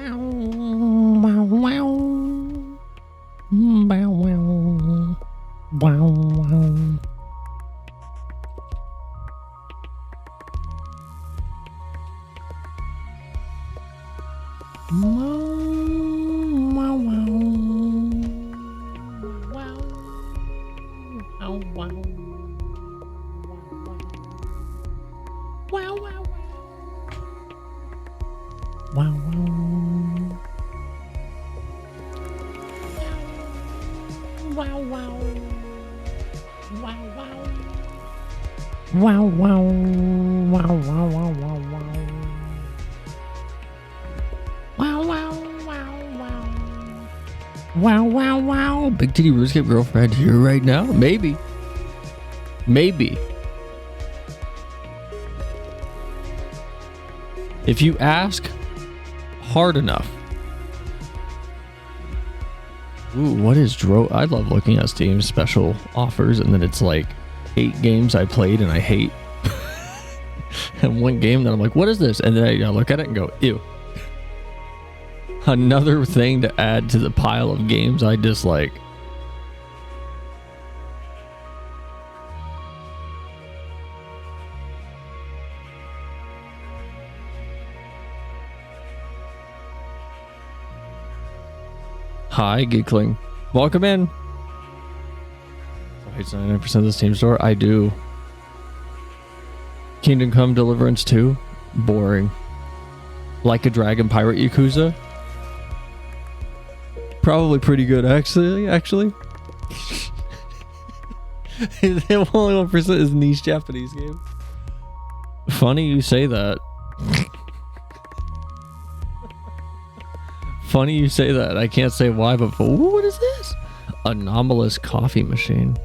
Wow, wow. Wow, wow. Wow, wow. Wow, wow. Wow. Wow, wow. Wow, wow. Wow, wow. Wow, wow. Wow, wow. Wow, wow. Wow, wow, wow, wow, wow. Wow, wow, wow, wow. Wow, wow, wow. Big titty RuneScape girlfriend here right now? Maybe. Maybe. If you ask hard enough. Ooh, what is I love looking at Steam special offers and then it's like 8 games I played and I hate. And one game that I'm like, what is this? And then I look at it and go, ew. Another thing to add to the pile of games I dislike. Hi, Geekling. Welcome in. It's 99% of the Steam store. I do. Kingdom Come Deliverance 2. Boring. Like a Dragon Pirate Yakuza. Probably pretty good, actually. The only 1% is niche Japanese game. Funny you say that. Funny you say that. I can't say why, but ooh, what is this? Anomalous coffee machine.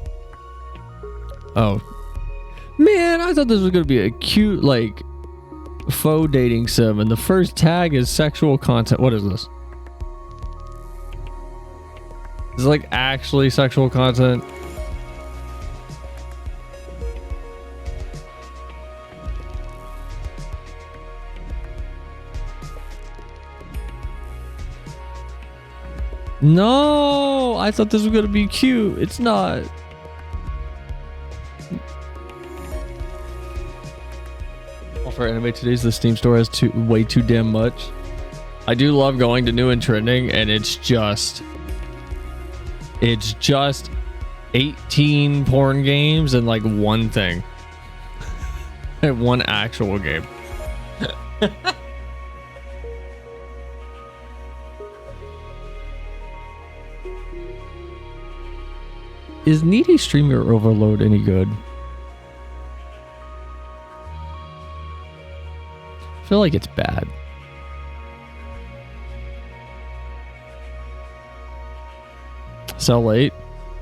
Oh. Man, I thought this was going to be a cute, like, faux dating sim, and the first tag is sexual content. What is this? Is it, like, actually sexual content? No, I thought this was gonna be cute. It's not. Well, for anime today's the Steam store has way too damn much. I do love going to new and trending, and it's just 18 porn games and like one thing. And one actual game. Is Needy Streamer Overload any good? I feel like it's bad. So late?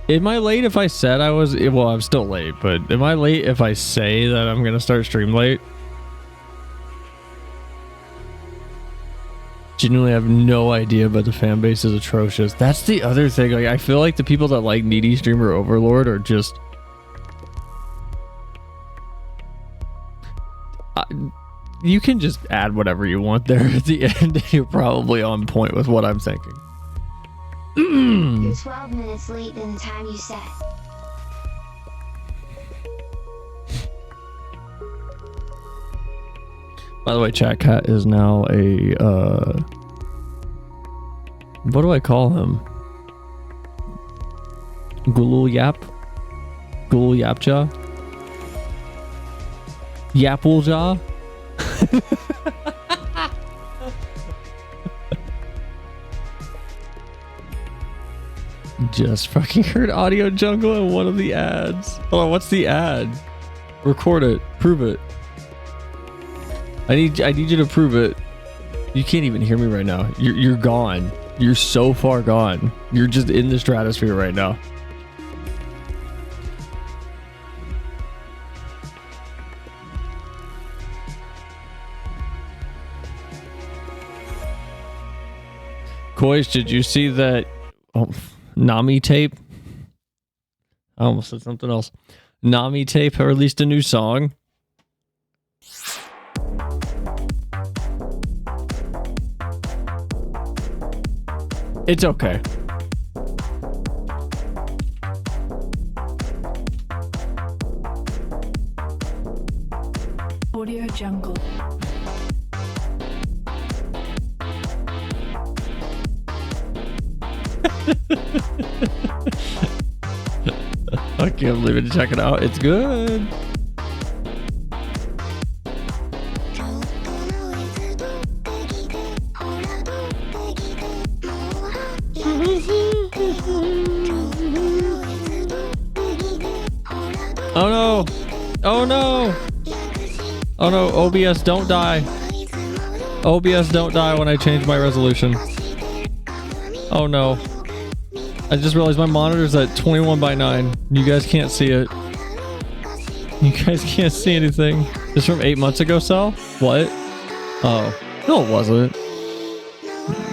Am I late if I said I was... Well, I'm still late, but am I late if I say that I'm gonna start stream late? Genuinely have no idea, but the fan base is atrocious. That's the other thing. Like, I feel like the people that like Needy Streamer Overlord are just... you can just add whatever you want there at the end. You're probably on point with what I'm thinking. You're 12 minutes late than the time you said. By the way, Chat Cat is now a, what do I call him? Gulul Yap? Gulul Yapcha? Yapulja? Just fucking heard Audio Jungle in one of the ads. Hold on, what's the ad? Record it. Prove it. I need you to prove it. You can't even hear me right now. You're gone. You're so far gone. You're just in the stratosphere right now. Koish, did you see that Nami tape? I almost said something else. Nami tape released a new song. It's okay. Audio Jungle. I can't believe it. Check it out. It's good. Oh no. Oh no. Oh no. OBS, don't die. OBS, don't die when I change my resolution. Oh no. I just realized my monitor's at 21:9. You guys can't see it. You guys can't see anything. This from 8 months ago, Sal? What? Oh. No, it wasn't.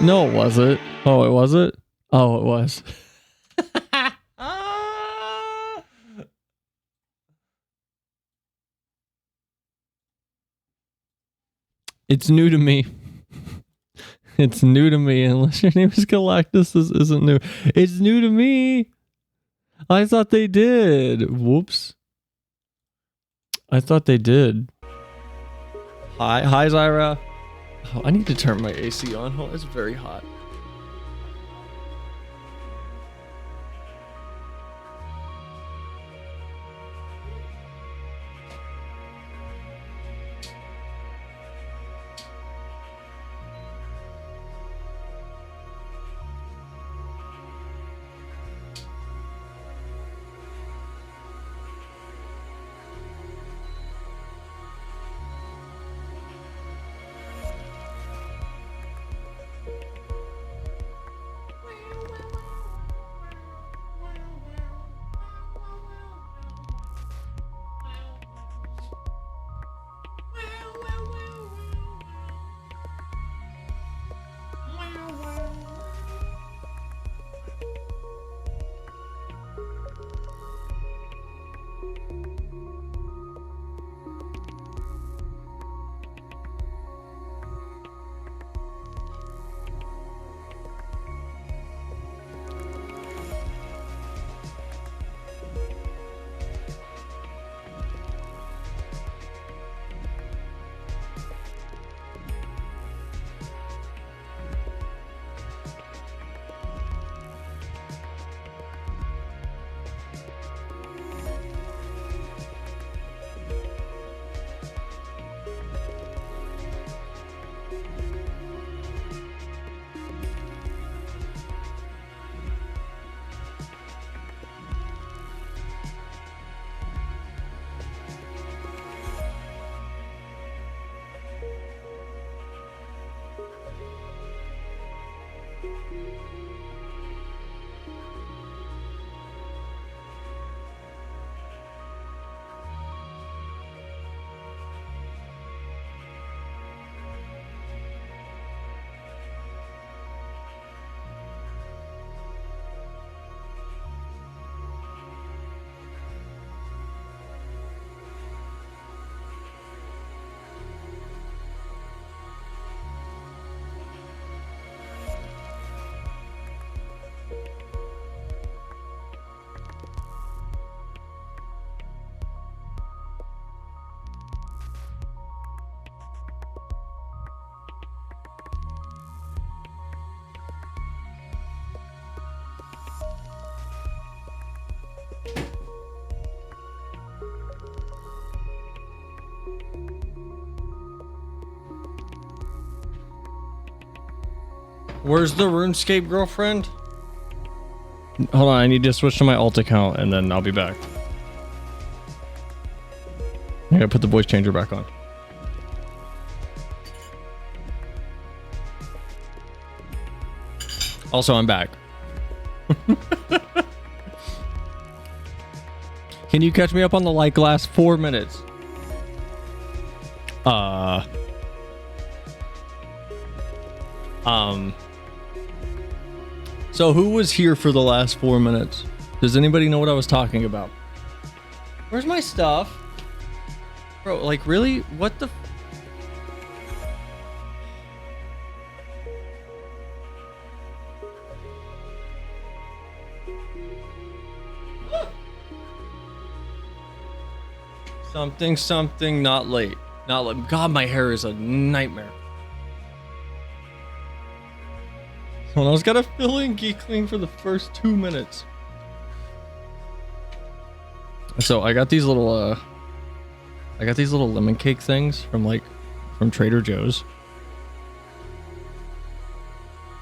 No, it wasn't. Oh, it wasn't? Oh, it was. It's new to me. It's new to me. Unless your name is Galactus, this isn't new. It's new to me. I thought they did. Whoops. I thought they did. Hi, Zyra. Oh, I need to turn my AC on. Oh, it's very hot. Where's the RuneScape girlfriend? Hold on, I need to switch to my alt account and then I'll be back. I gotta put the voice changer back on. Also, I'm back. Can you catch me up on the like last 4 minutes? So who was here for the last 4 minutes? Does anybody know what I was talking about? Where's my stuff? Bro, like really? What the? Something not late. Not late. God, my hair is a nightmare. When I was gotta fill in Geekling for the first 2 minutes. So I got these little lemon cake things from Trader Joe's.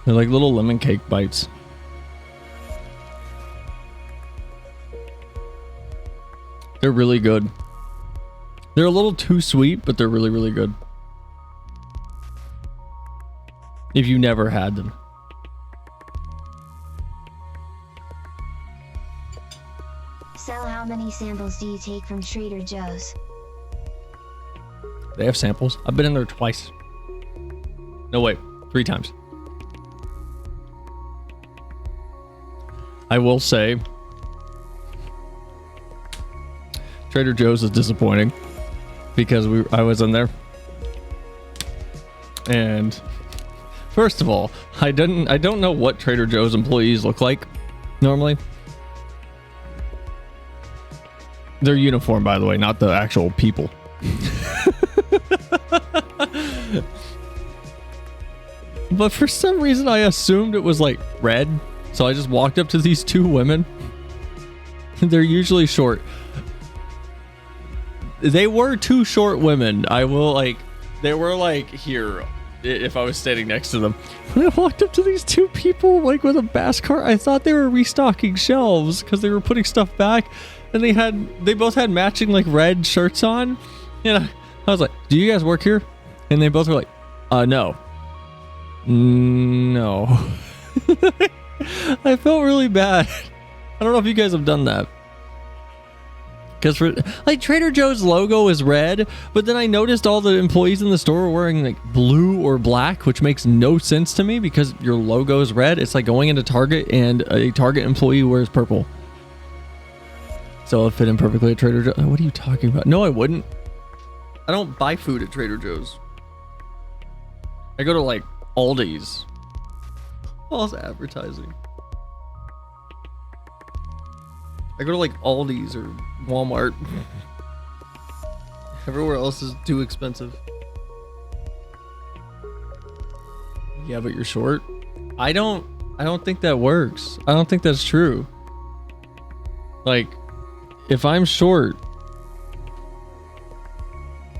They're like little lemon cake bites. They're really good. They're a little too sweet, but they're really, really good. If you never had them. So how many samples do you take from Trader Joe's? They have samples. I've been in there twice. No, wait. 3 times. I will say Trader Joe's is disappointing because I was in there and first of all, I don't know what Trader Joe's employees look like normally. Their uniform, by the way, not the actual people. But for some reason I assumed it was like red. So I just walked up to these 2 women. They're usually short. They were 2 short women. They were like here if I was standing next to them. When I walked up to these 2 people like with a bass cart, I thought they were restocking shelves because they were putting stuff back. And they both had matching like red shirts on. And I was like, do you guys work here? And they both were like, no. No. I felt really bad. I don't know if you guys have done that. Because for like Trader Joe's logo is red, but then I noticed all the employees in the store were wearing like blue or black, which makes no sense to me because your logo is red. It's like going into Target and a Target employee wears purple. So it fit in perfectly at Trader Joe's. What are you talking about? No, I wouldn't. I don't buy food at Trader Joe's. I go to like Aldi's. False advertising. I go to like Aldi's or Walmart. Everywhere else is too expensive. Yeah, but you're short. I don't think that works. I don't think that's true. Like, if I'm short,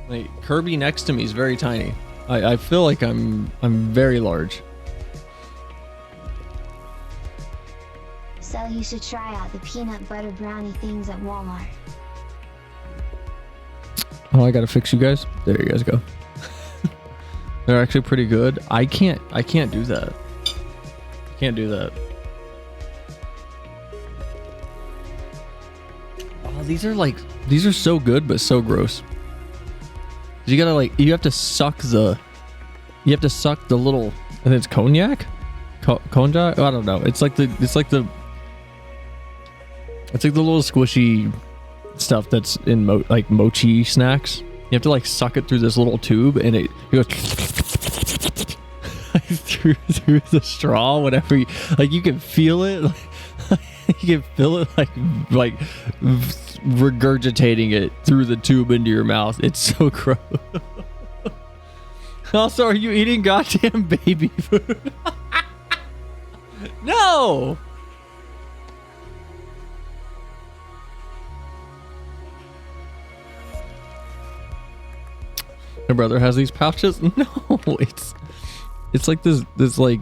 like Kirby next to me is very tiny. I feel like I'm very large. So you should try out the peanut butter brownie things at Walmart. Oh, I gotta fix you guys. There you guys go. They're actually pretty good. I can't do that. Can't do that. Oh, these are so good but so gross. You gotta you have to suck the little, I think it's cognac? Cognac? I don't know. It's like the little squishy stuff that's in mochi snacks. You have to like suck it through this little tube and it goes through the straw, whatever you can feel it. You can feel it like regurgitating it through the tube into your mouth. It's so gross. Also, are you eating goddamn baby food? No! My brother has these pouches. No, it's like this like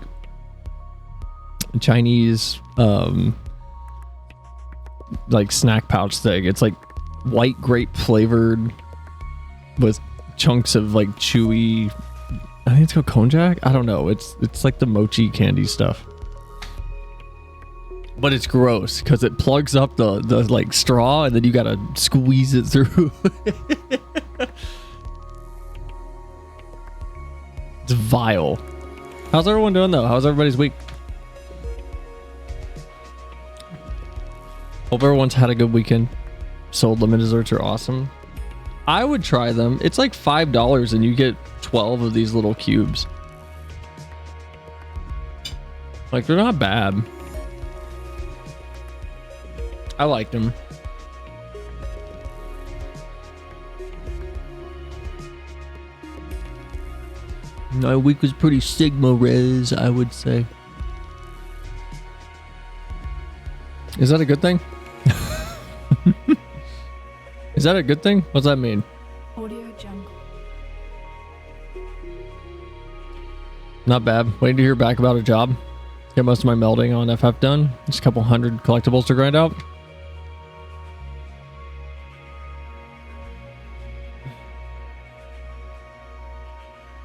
Chinese like snack pouch thing. It's like white grape flavored with chunks of like chewy, I think it's called konjac. I don't know. It's like the mochi candy stuff. But it's gross because it plugs up the like straw and then you gotta squeeze it through. It's vile. How's everyone doing though? How's everybody's week? Hope everyone's had a good weekend. Sold lemon desserts are awesome. I would try them. It's like $5 and you get 12 of these little cubes. Like, they're not bad. I like them. My week was pretty sigma res, I would say. Is that a good thing? Is that a good thing? What's that mean? Audio Jungle. Not bad. Waiting to hear back about a job. Get most of my melding on FF done. Just a couple hundred collectibles to grind out.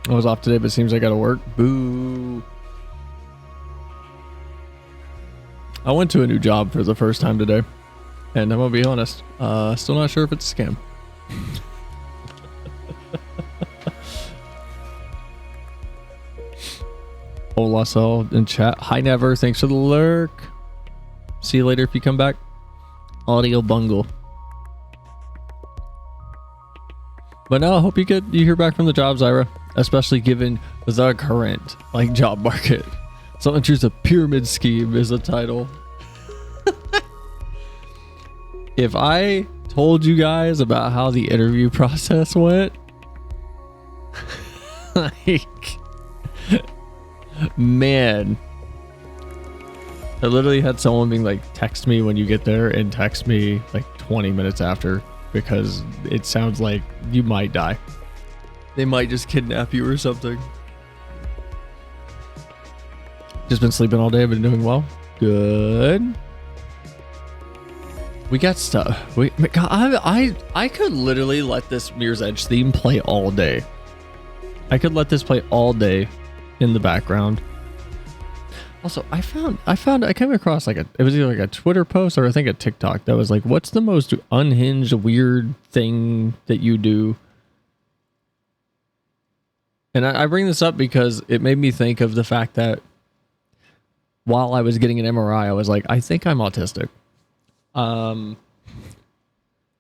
I was off today, but it seems I gotta work. Boo. I went to a new job for the first time today, and I'm gonna be honest, still not sure if it's a scam. Hola, so in chat. Hi, Never. Thanks for the lurk. See you later if you come back. Audio bungle. But no, I hope you hear back from the job, Zyra. Especially given the current job market. Something choose a pyramid scheme is the title. If I told you guys about how the interview process went, man, I literally had someone being text me when you get there and text me 20 minutes after because it sounds like you might die. They might just kidnap you or something. Just been sleeping all day. I've been doing well. Good. We got stuff. I could literally let this Mirror's Edge theme play all day. I could let this play all day in the background. Also, I came across it was either a Twitter post or I think a TikTok that was what's the most unhinged weird thing that you do? And I bring this up because it made me think of the fact that while I was getting an MRI, I was I think I'm autistic.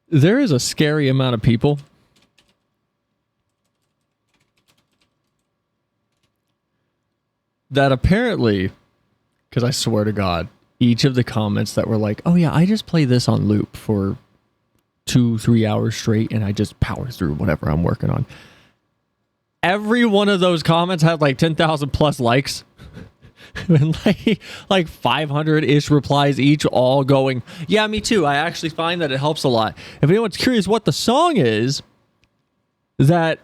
There is a scary amount of people that apparently, because I swear to God, each of the comments that were oh yeah, I just play this on loop for 2-3 hours straight and I just power through whatever I'm working on. Every one of those comments had 10,000 plus likes and 500-ish replies each, all going, yeah, me too. I actually find that it helps a lot. If anyone's curious what the song is, that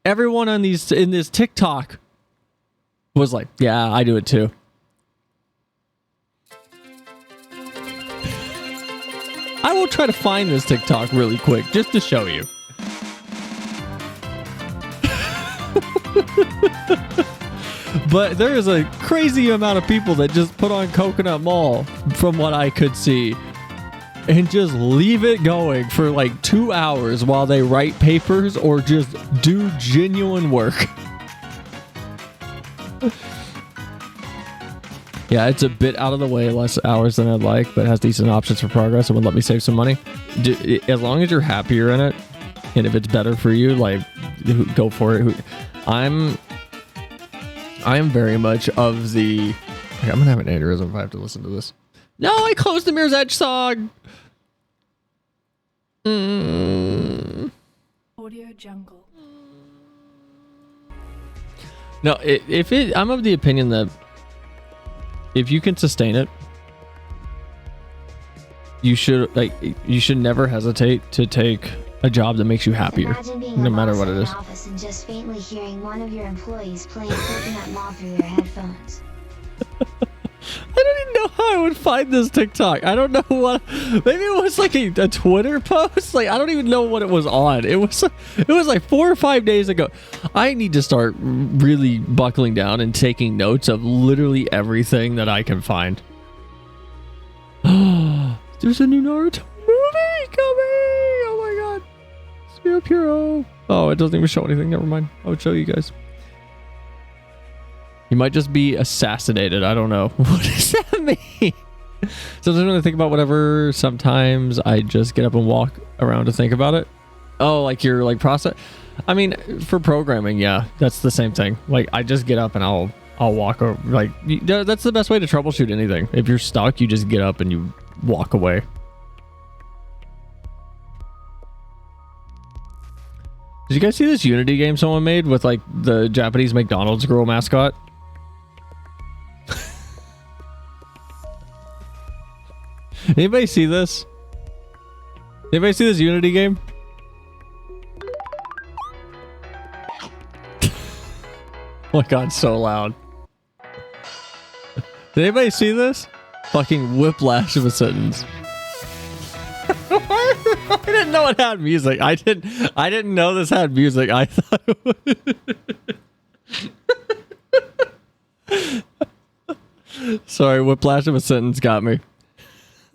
everyone in this TikTok was yeah, I do it too. I will try to find this TikTok really quick just to show you. But there is a crazy amount of people that just put on Coconut Mall from what I could see and just leave it going for 2 hours while they write papers or just do genuine work. Yeah, it's a bit out of the way, less hours than I'd like, but has decent options for progress and would let me save some money. As long as you're happier in it, and if it's better for you, go for it. I am very much of the... I'm gonna have an aneurysm if I have to listen to this. No, I closed the Mirror's Edge song! Audio Jungle. No, I'm of the opinion that if you can sustain it, you should never hesitate to take a job that makes you happier, no matter what it is. Office and just faintly hearing one of your employees playing Coconut Mall through your headphones. I don't even know how I would find this TikTok. I don't know what. Maybe it was a Twitter post. I don't even know what it was on. It was 4 or 5 days ago. I need to start really buckling down and taking notes of literally everything that I can find. There's a new Naruto movie coming. Oh my god. Spirit Hero. Oh, it doesn't even show anything. Never mind. I would show you guys. You might just be assassinated. I don't know. What does that mean? Sometimes when I think about whatever, sometimes I just get up and walk around to think about it. Oh, your process. I mean, for programming, yeah, that's the same thing. I just get up and I'll walk over. That's the best way to troubleshoot anything. If you're stuck, you just get up and you walk away. Did you guys see this Unity game someone made with like the Japanese McDonald's girl mascot? Anybody see this? Anybody see this Unity game? Oh my god, so loud. Did anybody see this? Fucking whiplash of a sentence. I didn't know it had music. I didn't know this had music. I thought it would. Sorry, whiplash of a sentence got me.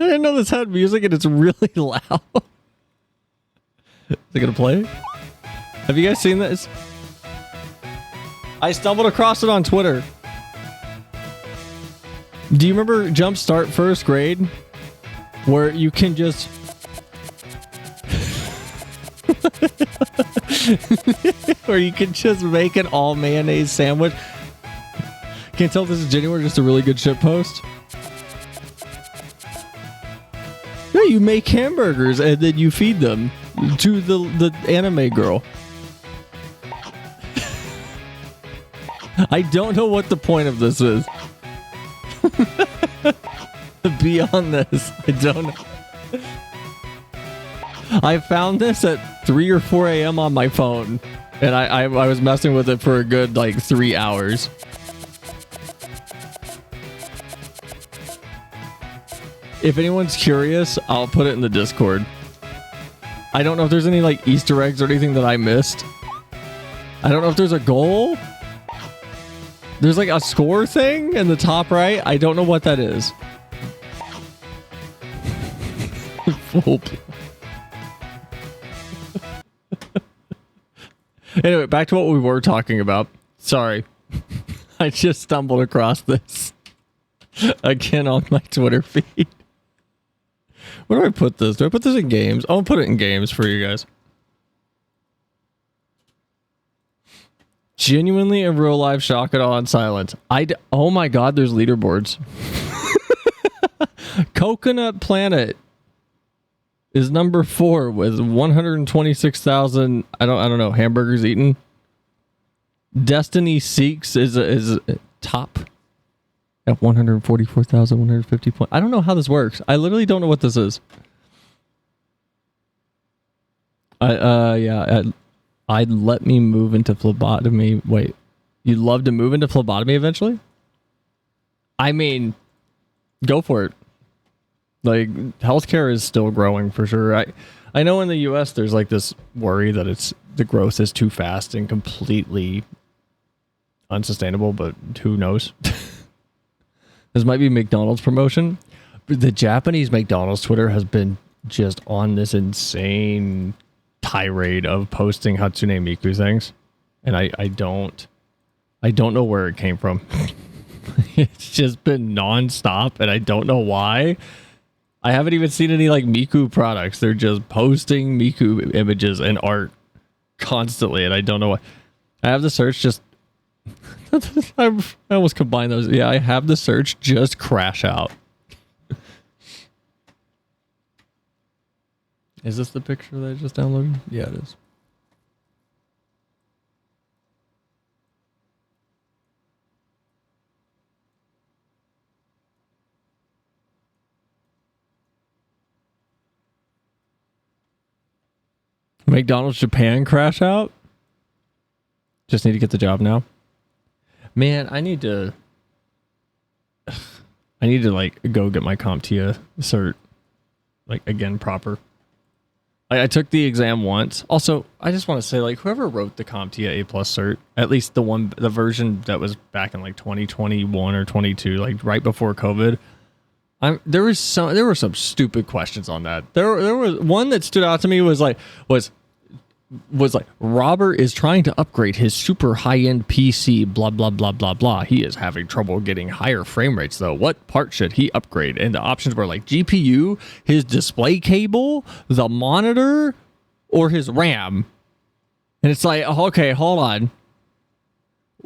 I didn't know this had music and it's really loud. Is it gonna play? Have you guys seen this? I stumbled across it on Twitter. Do you remember Jumpstart first grade? Where you can just... where you can just make an all mayonnaise sandwich. Can't tell if this is genuine or just a really good shit post. Yeah, you make hamburgers and then you feed them to the anime girl. I don't know what the point of this is. Beyond this, I don't know. I found this at 3 or 4 a.m. on my phone, and I was messing with it for a good like 3 hours. If anyone's curious, I'll put it in the Discord. I don't know if there's any like Easter eggs or anything that I missed. I don't know if there's a goal. There's like a score thing in the top right. I don't know what that is. Anyway, back to what we were talking about. Sorry. I just stumbled across this again on my Twitter feed. Where do I put this? Do I put this in games? I'll put it in games for you guys. Genuinely in real life, shock it all on silent. Oh my god, there's leaderboards. Coconut Planet is number 4 with 126,000. I don't know, hamburgers eaten. Destiny Seeks is top at 144,150 points. I don't know how this works. I literally don't know what this is. I'd let me move into phlebotomy. Wait, you'd love to move into phlebotomy eventually? I mean, go for it. Like, healthcare is still growing for sure. I know in the US there's like this worry that the growth is too fast and completely unsustainable, but who knows? This might be McDonald's promotion. But the Japanese McDonald's Twitter has been just on this insane tirade of posting Hatsune Miku things, and I don't know where it came from. It's just been nonstop, and I don't know why. I haven't even seen any like Miku products. They're just posting Miku images and art constantly, and I don't know why. I have the search just I almost combined those. Yeah, I have the search just crash out. Is this the picture that I just downloaded? Yeah, it is. McDonald's Japan crash out? Just need to get the job now. Man, I need to like go get my CompTIA cert like again proper. I took the exam once. Also, I just want to say, like, whoever wrote the CompTIA A+ cert, at least the version that was back in like 2021 or 22, like right before COVID, there were some stupid questions on that. There was one that stood out to me was like Robert is trying to upgrade his super high-end PC, blah blah blah blah blah. He is having trouble getting higher frame rates though. What part should he upgrade? And the options were like GPU, his display cable, the monitor, or his RAM. And it's like, okay, hold on.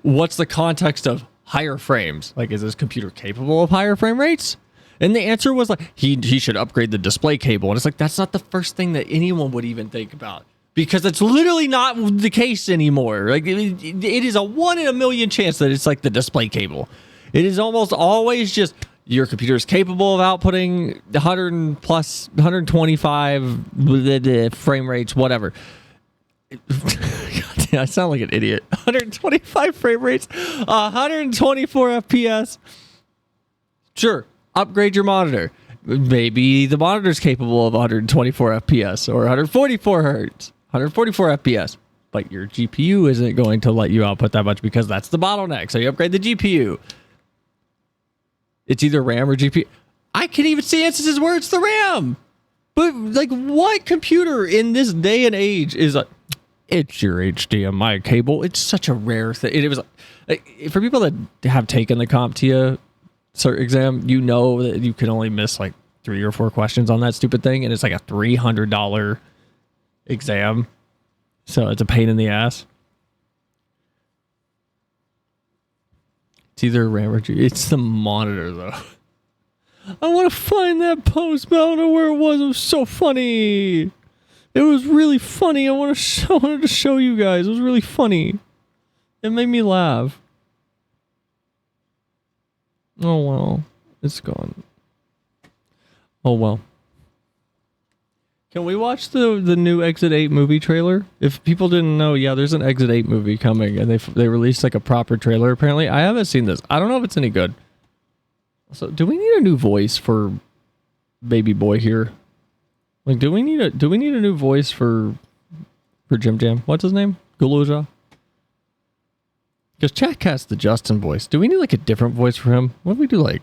What's the context of higher frames? Like, is this computer capable of higher frame rates? And the answer was like he should upgrade the display cable. And it's like, that's not the first thing that anyone would even think about. because it's literally not the case anymore. Like it is a 1 in a million chance that it's like the display cable. It is almost always just your computer is capable of outputting 100 plus 125 frame rates, whatever. God damn, I sound like an idiot. 125 frame rates, 124 FPS. Sure, upgrade your monitor. Maybe the monitor's capable of 124 FPS or 144 hertz, 144 FPS. But your GPU isn't going to let you output that much because that's the bottleneck. So you upgrade the GPU. It's either RAM or GPU. I can even see instances where it's the RAM. But like, what computer in this day and age is like, it's your HDMI cable? It's such a rare thing. It was like, for people that have taken the CompTIA cert exam, you know that you can only miss like 3 or 4 questions on that stupid thing, and it's like a $300 exam. So it's a pain in the ass. It's either RAM or G. It's the monitor, though. I want to find that post, but I don't know where it was. It was so funny. It was really funny. I wanted to show you guys. It was really funny. It made me laugh. Oh, well. It's gone. Oh, well. Can we watch the new Exit 8 movie trailer? If people didn't know, yeah, there's an Exit 8 movie coming, and they released like a proper trailer, apparently. I haven't seen this. I don't know if it's any good. So, do we need a new voice for Baby Boy here? Like, do we need a new voice for Jim Jam? What's his name? Guluja? Because Chat cast the Justin voice. Do we need like a different voice for him? What do we do like?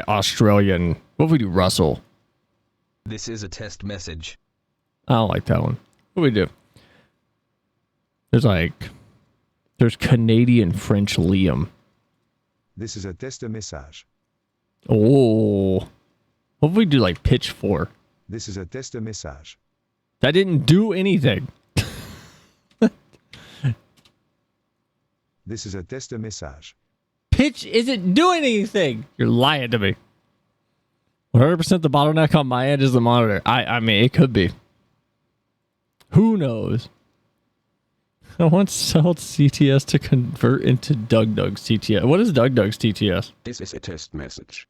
Australian. What if we do Russell? This is a test message. I don't like that one. What do we do? There's Canadian French Liam. This is a test message. Oh. What if we do like pitch 4? This is a test message. That didn't do anything. This is a test message. Pitch isn't doing anything. You're lying to me. 100% the bottleneck on my end is the monitor. I mean, it could be. Who knows? I want Celt CTS to convert into DugDug's TTS. What is DugDug's TTS? This is a test message.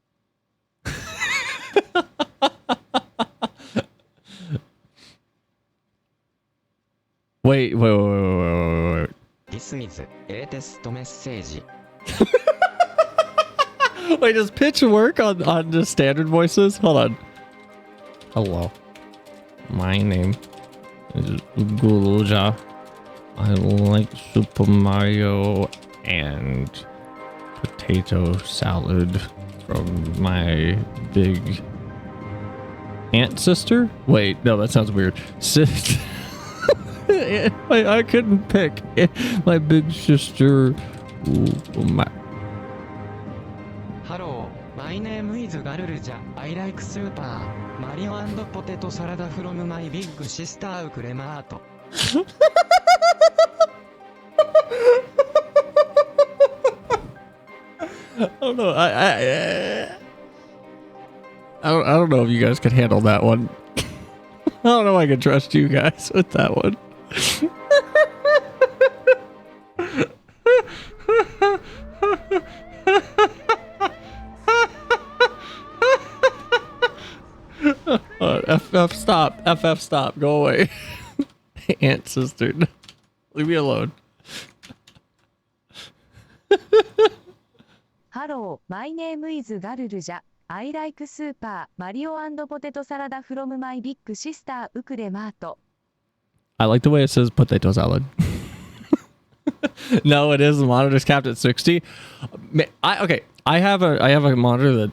Wait. This is a test message. Wait, does pitch work on the standard voices? Hold on. Hello. My name is Guluja. I like Super Mario and potato salad from my big aunt sister. Wait, no, that sounds weird. I couldn't pick. My big sister. Hello, my name is Galulja. I like Super Mario and potato salad from my big sister Ukremato. I don't know. I don't know if you guys could handle that one. I don't know if I can trust you guys with that one. FF stop, go away. Aunt sister, leave me alone. Hello, my name is Galulja. I like Super Mario and potato salad from my big sister Ukremato. I like the way it says potato salad. No, it is. The monitor's capped at 60. I have a monitor that.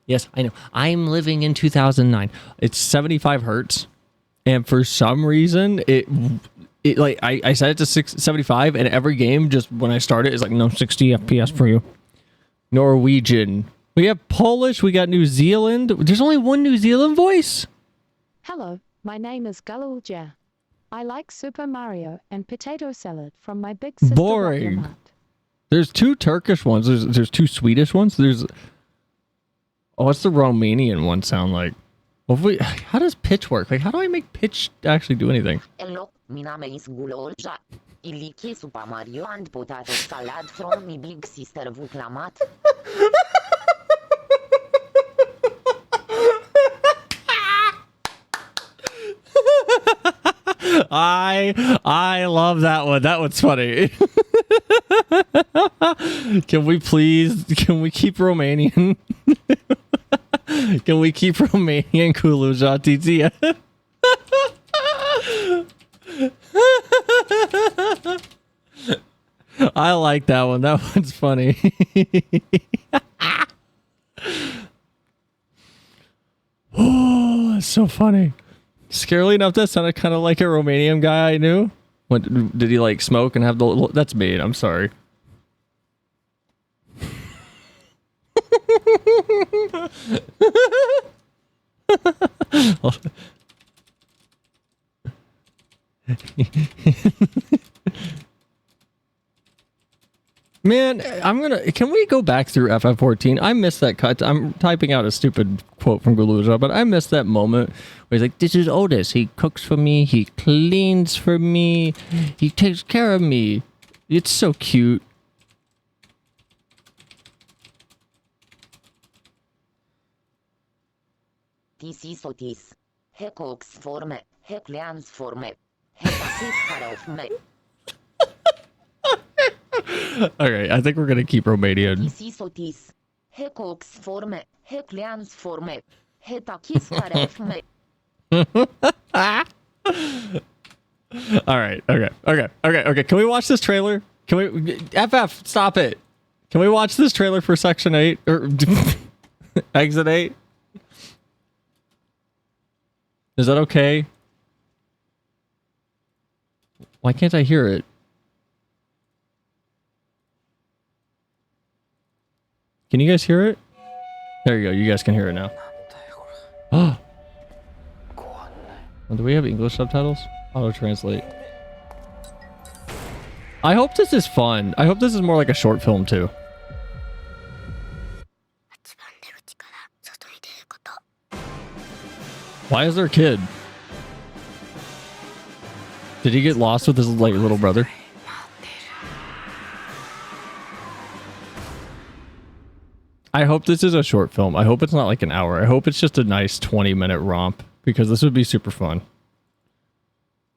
Yes, I know. I'm living in 2009. It's 75 hertz, and for some reason, it like I set it to 75, and every game just when I start it is like no 60 FPS for you. Norwegian. We have Polish. We got New Zealand. There's only one New Zealand voice. Hello, my name is Galulja. I like Super Mario and potato salad from my big sister. Boring. Rockyamat. There's 2 Turkish ones. There's 2 Swedish ones. What's the Romanian one sound like? Well, if we, how does pitch work? Like, how do I make pitch actually do anything? Hello, my name is Gulolja. I like Super Mario and potato salad from my big sister Vuklamat. I love that one. That one's funny. Can we keep Romanian? Can we keep Romanian Kuluja TT? I like that one. That one's funny. Oh, that's so funny. Scarily enough, that sounded kind of like a Romanian guy I knew. What did he like smoke and have the little, that's me. I'm sorry. Man, can we go back through FF14? I missed that cut. I'm typing out a stupid quote from Galuja, but I missed that moment where he's like, this is Otis. He cooks for me. He cleans for me. He takes care of me. It's so cute. This is Otis. He cooks for me. He cleans for me. He takes care of me. Okay, I think we're gonna keep Romanian. This is Otis. He cooks for me. He cleans for me. He takes care of me. All right. Okay. Can we watch this trailer? Can we? FF, stop it. Can we watch this trailer for Section 8 or Exit 8? Is that okay? Why can't I hear it? Can you guys hear it? There you go. You guys can hear it now. Oh. Well, do we have English subtitles? Auto translate. I hope this is fun. I hope this is more like a short film too. Why is there a kid? Did he get lost with his like little brother? I hope this is a short film. I hope it's not like an hour. I hope it's just a nice 20-minute romp because this would be super fun.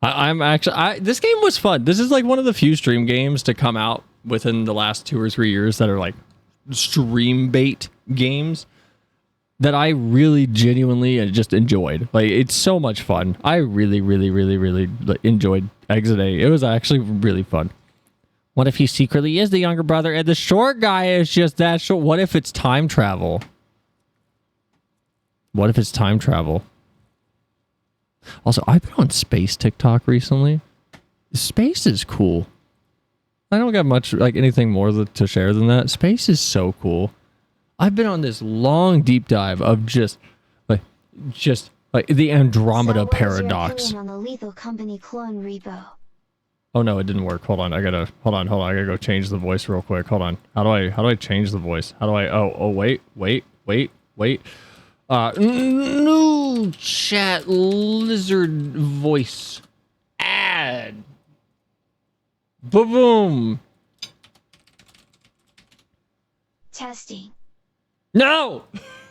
This game was fun. This is like one of the few stream games to come out within the last 2 or 3 years that are like stream bait games that I really genuinely just enjoyed. Like, it's so much fun. I really enjoyed Exit A. It was actually really fun. What if he secretly is the younger brother and the short guy is just that short? What if it's time travel? What if it's time travel? Also, I've been on space TikTok recently. Space is cool. I don't got much, like anything more to share than that. Space is so cool. I've been on this long deep dive of just like the Andromeda paradox. On the Lethal Company clone repo. Oh no, it didn't work. Hold on. I gotta go change the voice real quick. Hold on. How do I change the voice? How do I, wait. No chat lizard voice. Add. Boom. Testing. No!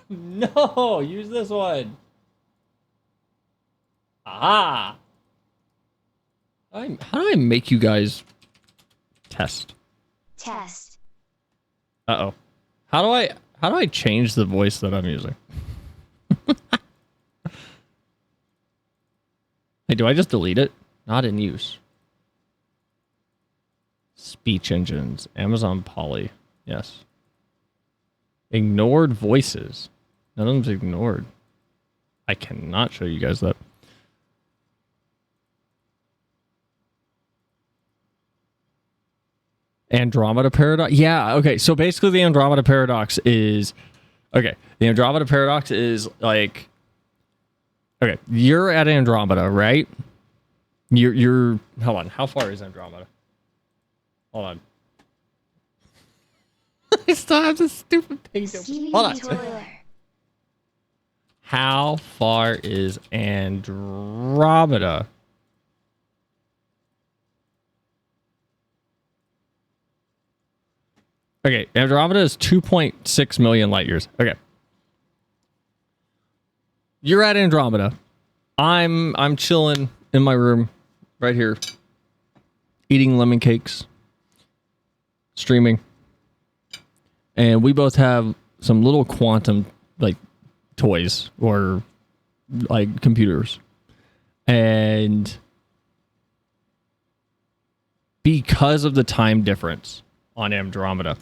No! Use this one. Aha! How do I make you guys test? Test. Uh-oh. How do I change the voice that I'm using? Hey, do I just delete it? Not in use. Speech engines. Amazon Polly. Yes. Ignored voices. None of them's ignored. I cannot show you guys that. Andromeda paradox. Yeah, okay. So basically the Andromeda paradox is like, okay, you're at Andromeda, right? You're hold on, how far is Andromeda? Hold on. I still have this stupid page. Hold on. How far is Andromeda? Okay, Andromeda is 2.6 million light years. Okay. You're at Andromeda. I'm chilling in my room right here, eating lemon cakes, streaming. And we both have some little quantum like toys or like computers. And because of the time difference on Andromeda,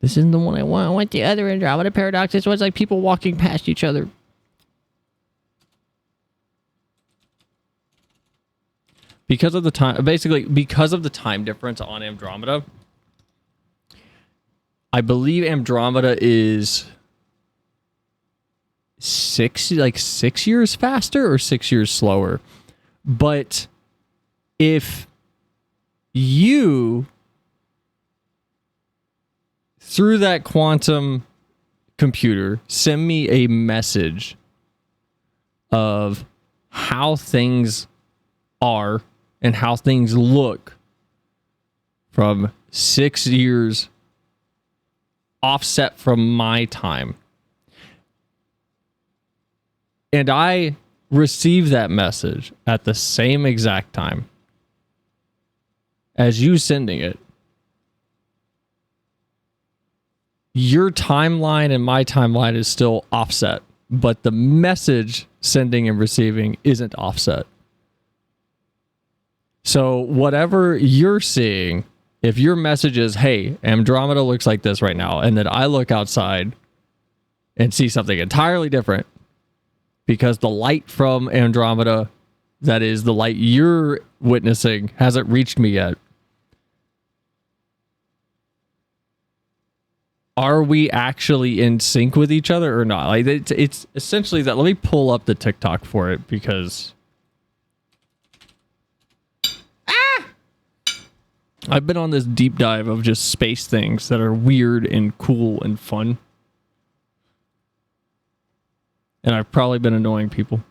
this isn't the one I want. I want the other Andromeda paradox. This one's like people walking past each other. Because of the time, basically, because of the time difference on Andromeda, I believe Andromeda is 6 years faster or 6 years slower. But if you, through that quantum computer, send me a message of how things are and how things look from 6 years offset from my time, and I receive that message at the same exact time as you sending it, your timeline and my timeline is still offset, but the message sending and receiving isn't offset. So whatever you're seeing, if your message is, hey, Andromeda looks like this right now, and then I look outside and see something entirely different because the light from Andromeda, that is the light you're witnessing, hasn't reached me yet. Are we actually in sync with each other or not? Like it's essentially that. Let me pull up the TikTok for it because I've been on this deep dive of just space things that are weird and cool and fun. And I've probably been annoying people.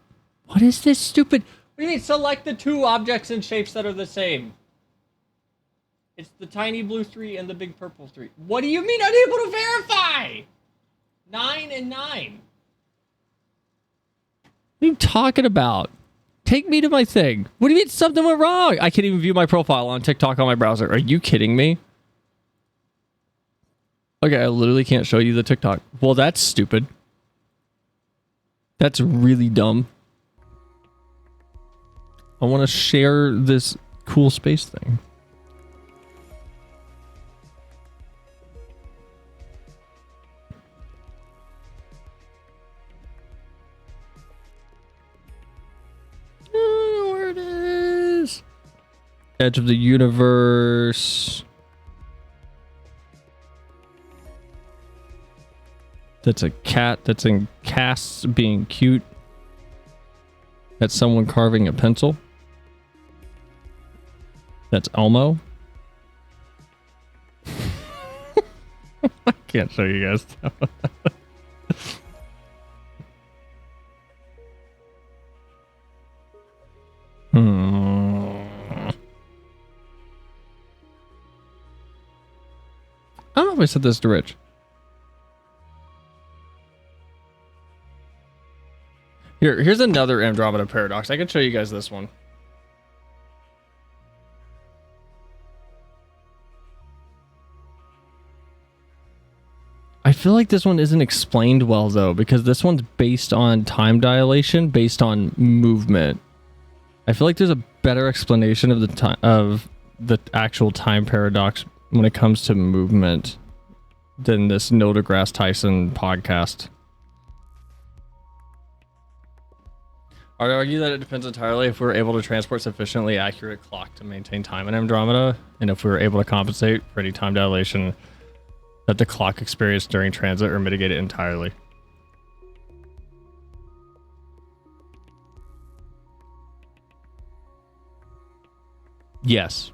What is this stupid? What do you mean select the two objects and shapes that are the same? It's the tiny blue 3 and the big purple 3. What do you mean unable to verify? 9 and 9. What are you talking about? Take me to my thing. What do you mean something went wrong? I can't even view my profile on TikTok on my browser. Are you kidding me? Okay, I literally can't show you the TikTok. Well, that's stupid. That's really dumb. I want to share this cool space thing. Where it is? Edge of the universe. That's a cat that's in casts being cute. That's someone carving a pencil. That's Elmo. I can't show you guys. I don't know if I said this to Rich. Here's another Andromeda paradox. I can show you guys this one. I feel like this one isn't explained well though, because this one's based on time dilation, based on movement. I feel like there's a better explanation of the actual time paradox when it comes to movement than this Neil deGrasse Tyson podcast. I would argue that it depends entirely if we're able to transport sufficiently accurate clock to maintain time in Andromeda, and if we were able to compensate for any time dilation that the clock experienced during transit or mitigate it entirely. Yes.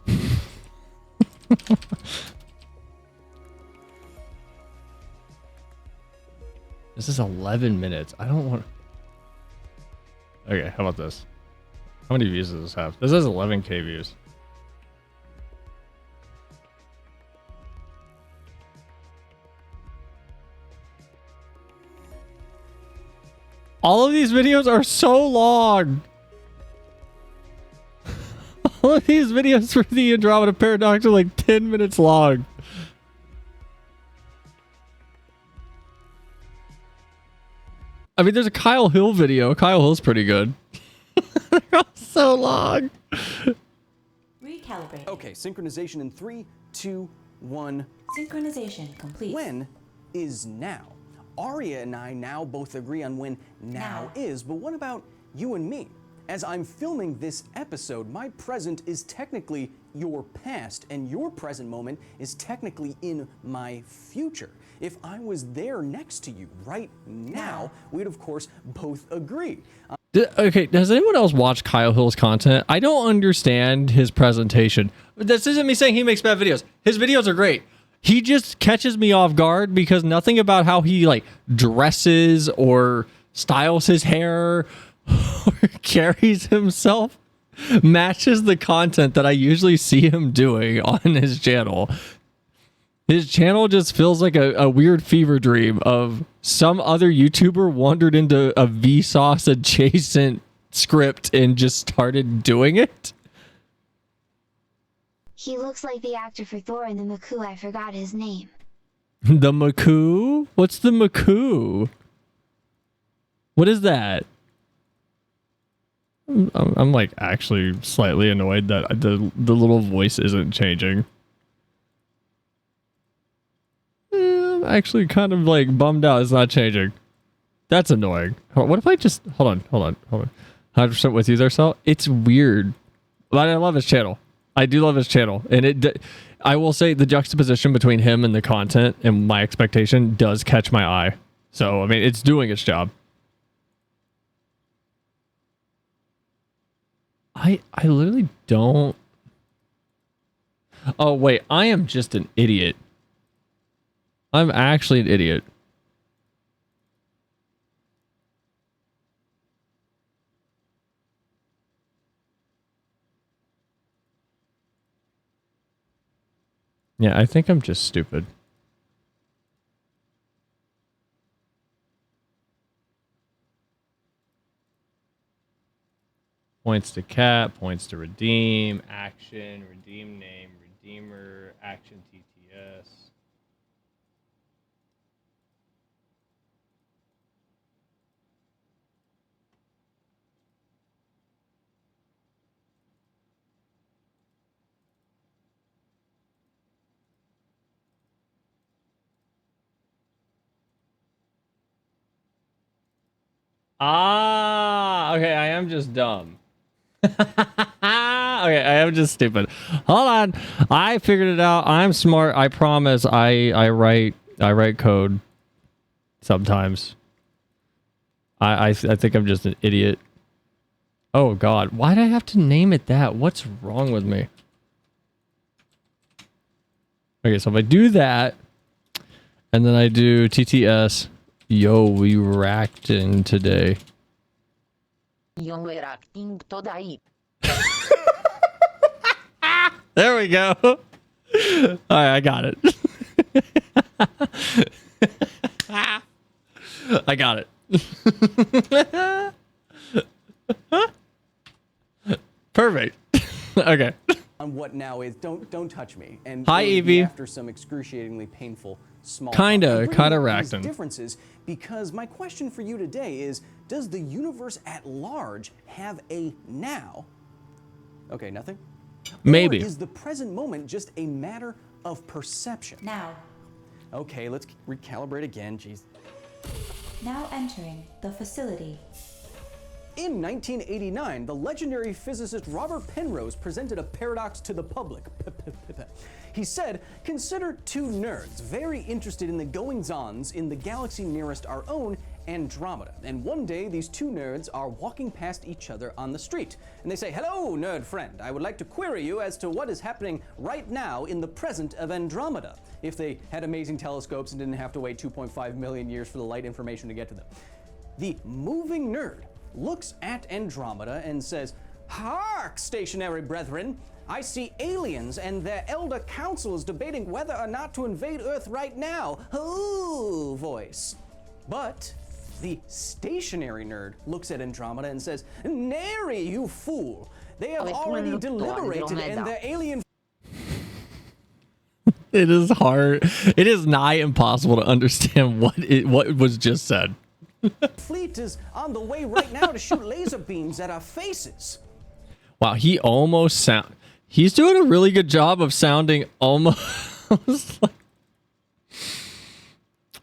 This is 11 minutes. I don't want... Okay, how about this? How many views does this have? This has 11k views. All of these videos are so long. All of these videos for the Andromeda Paradox are like 10 minutes long. I mean, there's a Kyle Hill video. Kyle Hill's pretty good. They're all so long. Recalibrate. Okay, synchronization in 3, 2, 1. Synchronization complete. When is now? Arya and I now both agree on when now is, but what about you and me? As I'm filming this episode, my present is technically your past, and your present moment is technically in my future. If I was there next to you right now, we'd of course both agree. Okay, does anyone else watch Kyle Hill's content? I don't understand his presentation. This isn't me saying he makes bad videos. His videos are great. He just catches me off guard because nothing about how he like dresses or styles his hair or carries himself matches the content that I usually see him doing on his channel. His channel just feels like a weird fever dream of some other YouTuber wandered into a Vsauce adjacent script and just started doing it. He looks like the actor for Thor in the Maku. I forgot his name. The Maku? What's the Maku? What is that? I'm like actually slightly annoyed that the little voice isn't changing. I'm actually kind of like bummed out it's not changing. That's annoying. What if I just hold on 100% with you there, Sal? It's weird, but I love his channel. I do love his channel, and I will say the juxtaposition between him and the content and my expectation does catch my eye. So I mean, it's doing its job. I literally don't. Oh wait, I am just an idiot. I'm actually an idiot. Yeah, I think I'm just stupid. Points to cat, points to redeem, action, redeem name, redeemer, action TTS. Ah, okay, I am just dumb. Okay, I am just stupid. Hold on. I figured it out. I'm smart. I promise. I write code sometimes. I think I'm just an idiot. Oh god, why did I have to name it that? What's wrong with me? Okay, so if I do that and then I do TTS, yo, we racked in today. Yo, we racking today. There we go. All right, I got it. I got it. Perfect. Okay. On what now is, don't touch me. And hi, Evie. After some excruciatingly painful small kinda racking racking differences, because my question for you today is, does the universe at large have a now? Okay, nothing? Maybe. Or is the present moment just a matter of perception? Now. Okay, let's recalibrate again, jeez. Now entering the facility. In 1989, the legendary physicist Robert Penrose presented a paradox to the public. He said, consider two nerds very interested in the goings-ons in the galaxy nearest our own, Andromeda. And one day, these two nerds are walking past each other on the street. And they say, hello, nerd friend. I would like to query you as to what is happening right now in the present of Andromeda. If they had amazing telescopes and didn't have to wait 2.5 million years for the light information to get to them. The moving nerd looks at Andromeda and says, hark, stationary brethren. I see aliens and their elder council is debating whether or not to invade Earth right now. Ooh, voice. But the stationary nerd looks at Andromeda and says, nary, you fool. They have already deliberated and their alien... It is hard. It is nigh impossible to understand what was just said. fleet is on the way right now to shoot laser beams at our faces. Wow, he almost sound. He's doing a really good job of sounding almost like.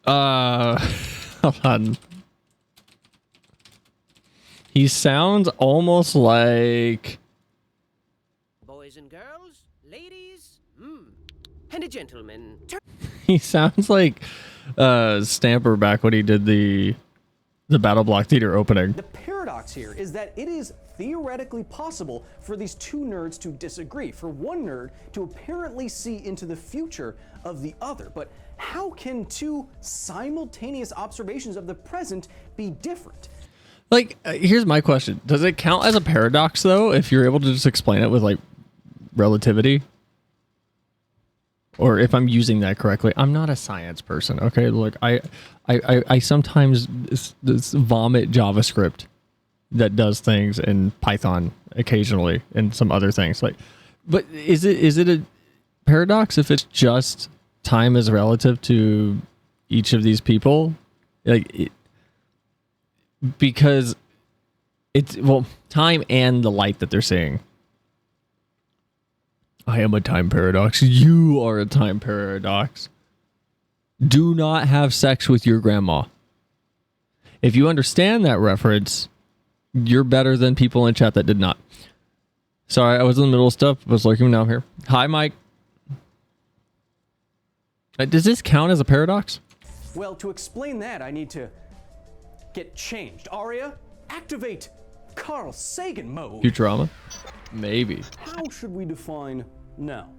Hold on. He sounds almost like. Boys and girls, ladies, and gentlemen. He sounds like Stamper back when he did the Battle Block Theater opening. The paradox here is that it is theoretically possible for these two nerds to disagree, for one nerd to apparently see into the future of the other. But how can two simultaneous observations of the present be different? Like, here's my question. Does it count as a paradox, though, if you're able to just explain it with, like, relativity? Or if I'm using that correctly. I'm not a science person, okay? Look, I sometimes vomit JavaScript that does things in Python occasionally and some other things. Like, but is it a paradox if it's just time is relative to each of these people? Like, because it's, well, time and the light that they're seeing. I am a time paradox. You are a time paradox. Do not have sex with your grandma. If you understand that reference, you're better than people in chat that did not. Sorry, I was in the middle of stuff. I was lurking down here. Hi, Mike. Does this count as a paradox? Well, to explain that, I need to get changed. Aria, activate Carl Sagan mode. Futurama? Maybe. How should we define now?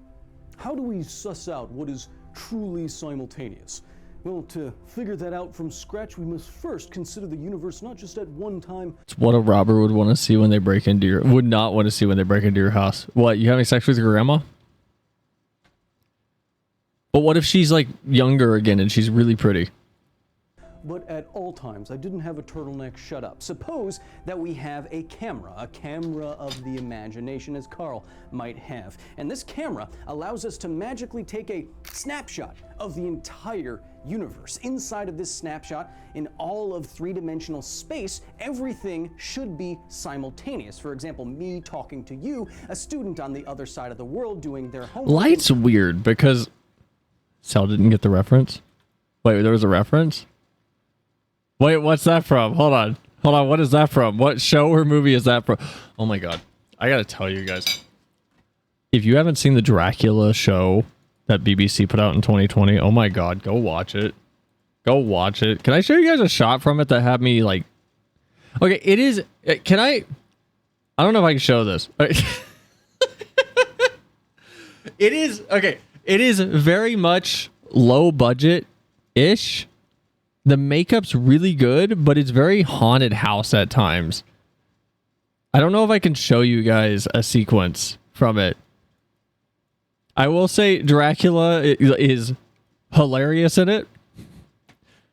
How do we suss out what is truly simultaneous? Well, to figure that out from scratch, we must first consider the universe not just at one time. It's what a robber would want to see when they break into your, would not want to see when they break into your house. What, you having sex with your grandma? But what if she's like younger again and she's really pretty? But at all times, I didn't have a turtleneck. Shut up. Suppose that we have a camera of the imagination, as Carl might have. And this camera allows us to magically take a snapshot of the entire universe. Inside of this snapshot, in all of three-dimensional space, everything should be simultaneous. For example, me talking to you, a student on the other side of the world doing their homework. Light's weird because Sal didn't get the reference. Wait, there was a reference? Wait, what's that from? Hold on. What is that from? What show or movie is that from? Oh my god. I gotta tell you guys. If you haven't seen the Dracula show that BBC put out in 2020, oh my god, go watch it. Go watch it. Can I show you guys a shot from it that had me like... Okay, it is... Can I... I don't know if I can show this. It is... Okay, it is very much low budget-ish. The makeup's really good, but it's very haunted house at times. I don't know if I can show you guys a sequence from it. I will say Dracula is hilarious in it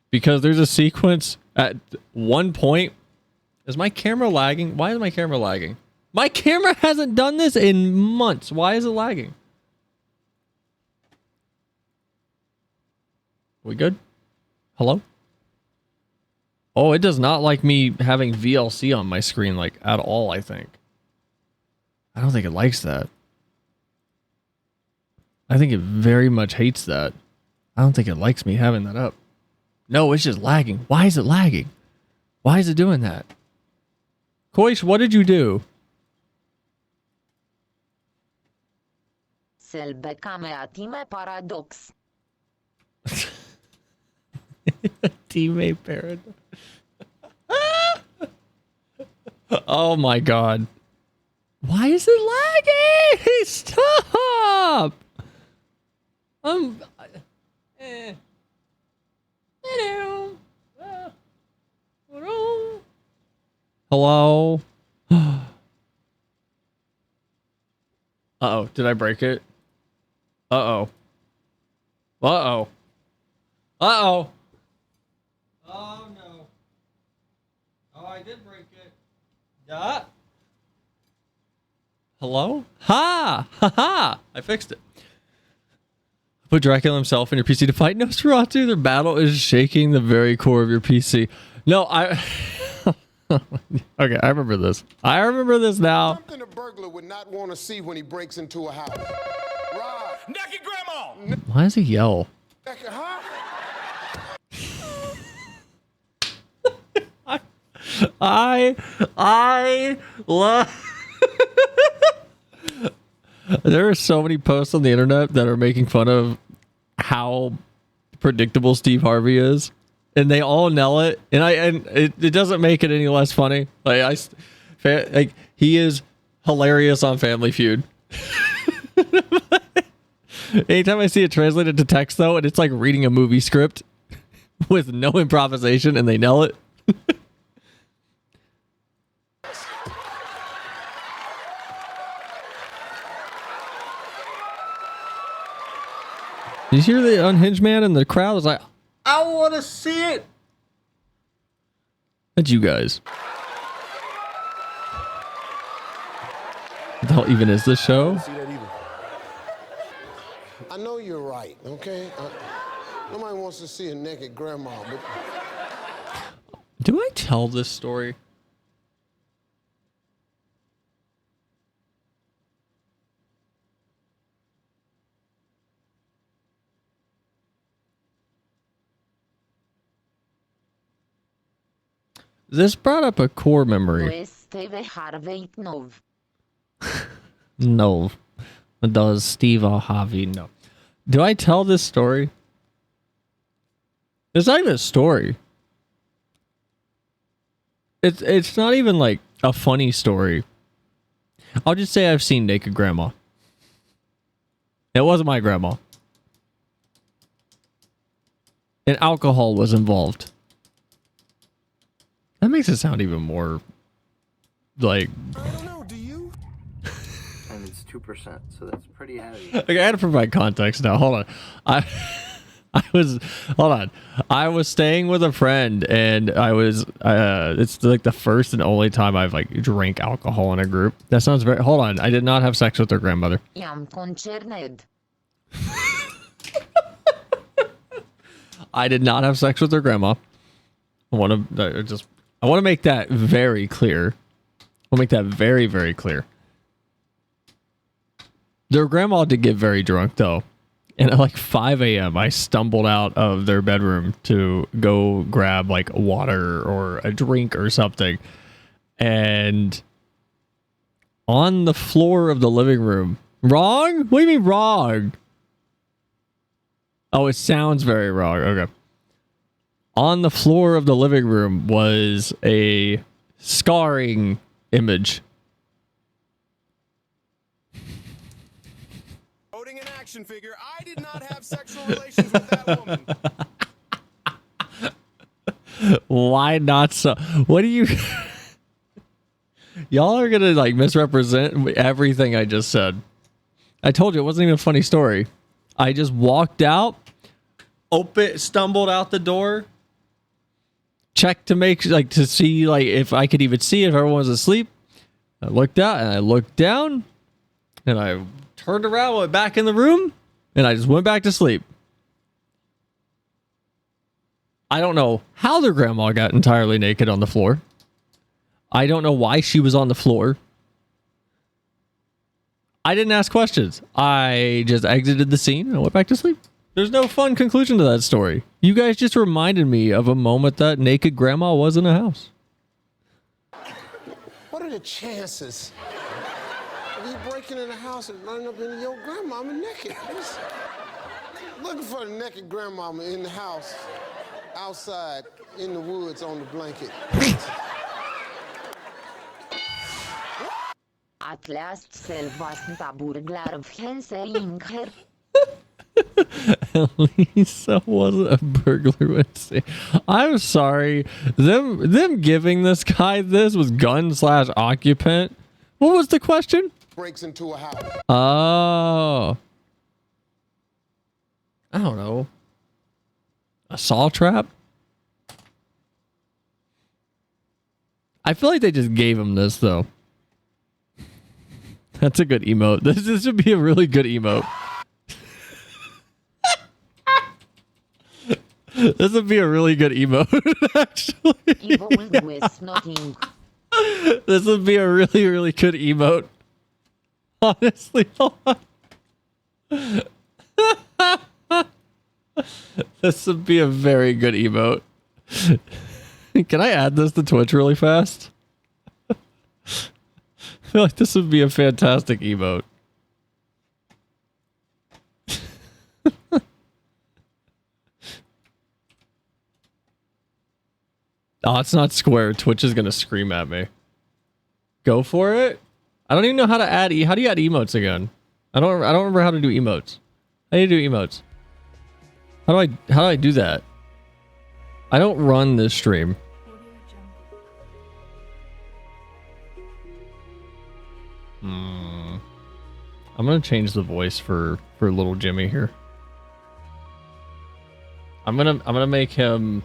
because there's a sequence at one point. Is my camera lagging? Why is my camera lagging? My camera hasn't done this in months. Why is it lagging? We good? Hello? Oh, it does not like me having VLC on my screen, like, at all, I think. I don't think it likes that. I think it very much hates that. I don't think it likes me having that up. No, it's just lagging. Why is it lagging? Why is it doing that? Koish, what did you do? Selbeca mea time paradox. Teammate paradox. Oh my god. Why is it lagging? Stop! Hello? Uh-oh, did I break it? Uh-oh. Uh-oh. Uh-oh. Oh no. Oh, I did break it. Yeah. Hello? Ha! Ha ha! I fixed it. Put Dracula himself in your PC to fight Nosferatu. Their battle is shaking the very core of your PC. No, I... Okay, I remember this. I remember this now. Something a burglar would not want to see when he breaks into a house. Rob. Naked grandma! Why does he yell? Naked, huh? I love... There are so many posts on the internet that are making fun of how predictable Steve Harvey is, and they all nail it. And it doesn't make it any less funny. Like he is hilarious on Family Feud. Anytime I see it translated to text though, and it's like reading a movie script with no improvisation, and they nail it. Did you hear the unhinged man in the crowd was like, I want to see it. That's you guys. What the hell even is this show? I know you're right, okay? Nobody wants to see a naked grandma, but... Do I tell this story? This brought up a core memory. No. Does Steve Harvey? No. Do I tell this story? It's not even a story. It's not even like a funny story. I'll just say I've seen naked grandma. It wasn't my grandma. And alcohol was involved. That makes it sound even more like... I don't know, do you? And it's 2%, so that's pretty heavy. Okay, I had to provide context now. Hold on. I was staying with a friend, and I was it's like the first and only time I've like drank alcohol in a group. That sounds very... Hold on. I did not have sex with their grandmother. I did not have sex with their grandma. I want to make that very clear. I'll make that very, very clear. Their grandma did get very drunk, though. And at like 5 a.m., I stumbled out of their bedroom to go grab like water or a drink or something. And on the floor of the living room... Wrong? What do you mean wrong? Oh, it sounds very wrong. Okay. On the floor of the living room was a scarring image. Holding an action figure. I did not have sexual relations with that woman. Why not so? What do you... Y'all are gonna like misrepresent everything I just said. I told you it wasn't even a funny story. I just walked out, stumbled out the door, checked to make like to see like if I could even see if everyone was asleep. I looked out and I looked down, and I turned around, went back in the room, and I just went back to sleep. I don't know how their grandma got entirely naked on the floor. I don't know why she was on the floor. I didn't ask questions. I just exited the scene and I went back to sleep. There's no fun conclusion to that story. You guys just reminded me of a moment that naked grandma was in a house. What are the chances be breaking in the house and running up into your grandmama naked. Looking for the naked grandmama in the house, outside, in the woods, on the blanket. At last selvasnta burglar of Henselinker. Lisa wasn't a burglar. I'm sorry. Them giving this guy this was gun/occupant. What was the question? Breaks into a house. Oh. I don't know. A saw trap? I feel like they just gave him this though. That's a good emote. This would be a really good emote. This would be a really good emote, actually. This would be a really, really good emote. Honestly, hold on. This would be a very good emote. Can I add this to Twitch really fast? I feel like this would be a fantastic emote. Oh, it's not square. Twitch is gonna scream at me. Go for it. I don't even know how to add. How do you add emotes again? I don't remember how to do emotes. How do you do emotes? How do I do that? I don't run this stream. I'm gonna change the voice for little Jimmy here. I'm gonna make him.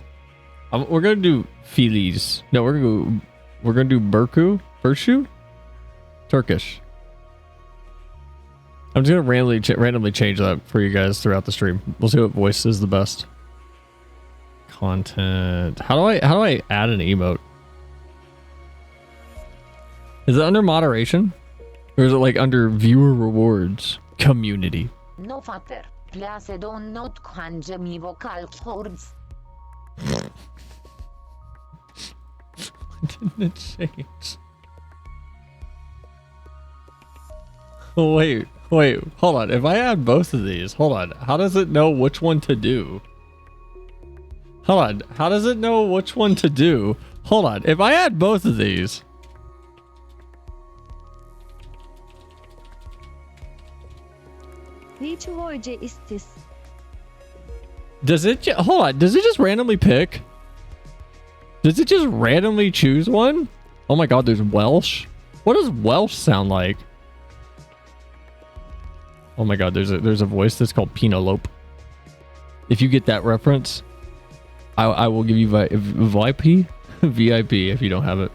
We're gonna do Feliz. No, we're gonna do Bershu, Turkish. I'm just gonna randomly change that for you guys throughout the stream. We'll see what voice is the best. Content. How do I add an emote? Is it under moderation, or is it like under viewer rewards? Community. No fatter. Place don't not kange mi vocal cords. Didn't it change? Oh, wait, hold on. If I add both of these, hold on. How does it know which one to do? Hold on. How does it know which one to do? Hold on. If I add both of these. Which word is this? Does it, hold on. Does it just randomly pick? Does it just randomly choose one? Oh my god, there's Welsh. What does Welsh sound like? Oh my god, there's a voice that's called Penelope. If you get that reference, I will give you VIP VIP if you don't have it.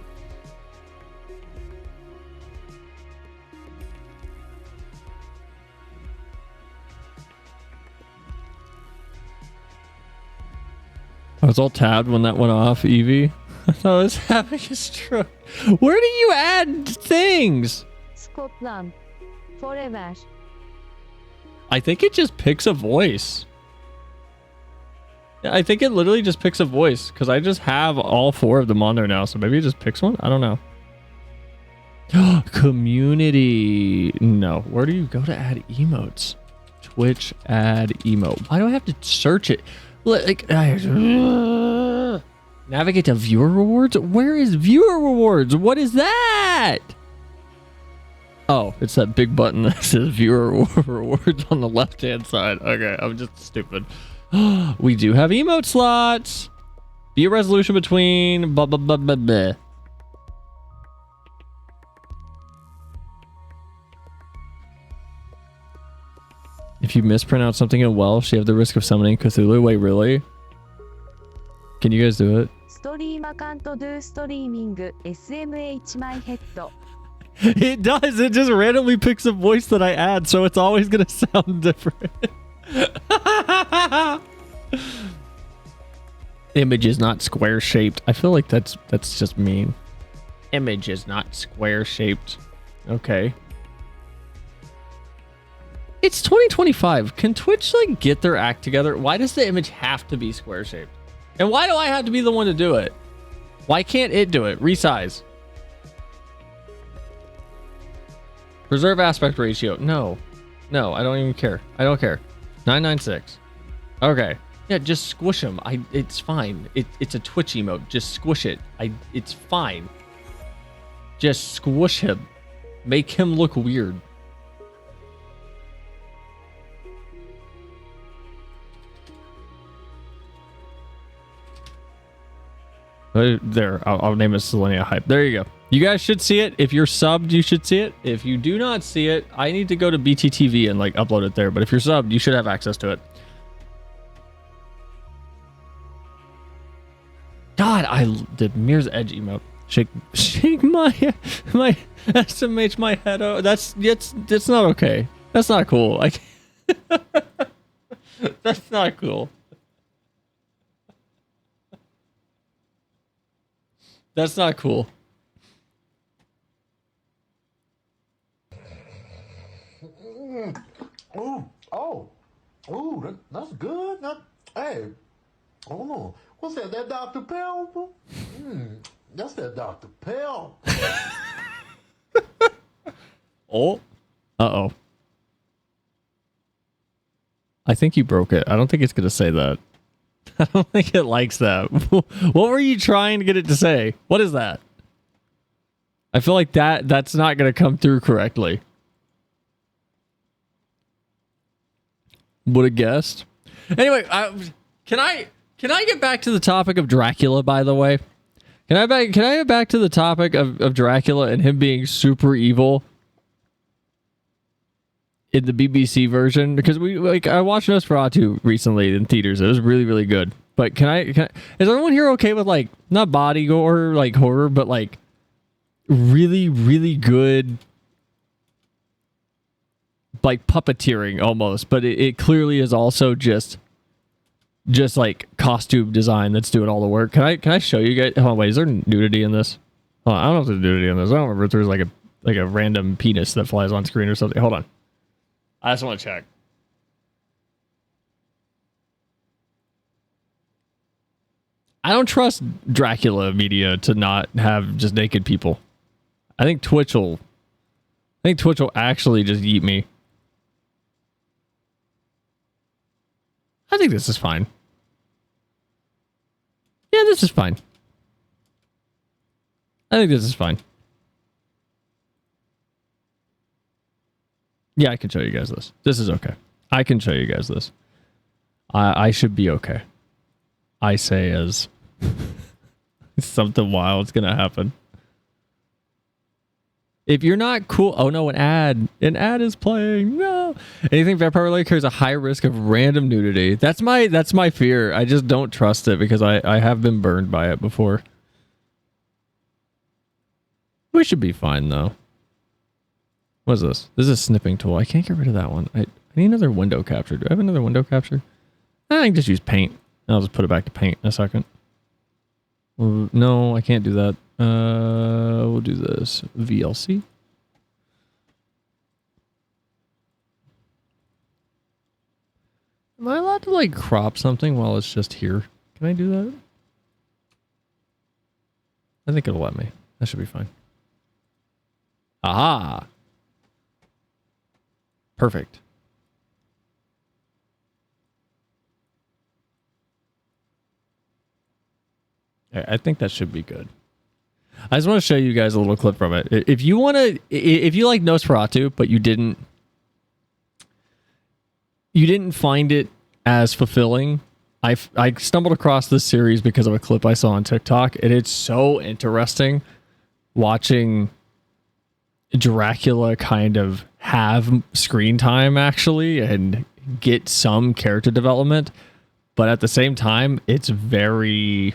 I was all tabbed when that went off, Evie. I thought I was having a stroke. Where do you add things? Scotland. Forever. I think it just picks a voice. I think it literally just picks a voice because I just have all 4 of them on there now. So maybe it just picks one. I don't know. Community. No. Where do you go to add emotes? Twitch add emote. Why do I have to search it? Like, navigate to viewer rewards? Where is viewer rewards? What is that? Oh, it's that big button that says viewer rewards on the left-hand side. Okay, I'm just stupid. We do have emote slots. Be a resolution between blah, blah, blah, blah, blah. If you mispronounce something in Welsh, you have the risk of summoning Cthulhu. Wait, really? Can you guys do it? Streamer can't do streaming. SMH my head. It does. It just randomly picks a voice that I add, so it's always going to sound different. Image is not square shaped. I feel like that's just mean. Image is not square shaped. Okay. It's 2025. Can Twitch like get their act together? Why does the image have to be square shaped? And why do I have to be the one to do it? Why can't it do it? Resize. Preserve aspect ratio. No. No, I don't even care. I don't care. 996. Okay. Yeah, just squish him. It's fine. It's a Twitch emote. Just squish it. It's fine. Just squish him. Make him look weird. There, I'll name it Selenia Hype. There you go. You guys should see it. If you're subbed, you should see it. If you do not see it, I need to go to BTTV and like upload it there. But if you're subbed, you should have access to it. God, I did Mirror's Edge emote. Shake my SMH my head. Oh, that's not okay. That's not cool. That's not cool. That's not cool. That's good. Hey, what's that? That Dr. Pepper? That's that Dr. Pepper. Oh. Uh-oh. I think you broke it. I don't think it's going to say that. I don't think it likes that. What were you trying to get it to say? What is that? I feel like that's not going to come through correctly. Would have guessed. Anyway, can I get back to the topic of Dracula, by the way? Can I get back to the topic of Dracula and him being super evil in the BBC version? Because I watched Nosferatu recently in theaters. It was really, really good. But can I is everyone here okay with like not body gore like horror, but like really, really good like puppeteering almost, but it clearly is also just like costume design that's doing all the work. Can I show you guys? Hold on, wait, is there nudity in this? Hold on, I don't know if there's nudity in this. I don't remember if there's like a random penis that flies on screen or something. Hold on. I just want to check. I don't trust Dracula media to not have just naked people. I think Twitch will actually just eat me. I think this is fine. Yeah, this is fine. I think this is fine. Yeah, I can show you guys this. This is okay. I can show you guys this. I should be okay. I say as something wild's gonna happen. If you're not cool, oh no, an ad is playing. No, anything Vampire Related carries a high risk of random nudity. That's my fear. I just don't trust it because I have been burned by it before. We should be fine though. What is this? This is a snipping tool. I can't get rid of that one. I need another window capture. Do I have another window capture? I can just use paint. I'll just put it back to paint in a second. No, I can't do that. We'll do this. VLC. Am I allowed to like crop something while it's just here? Can I do that? I think it'll let me. That should be fine. Aha! Perfect. I think that should be good. I just want to show you guys a little clip from it. If you want to, if you like Nosferatu, but you didn't find it as fulfilling, I stumbled across this series because of a clip I saw on TikTok, and it's so interesting watching Dracula kind of have screen time actually and get some character development, but at the same time, it's very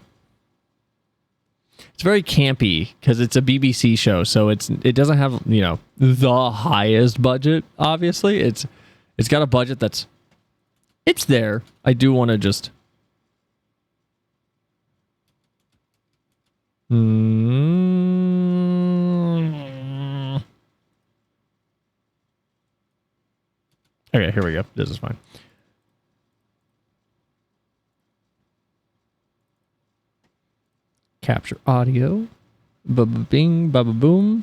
campy because it's a BBC show, so it doesn't have, you know, the highest budget. Obviously, it's got a budget it's there. I do want to just okay, here we go. This is fine. Capture audio. Baba bing, baba boom.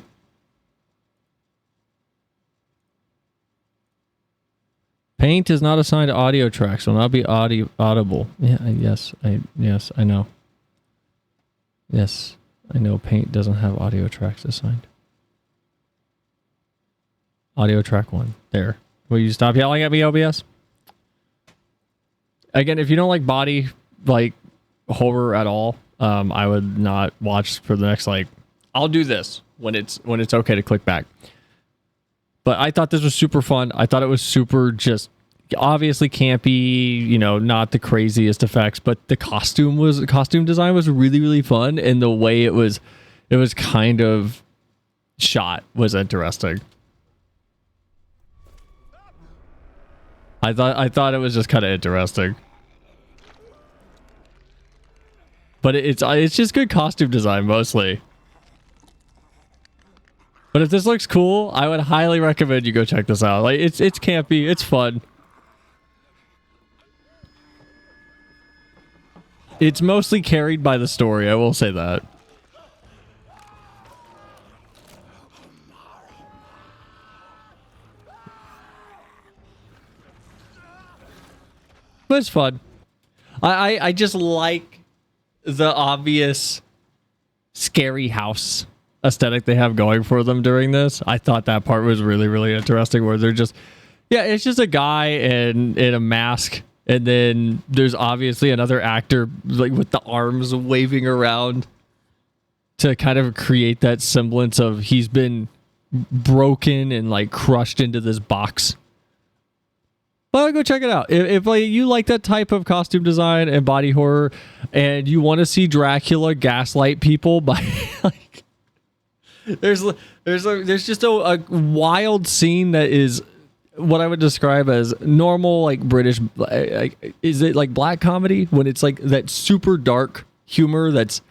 Paint is not assigned audio tracks, will not be audible. Yeah, yes, I know. Yes, I know Paint doesn't have audio tracks assigned. Audio track 1. There. Will you stop yelling at me, OBS? Again, if you don't like body like horror at all, I would not watch for the next I'll do this when it's okay to click back. But I thought this was super fun. I thought it was super just obviously campy, you know, not the craziest effects, but the costume design was really, really fun, and the way it was kind of shot was interesting. I thought it was just kind of interesting. But it's just good costume design mostly. But if this looks cool, I would highly recommend you go check this out. Like it's campy, it's fun. It's mostly carried by the story, I will say that. But it's fun. I just like the obvious scary house aesthetic they have going for them during this. I thought that part was really, really interesting, where they're just, yeah, it's just a guy in a mask, and then there's obviously another actor like with the arms waving around to kind of create that semblance of he's been broken and like crushed into this box. Well, go check it out. If like, you like that type of costume design and body horror, and you want to see Dracula gaslight people by like, there's just a wild scene that is what I would describe as normal, like British. Is it like black comedy when it's like that super dark humor that's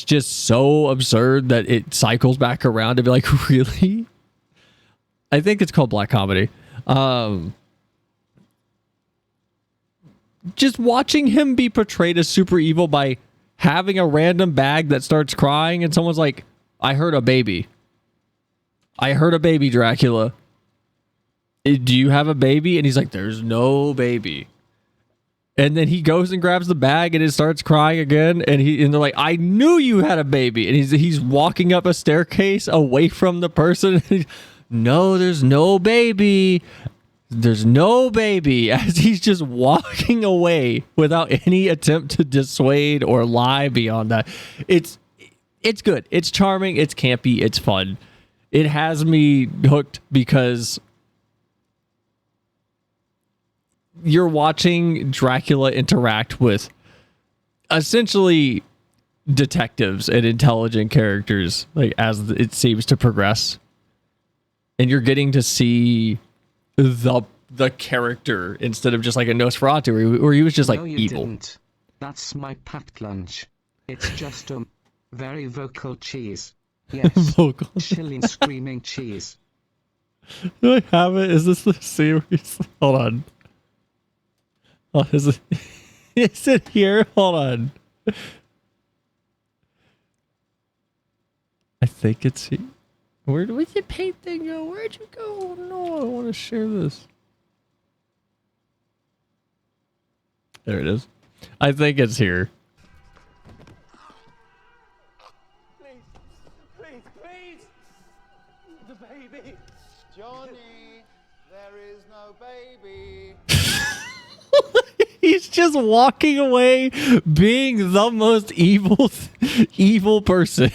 just so absurd that it cycles back around to be like, really? I think it's called black comedy. Just watching him be portrayed as super evil by having a random bag that starts crying, and someone's like, I heard a baby. I heard a baby, Dracula. Do you have a baby? And he's like, there's no baby. And then he goes and grabs the bag, and it starts crying again. And they're like, I knew you had a baby. And he's walking up a staircase away from the person. No, there's no baby. There's no baby, as he's just walking away without any attempt to dissuade or lie beyond that. It's good. It's charming. It's campy. It's fun. It has me hooked because you're watching Dracula interact with essentially detectives and intelligent characters, like as it seems to progress, and you're getting to see the character instead of just like a Nosferatu where he was just like No, you evil. Didn't. That's my packed lunch. It's just a very vocal cheese. Yes. Vocal. Chilling, screaming cheese. Do I have it? Is this the series? Hold on. Oh, is it here? Hold on. I think it's here. Where'd the paint thing go? Where'd you go? No, I want to share this. There it is. I think it's here. Please! The baby! Johnny, there is no baby. He's just walking away being the most evil person.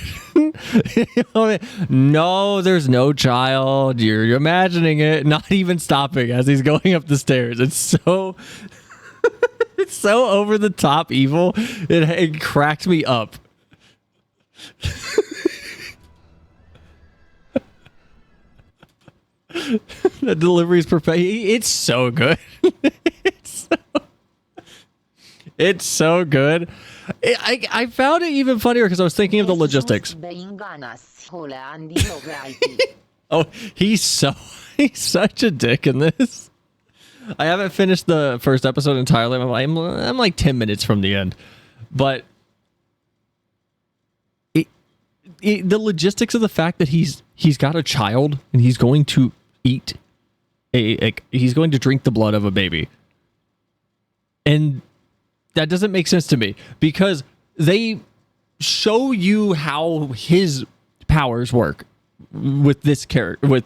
No, there's no child. You're imagining it, not even stopping as he's going up the stairs. It's so it's so over the top evil. It cracked me up. The delivery is perfect. It's so good. It's so good. I found it even funnier because I was thinking of the logistics. Oh, he's such a dick in this. I haven't finished the first episode entirely. I'm like 10 minutes from the end, but the logistics of the fact that he's got a child and he's going to eat he's going to drink the blood of a baby. And that doesn't make sense to me because they show you how his powers work with this character, with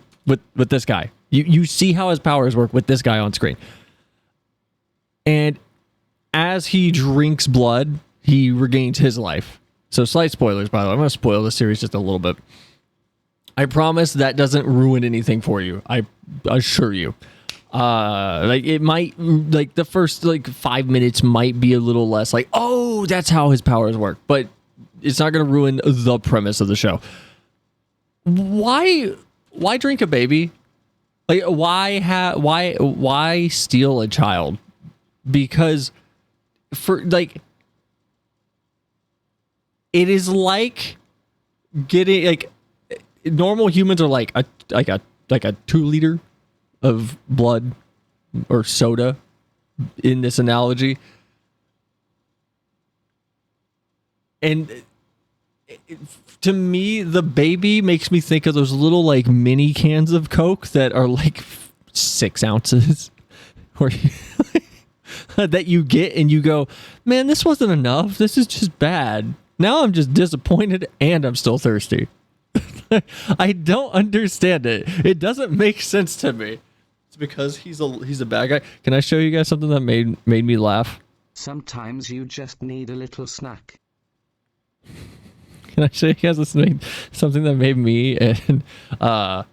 this guy. You see how his powers work with this guy on screen. And as he drinks blood, he regains his life. So slight spoilers, by the way. I'm going to spoil the series just a little bit. I promise that doesn't ruin anything for you. I assure you. Like it might, like the first like 5 minutes might be a little less like, oh, that's how his powers work. But it's not going to ruin the premise of the show. Why drink a baby? Like why steal a child? Because for like it is like getting like normal humans are like a 2 liter of blood or soda in this analogy. And to me, the baby makes me think of those little like mini cans of Coke that are like 6 ounces or that you get and you go, man, this wasn't enough. This is just bad. Now I'm just disappointed and I'm still thirsty. I don't understand it. It doesn't make sense to me. It's because he's a bad guy. Can I show you guys something that made me laugh? Sometimes you just need a little snack. Can I show you guys something that made me and the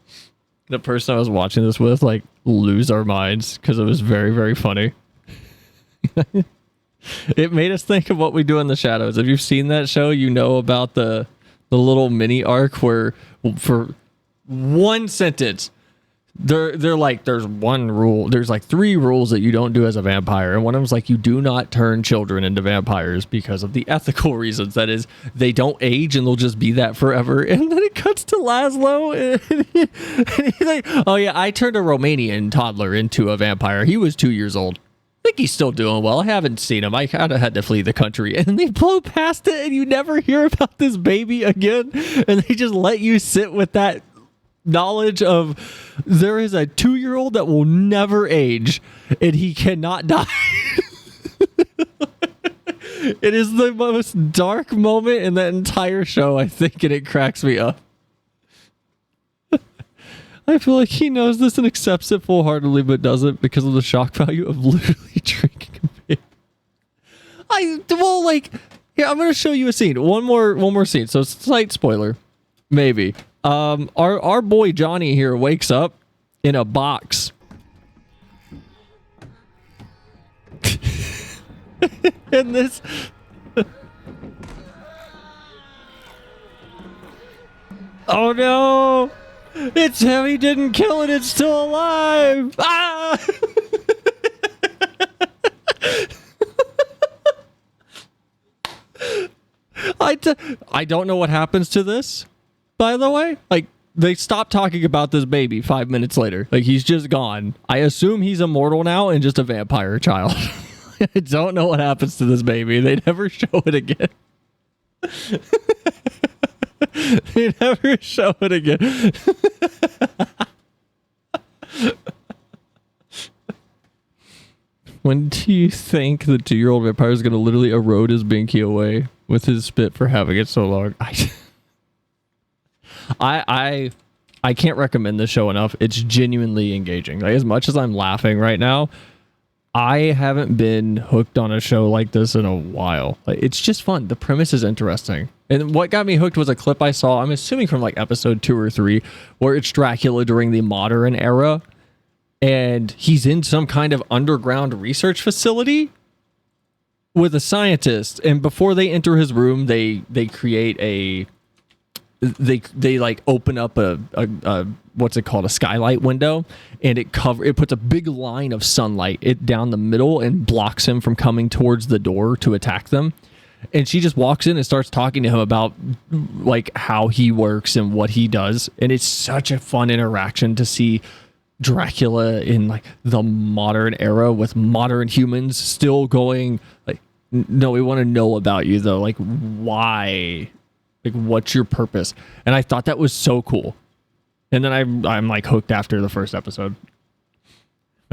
person I was watching this with like lose our minds because it was very, very funny. It made us think of What We Do in the Shadows. If you've seen that show, you know about the little mini arc where for one sentence they're like, there's one rule, there's like 3 rules that you don't do as a vampire, and one of them's like you do not turn children into vampires because of the ethical reasons. That is, they don't age and they'll just be that forever. And then it cuts to Laszlo and he's like, oh yeah, I turned a Romanian toddler into a vampire. He was 2 years old. I think he's still doing well. I haven't seen him. I kind of had to flee the country. And they blow past it and you never hear about this baby again. And they just let you sit with that knowledge of there is a 2-year-old that will never age and he cannot die. It is the most dark moment in that entire show, I think, and it cracks me up. I feel like he knows this and accepts it full-heartedly, but doesn't because of the shock value of literally drinking a baby. I'm going to show you a scene. One more scene. So slight spoiler, maybe. Our boy Johnny here wakes up in a box. And this. Oh no! It's him. He didn't kill it. It's still alive. Ah! I don't know what happens to this, by the way. Like, they stopped talking about this baby 5 minutes later. Like, he's just gone. I assume he's immortal now and just a vampire child. I don't know what happens to this baby. They never show it again. They never show it again. When do you think the 2-year-old vampire is going to literally erode his binky away with his spit for having it so long? I can't recommend this show enough. It's genuinely engaging. Like, as much as I'm laughing right now, I haven't been hooked on a show like this in a while. Like, it's just fun. The premise is interesting. And what got me hooked was a clip I saw, I'm assuming from like episode 2 or 3, where it's Dracula during the modern era. And he's in some kind of underground research facility with a scientist. And before they enter his room, they create a... They like open up a what's it called, a skylight window, and it puts a big line of sunlight down the middle and blocks him from coming towards the door to attack them. And she just walks in and starts talking to him about like how he works and what he does, and it's such a fun interaction to see Dracula in like the modern era with modern humans still going like, no, we want to know about you though, like why. Like, what's your purpose? And I thought that was so cool. And then I'm like hooked after the first episode.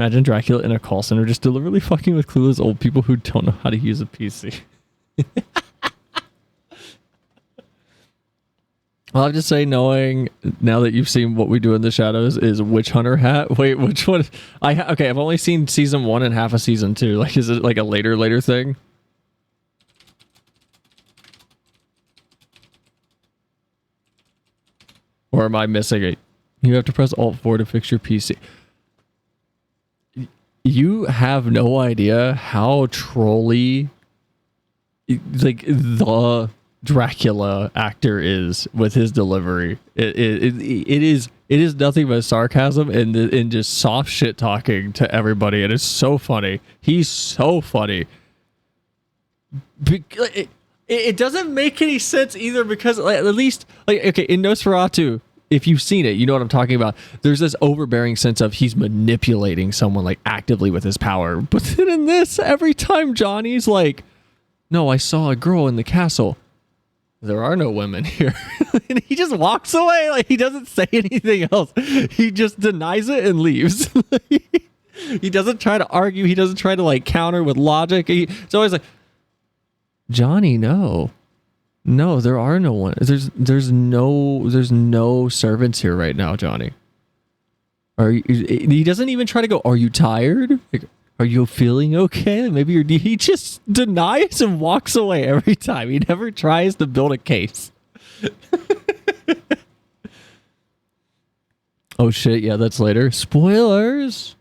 Imagine Dracula in a call center just deliberately fucking with clueless old people who don't know how to use a PC. I'll have to say, knowing now that you've seen What We Do in the Shadows is Witch Hunter hat. Wait, which one? Okay, I've only seen season 1 and half of season 2. Like, is it like a later thing? Or am I missing it? You have to press Alt-4 to fix your PC. You have no idea how trolly, like, the Dracula actor is with his delivery. It is nothing but sarcasm and just soft shit talking to everybody, and it's so funny. He's so funny. It doesn't make any sense either, because at least, like, okay, in Nosferatu, if you've seen it, you know what I'm talking about. There's this overbearing sense of he's manipulating someone, like, actively with his power. But then in this, every time Johnny's like, no, I saw a girl in the castle. There are no women here. And he just walks away. Like, he doesn't say anything else. He just denies it and leaves. He doesn't try to argue. He doesn't try to, like, counter with logic. It's always like, Johnny, no, there are no one. There's no servants here right now, Johnny. He doesn't even try to go, are you tired? Like, are you feeling okay? Maybe he just denies and walks away every time. He never tries to build a case. Oh shit, yeah, that's later. Spoilers.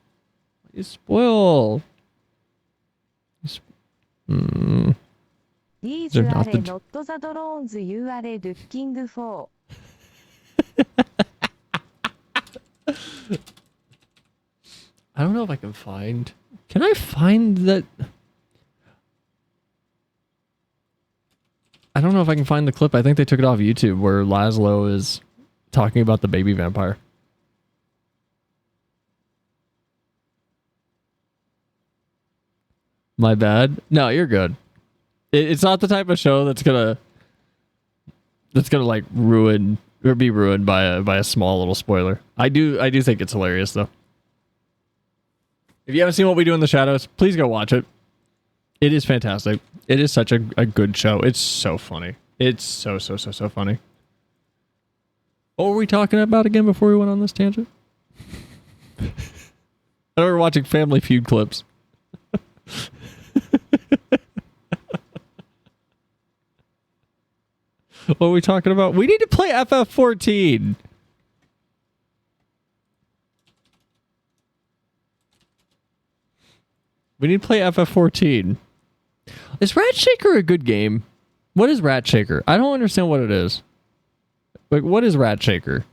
You spoil. These are not the drones you are looking for. I don't know if I can find. Can I find that? I don't know if I can find the clip. I think they took it off YouTube where Laszlo is talking about the baby vampire. My bad. No, you're good. It's not the type of show that's gonna like ruin or be ruined by a small little spoiler. I do think it's hilarious though. If you haven't seen What We Do in the Shadows, please go watch it. It is fantastic. It is such a good show. It's so funny. It's so funny. What were we talking about again before we went on this tangent? I know we were watching Family Feud clips. What are we talking about? We need to play FF14. We need to play FF14. Is Rat Shaker a good game? What is Rat Shaker? I don't understand what it is. Like, what is Rat Shaker?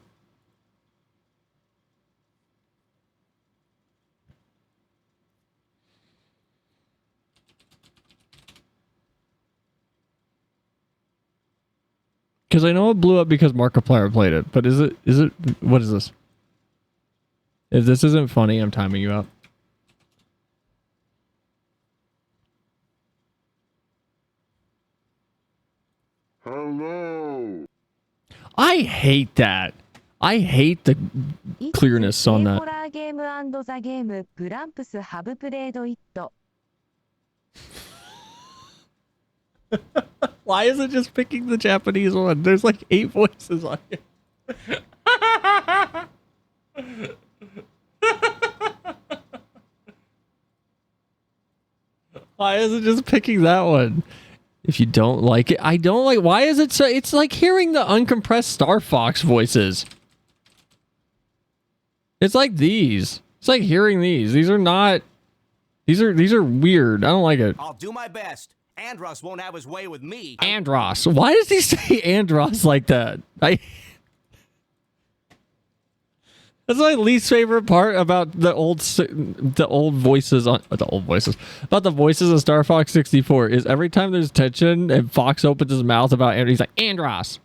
Because I know it blew up because Markiplier played it, but is it, what is this? If this isn't funny, I'm timing you out. Hello. I hate that. I hate the clearness on that. Horror game and the game Gramps have played it. Why is it just picking the Japanese one? There's like 8 voices on it. Why is it just picking that one? If you don't like it, I don't like. Why is it so? It's like hearing the uncompressed Star Fox voices. It's like these. It's like hearing these. These are not. These are weird. I don't like it. I'll do my best. Andros won't have his way with me. Andros. Why does he say Andros like that? That's my least favorite part about the old voices on about the voices of Star Fox 64 is every time there's tension and Fox opens his mouth about Andros, he's like Andros.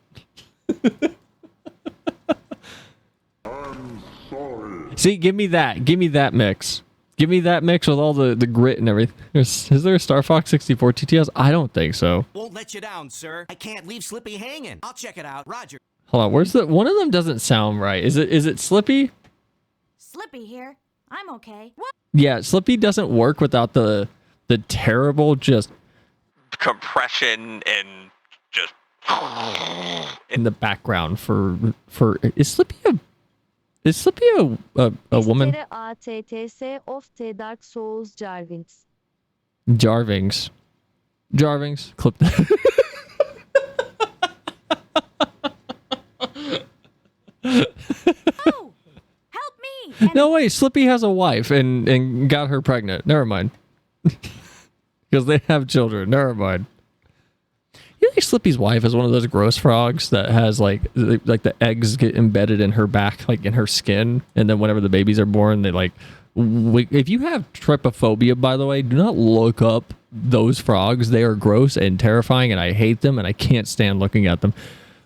I'm sorry. See, give me that mix. Give me that mix with all the grit and everything. Is there a Star Fox 64 TTS? I don't think so. Won't let you down, sir. I can't leave Slippy hanging. I'll check it out. Roger. Hold on, where's the one of them doesn't sound right. Is it Slippy? Slippy here. I'm okay. What? Yeah, Slippy doesn't work without the terrible just compression and just in the background for is Slippy a woman? ATTC of the Dark Souls Jarvings. Jarvings. Clip that. Oh, help me! No way, Slippy has a wife and got her pregnant. Never mind. Because they have children. Never mind. You think Slippy's wife is one of those gross frogs that has like the eggs get embedded in her back, like in her skin, and then whenever the babies are born, they like. If you have trypophobia, by the way, do not look up those frogs. They are gross and terrifying, and I hate them, and I can't stand looking at them.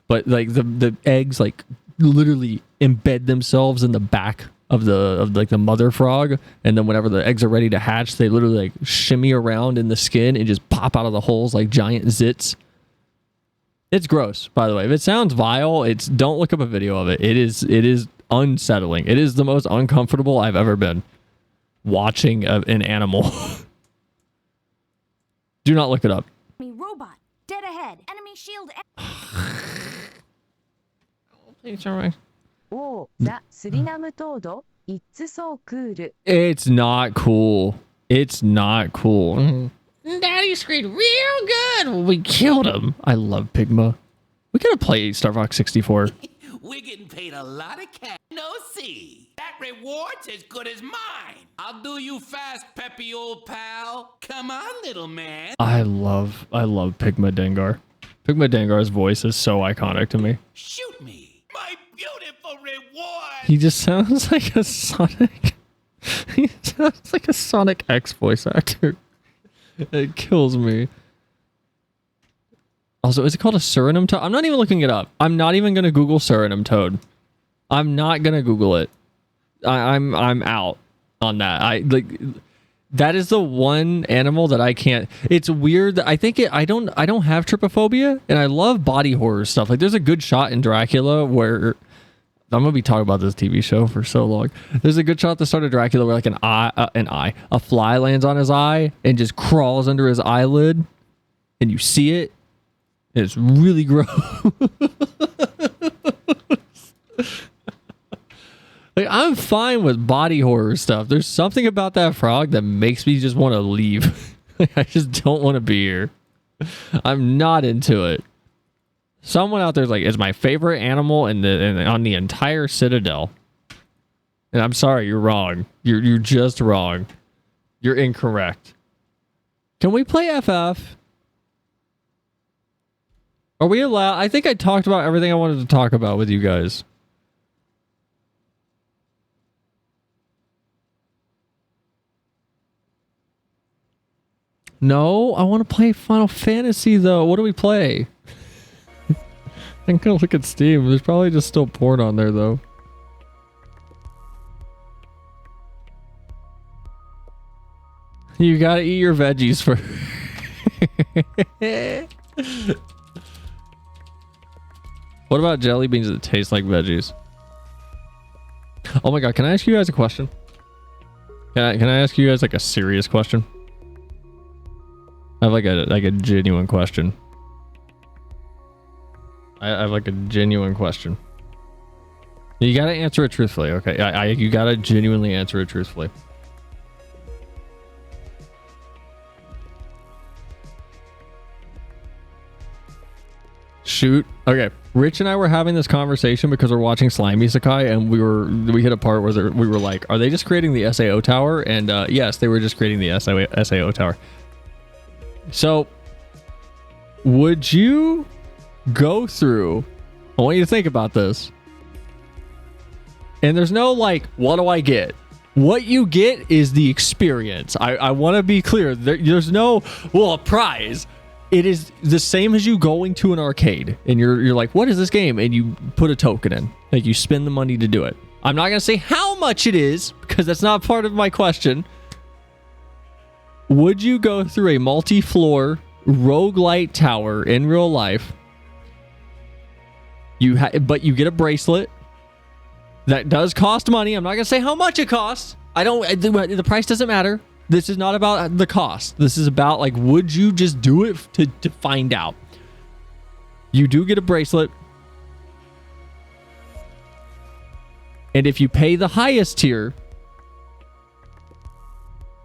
But like the eggs, like literally embed themselves in the back of the mother frog, and then whenever the eggs are ready to hatch, they literally like shimmy around in the skin and just pop out of the holes like giant zits. It's gross, by the way. If it sounds vile, don't look up a video of it. It is unsettling. It is the most uncomfortable I've ever been watching an animal. Do not look it up. Robot, dead ahead. Enemy shield. Please, all right. Oh, the Suriname Todo. It's so cool. It's not cool. It's not cool. Daddy screamed real good when we killed him. I love Pigma. We gotta play Star Fox 64. We're getting paid a lot of cash. No see. That reward's as good as mine. I'll do you fast, peppy old pal. Come on, little man. I love Pigma Dengar. Pigma Dengar's voice is so iconic to me. Shoot me. My beautiful reward. He just sounds like a Sonic. He sounds like a Sonic X voice actor. It kills me. Also, is it called a Suriname toad? I'm not even looking it up. I'm not even gonna Google Suriname toad. I'm not gonna Google it. I'm out on that. That is the one animal that I can't. It's weird. I think I don't have trypophobia, and I love body horror stuff. Like there's a good shot in Dracula where I'm gonna be talking about this TV show for so long. There's a good shot at the start of Dracula where like a fly lands on his eye and just crawls under his eyelid, and you see it. And it's really gross. Like I'm fine with body horror stuff. There's something about that frog that makes me just want to leave. I just don't want to be here. I'm not into it. Someone out there's like, it's my favorite animal on the entire Citadel. And I'm sorry, you're wrong. You're just wrong. You're incorrect. Can we play FF? Are we allowed? I think I talked about everything I wanted to talk about with you guys. No, I want to play Final Fantasy though. What do we play? I'm gonna look at Steam. There's probably just still porn on there though. You gotta eat your veggies first. What about jelly beans that taste like veggies? Oh my god, can I ask you guys a question? Can I ask you guys like a serious question? I have like a genuine question. I have like a genuine question. You gotta answer it truthfully, okay? You gotta genuinely answer it truthfully. Shoot. Okay. Rich and I were having this conversation because we're watching Slimy Sakai, and we hit a part where we were like, are they just creating the SAO tower? And yes, they were just creating the SAO tower. So, would you go through... I want you to think about this. And there's no like, what do I get? What you get is the experience. I want to be clear. There's no, well, a prize. It is the same as you going to an arcade and you're like, what is this game? And you put a token in. Like you spend the money to do it. I'm not going to say how much it is because that's not part of my question. Would you go through a multi-floor roguelite tower in real life? But you get a bracelet that does cost money. I'm not going to say how much it costs. The price doesn't matter. This is not about the cost. This is about like, would you just do it to find out? You do get a bracelet. And if you pay the highest tier,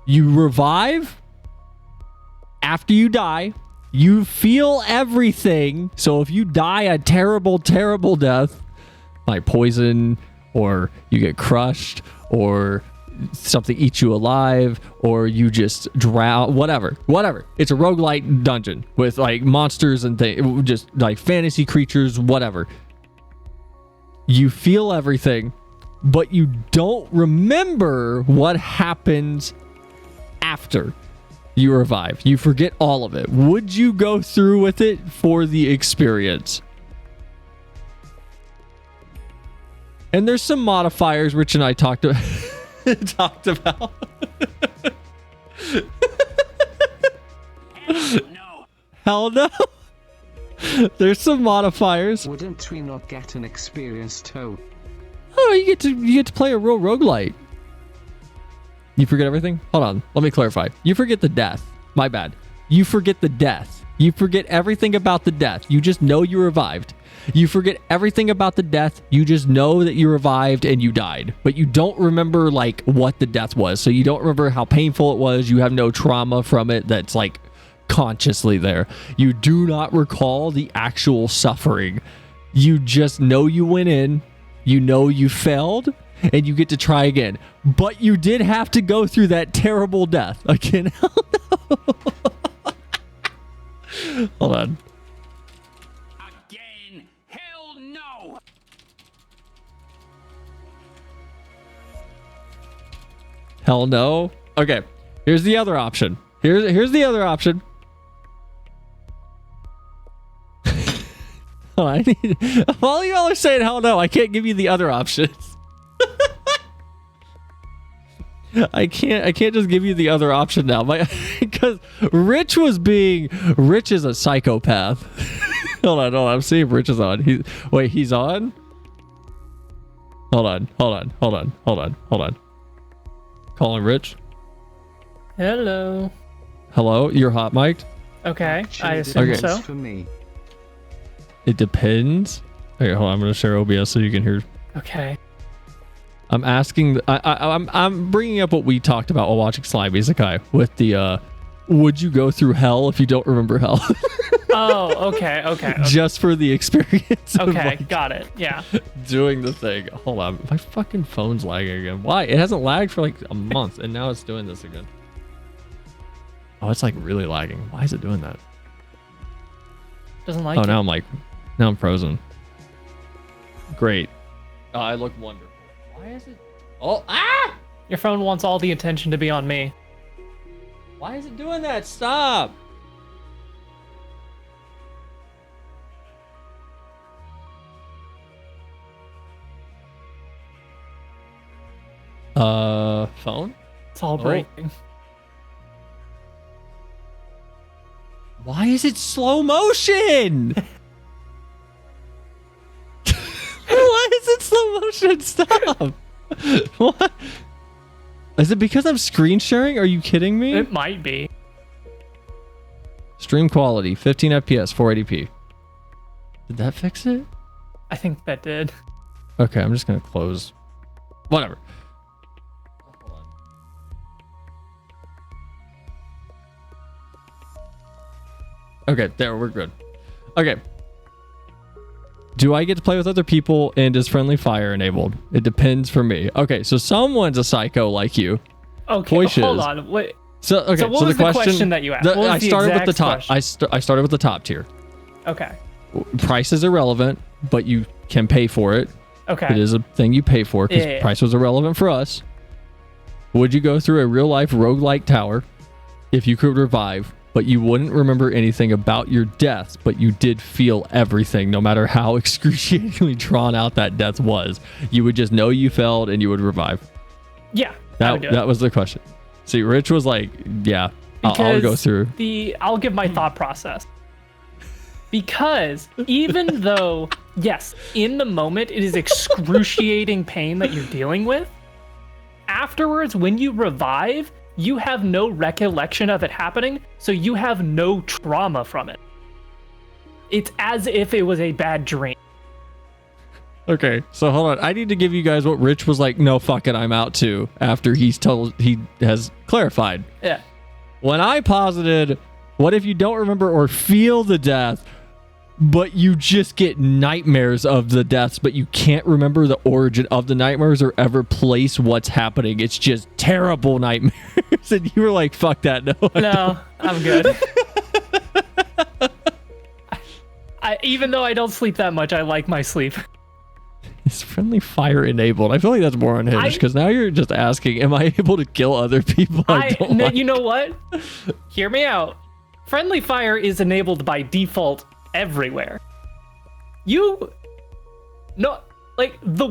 you revive after you die. You feel everything. So if you die a terrible, terrible death, like poison, or you get crushed, or something eats you alive, or you just drown, whatever. It's a roguelite dungeon with like monsters and things, just like fantasy creatures, whatever. You feel everything, but you don't remember what happens after you revive. You forget all of it. Would you go through with it for the experience? And there's some modifiers Rich and I talked about. Hell no. There's some modifiers. Wouldn't we not get an experience too? Oh, you get to play a real roguelite. You forget everything? Hold on. Let me clarify. You forget the death. My bad. You forget the death. You forget everything about the death. You just know you revived. You forget everything about the death. You just know that you revived and you died. But you don't remember like what the death was. So you don't remember how painful it was. You have no trauma from it that's like consciously there. You do not recall the actual suffering. You just know you went in. You know you failed. And you get to try again. But you did have to go through that terrible death. Again, hell no. Hold on. Again, hell no. Hell no. Okay, here's the other option. Here's the other option. Oh, I need. All y'all are saying hell no. I can't give you the other options. I can't just give you the other option now, because Rich is a psychopath. hold on, I'm seeing if Rich is on. He's on? Hold on. Calling Rich. Hello. Hello, you're hot mic'd? Okay, I assume so. For me. It depends. Okay, hold on, I'm gonna share OBS so you can hear. Okay. I'm asking. I'm bringing up what we talked about while watching Slime Isekai with the. Would you go through hell if you don't remember hell? Oh, okay. Just for the experience. Okay, got it. Yeah. Doing the thing. Hold on, my fucking phone's lagging again. Why? It hasn't lagged for like a month, and now it's doing this again. Oh, it's like really lagging. Why is it doing that? Doesn't like. Oh, it. now I'm frozen. Great. I look wonderful. Why is it? Oh, ah! Your phone wants all the attention to be on me. Why is it doing that? Stop. Phone? It's all breaking. Why is it slow motion? Why is it slow motion? Stop. What? Is it because I'm screen sharing? Are you kidding me? It might be. Stream quality, 15 FPS, 480p. Did that fix it? I think that did. Okay, I'm just going to close. Whatever. Okay, there, we're good. Okay. Do I get to play with other people, and is friendly fire enabled? It depends for me. Okay, so someone's a psycho like you. Okay, hold on. Wait. So okay, so what was the question that you asked? I started with the top. I started with the top tier. Okay. Price is irrelevant, but you can pay for it. Okay. It is a thing you pay for because price was irrelevant for us. Would you go through a real life roguelike tower if you could revive, but you wouldn't remember anything about your death, but you did feel everything, no matter how excruciatingly drawn out that death was? You would just know you failed and you would revive. Yeah. That was the question. See, Rich was like, yeah, I'll go through. I'll give my thought process. Because even though, yes, in the moment it is excruciating pain that you're dealing with, afterwards, when you revive, you have no recollection of it happening, so you have no trauma from it. It's as if it was a bad dream. Okay, so hold on. I need to give you guys what Rich was like, no, fuck it, I'm out too, after he has clarified. Yeah. When I posited, what if you don't remember or feel the death, but you just get nightmares of the deaths, but you can't remember the origin of the nightmares or ever place what's happening. It's just terrible nightmares. And you were like, fuck that. No, I'm good. Even though I don't sleep that much, I like my sleep. Is friendly fire enabled? I feel like that's more unhinged because now you're just asking, am I able to kill other people? You know what? Hear me out. Friendly fire is enabled by default everywhere. The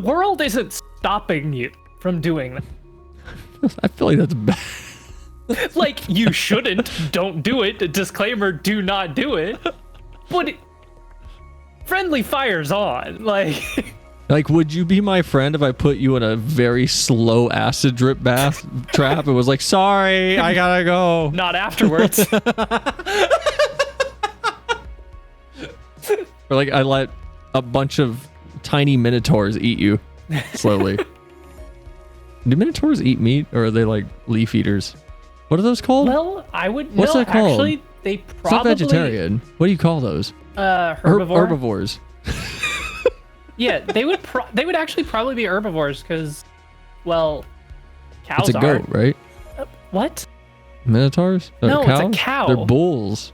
world isn't stopping you from doing that. I feel like that's bad. Like, you shouldn't. Don't do it. Disclaimer, do not do it. But friendly fire's on. Like, would you be my friend if I put you in a very slow acid drip bath trap? It was like, sorry, I gotta go. Not afterwards. Or like, I let a bunch of tiny minotaurs eat you slowly. Do minotaurs eat meat, or are they like leaf eaters? What are those called? Well, I would. What's that called? Actually, they probably. It's not vegetarian. What do you call those? Herbivore. Herbivores. Yeah, they would actually probably be herbivores because, well, cows It's a goat, right? What? Minotaurs? No, it's a cow. They're bulls.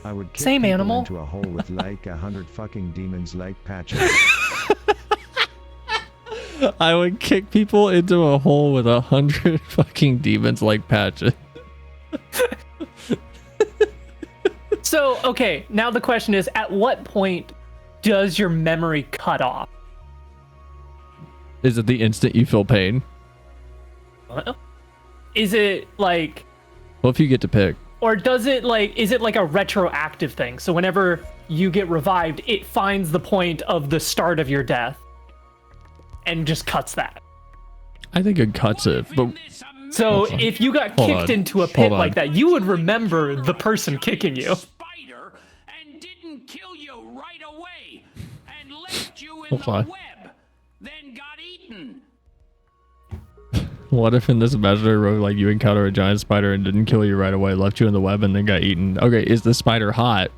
I would kick Same people animal. into a hole with like 100 fucking demons like patches. I would kick people into a hole with 100 fucking demons like Patches. So, okay, now the question is, at what point does your memory cut off? Is it the instant you feel pain? Is it like... Well, if you get to pick. Or does it is it like a retroactive thing? So whenever you get revived, it finds the point of the start of your death and just cuts that. I think it cuts it, but... So if you got kicked into a pit like that, you would remember the person kicking you. Hold on. What if in this imaginary world, like, you encounter a giant spider and didn't kill you right away, left you in the web, and then got eaten? Okay, is the spider hot?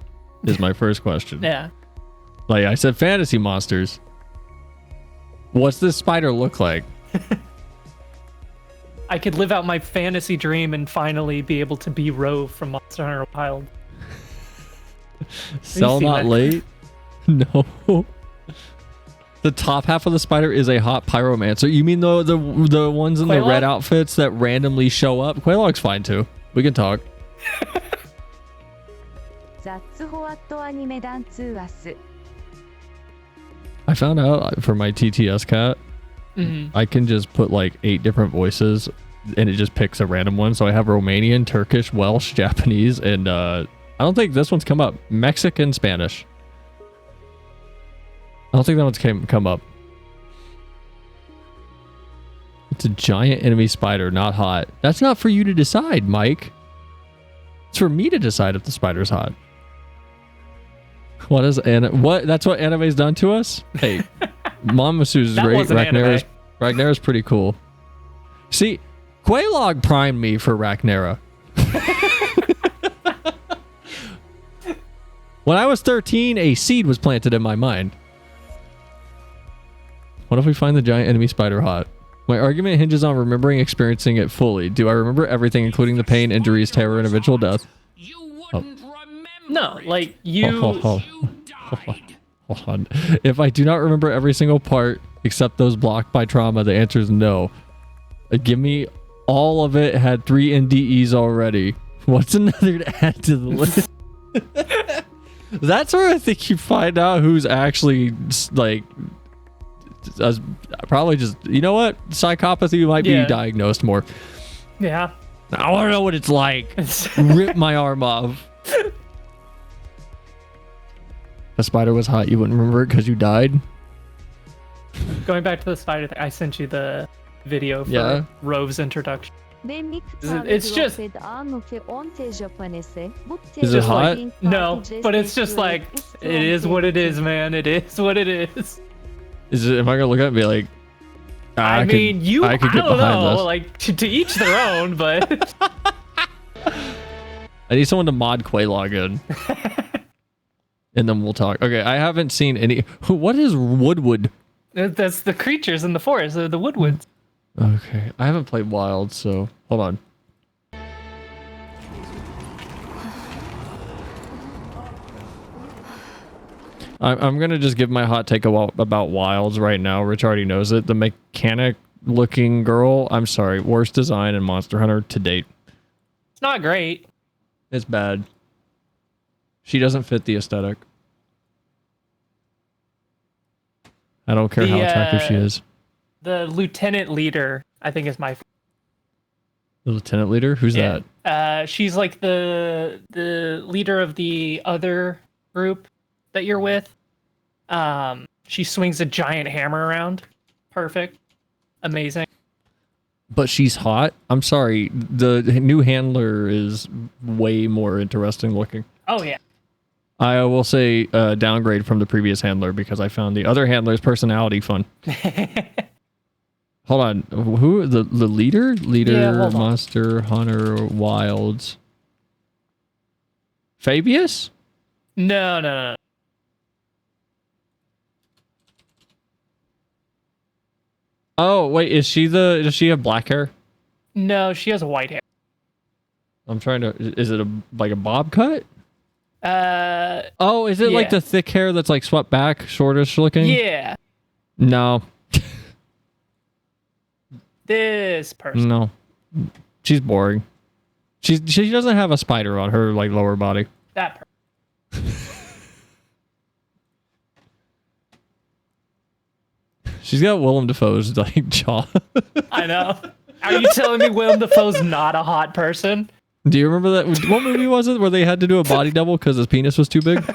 Is my first question. Yeah. Like I said, fantasy monsters. What's this spider look like? I could live out my fantasy dream and finally be able to be Rove from Monster Hunter Wild. Sell not late? No. The top half of the spider is a hot pyromancer. You mean the ones in the red outfits that randomly show up? Quaylog's fine too. We can talk. I found out for my TTS cat, I can just put like 8 different voices and it just picks a random one. So I have Romanian, Turkish, Welsh, Japanese, and I don't think this one's come up. Mexican, Spanish. I don't think that one's come up. It's a giant enemy spider, not hot. That's not for you to decide, Mike. It's for me to decide if the spider's hot. What is that's what anime's done to us? Hey, Mamasu's great. Ragnara's pretty cool. See, Quaylog primed me for Ragnara. When I was 13, a seed was planted in my mind. What if we find the giant enemy spider hot? My argument hinges on remembering experiencing it fully. Do I remember everything, including the pain, injuries, terror, and eventual death? No, like you... Hold on. If I do not remember every single part except those blocked by trauma, the answer is no. Give me all of it. Had 3 NDEs already. What's another to add to the list? That's where I think you find out who's actually like... probably just, you know what, psychopathy might be diagnosed more. Yeah, I want to know what it's like. Rip my arm off. The spider was hot. You wouldn't remember it because you died. Going back to the spider thing, I sent you the video for Yeah. Rove's introduction. It's just- Is Is it hot? No, but it's just like, it is what it is, man. It is what it is. Is it? Am I gonna look at it and be like? I mean, I could get don't behind know. this. Like, to each their own, but I need someone to mod Quaylog in. And then we'll talk. Okay, I haven't seen any. What is Woodwood? that's the creatures in the forest, the woodwoods. Okay, I haven't played Wild, so hold on. I'm gonna just give my hot take about Wilds right now. Rich already knows it. The mechanic-looking girl. I'm sorry, worst design in Monster Hunter to date. It's not great. It's bad. She doesn't fit the aesthetic. I don't care how attractive she is. The lieutenant leader, I think, is my. The lieutenant leader? Who's Yeah. that? She's like the leader of the other group that you're with. She swings a giant hammer around. Perfect. Amazing. But she's hot. I'm sorry. The new handler is way more interesting looking. Oh yeah. I will say downgrade from the previous handler because I found the other handler's personality fun. Hold on. Who the leader? Leader Yeah, hold on. Monster Hunter Wilds. Fabius? No. Oh, wait, does she have black hair? No, she has white hair. I'm trying to, is it like a bob cut? Oh, is it like the thick hair that's like swept back, shortish looking? Yeah. No. This person. No. She's boring. She doesn't have a spider on her like lower body. That person. She's got Willem Dafoe's like jaw. I know. Are you telling me Willem Dafoe's not a hot person? Do you remember that? What movie was it where they had to do a body double because his penis was too big?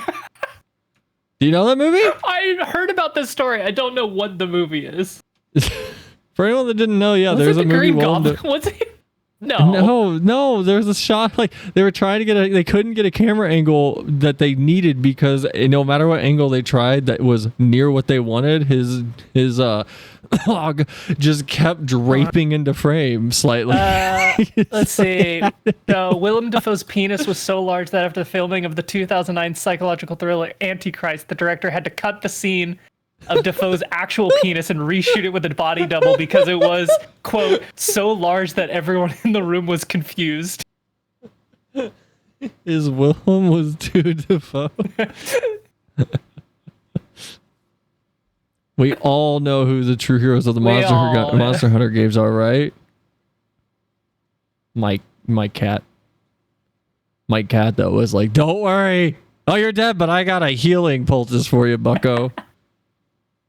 Do you know that movie? I heard about this story. I don't know what the movie is. For anyone that didn't know, yeah, Was there's it a the movie. Green Goblin? Was it? No, there's a shot like they were trying to they couldn't get a camera angle that they needed because no matter what angle they tried that was near what they wanted, his log just kept draping into frame slightly. Let's see. So Willem Dafoe's penis was so large that after the filming of the 2009 psychological thriller Antichrist, the director had to cut the scene of Dafoe's actual penis and reshoot it with a body double because it was, quote, so large that everyone in the room was confused. His Willem was too Dafoe. We all know who the true heroes of the Monster Hunter games are, right? Mike Cat. Mike Cat, though, was like, don't worry. Oh, you're dead, but I got a healing poultice for you, bucko.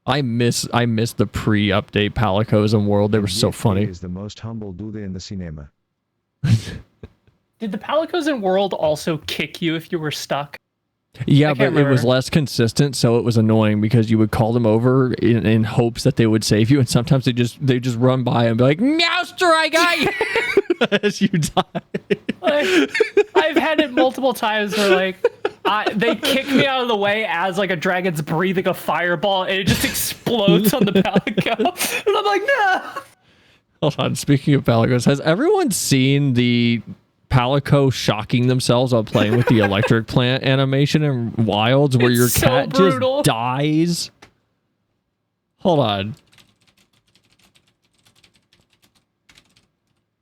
I miss the pre-update Palicos and World. They were so funny. Is the most humble dude in the cinema. Did the Palicos in World also kick you if you were stuck? Yeah, but it was less consistent, so it was annoying because you would call them over in hopes that they would save you, and sometimes they just run by and be like, "Meowster, I got you!" as you die. I've had it multiple times where like they kick me out of the way as like a dragon's breathing a fireball, and it just explodes on the Palico, and I'm like, no. Hold on. Speaking of Palicos, has everyone seen the Palico shocking themselves while playing with the electric plant animation in Wilds where your so cat brutal. just dies? Hold on.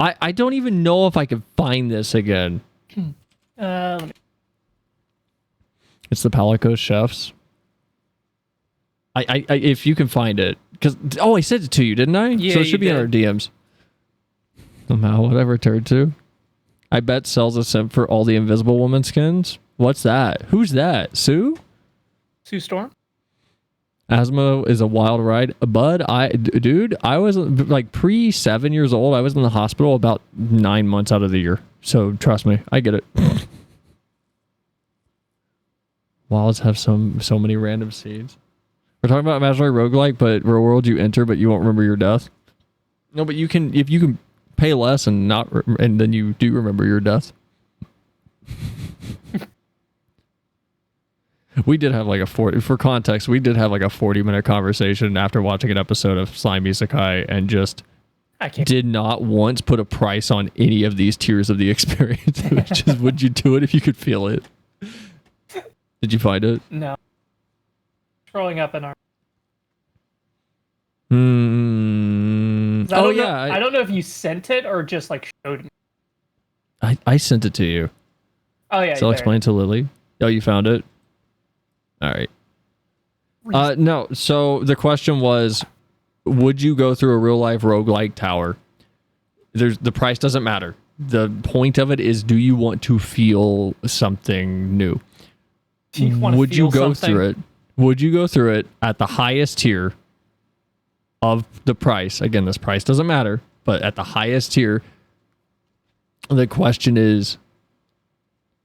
I don't even know if I can find this again. Let me- It's the Palico chefs. I if you can find it, because I sent it to you, didn't I? Yeah, so it should be in our did. DMs. Somehow, whatever turned to. I bet sells a simp for all the Invisible Woman skins. What's that? Who's that? Sue? Sue Storm? Asthma is a wild ride. Bud, I was like pre 7 years old. I was in the hospital about 9 months out of the year. So trust me, I get it. Wilds have so many random seeds. We're talking about imaginary roguelike, but real world you enter, but you won't remember your death. No, but you can if you can pay less and not, and then you do remember your death. We did have like a 40, for context, we did have like a 40-minute conversation after watching an episode of Slime Isekai and just did not once put a price on any of these tiers of the experience. Just, would you do it if you could feel it? Did you find it? No. Scrolling up in our... Oh, yeah. I don't know if you sent it or just like showed me. I sent it to you. Oh, yeah. So I'll explain to Lily. Oh, you found it? All right. No, so the question was, would you go through a real-life roguelike tower? The price doesn't matter. The point of it is, do you want to feel something new? Would you go through it? Would you go through it at the highest tier of the price? Again, this price doesn't matter, but at the highest tier, the question is,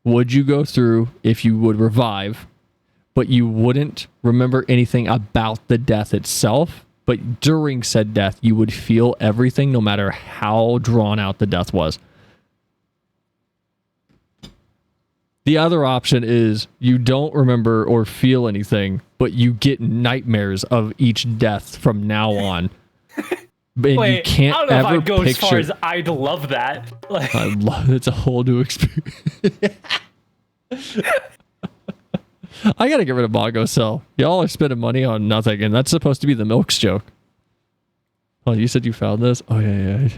would you go through if you would revive, but you wouldn't remember anything about the death itself, but during said death, you would feel everything no matter how drawn out the death was? The other option is you don't remember or feel anything, but you get nightmares of each death from now on. And Wait, you can't I don't know ever if I'd go picture... as far as I'd love that. Like... I love it's a whole new experience. I gotta get rid of Bongo Cell. Y'all are spending money on nothing, and that's supposed to be the Milks joke. Oh, you said you found this? Oh, yeah.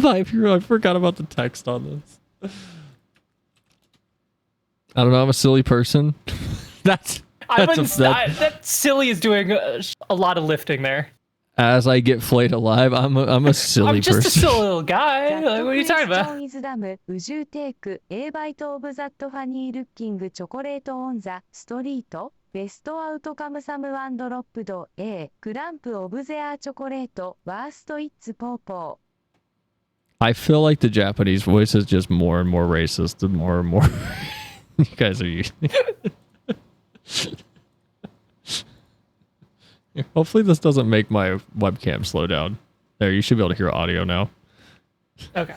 I forgot about the text on this. I don't know. I'm a silly person. That silly is doing a lot of lifting there. As I get flayed alive, I'm a silly I'm just person. a silly little guy. Like, what are you talking about? is dam, 宇宙テイク A バイトオブザットファニールッキングチョコレートオンザストリートベストアウトカムサムワンドロップド A クランプオブゼアチョコレートワーストイッツポーポー I feel like the Japanese voice is just more and more racist the more and more you guys are using. Hopefully this doesn't make my webcam slow down. There, you should be able to hear audio now. Okay.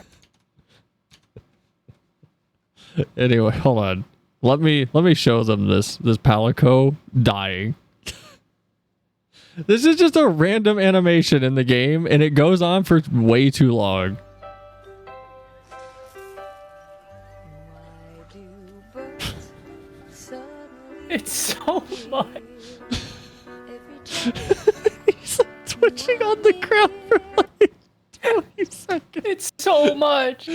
Anyway, hold on. Let me show them this Palico dying. This is just a random animation in the game, and it goes on for way too long. It's so much. He's like twitching on the ground for like 20 seconds. It's so much.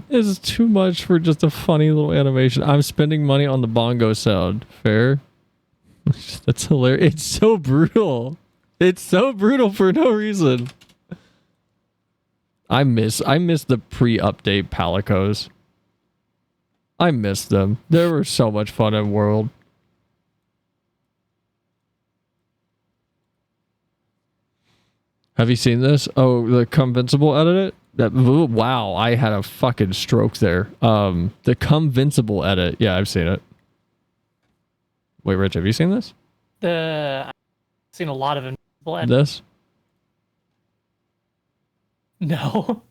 This is too much for just a funny little animation. I'm spending money on the bongo sound. Fair? That's hilarious. It's so brutal. It's so brutal for no reason. I miss the pre-update Palicos. I miss them. They were so much fun in World. Have you seen this? Oh, the Convincible edit? Wow, I had a fucking stroke there. The Convincible edit. Yeah, I've seen it. Wait, Rich, have you seen this? I've seen a lot of Invincible edits. This? No.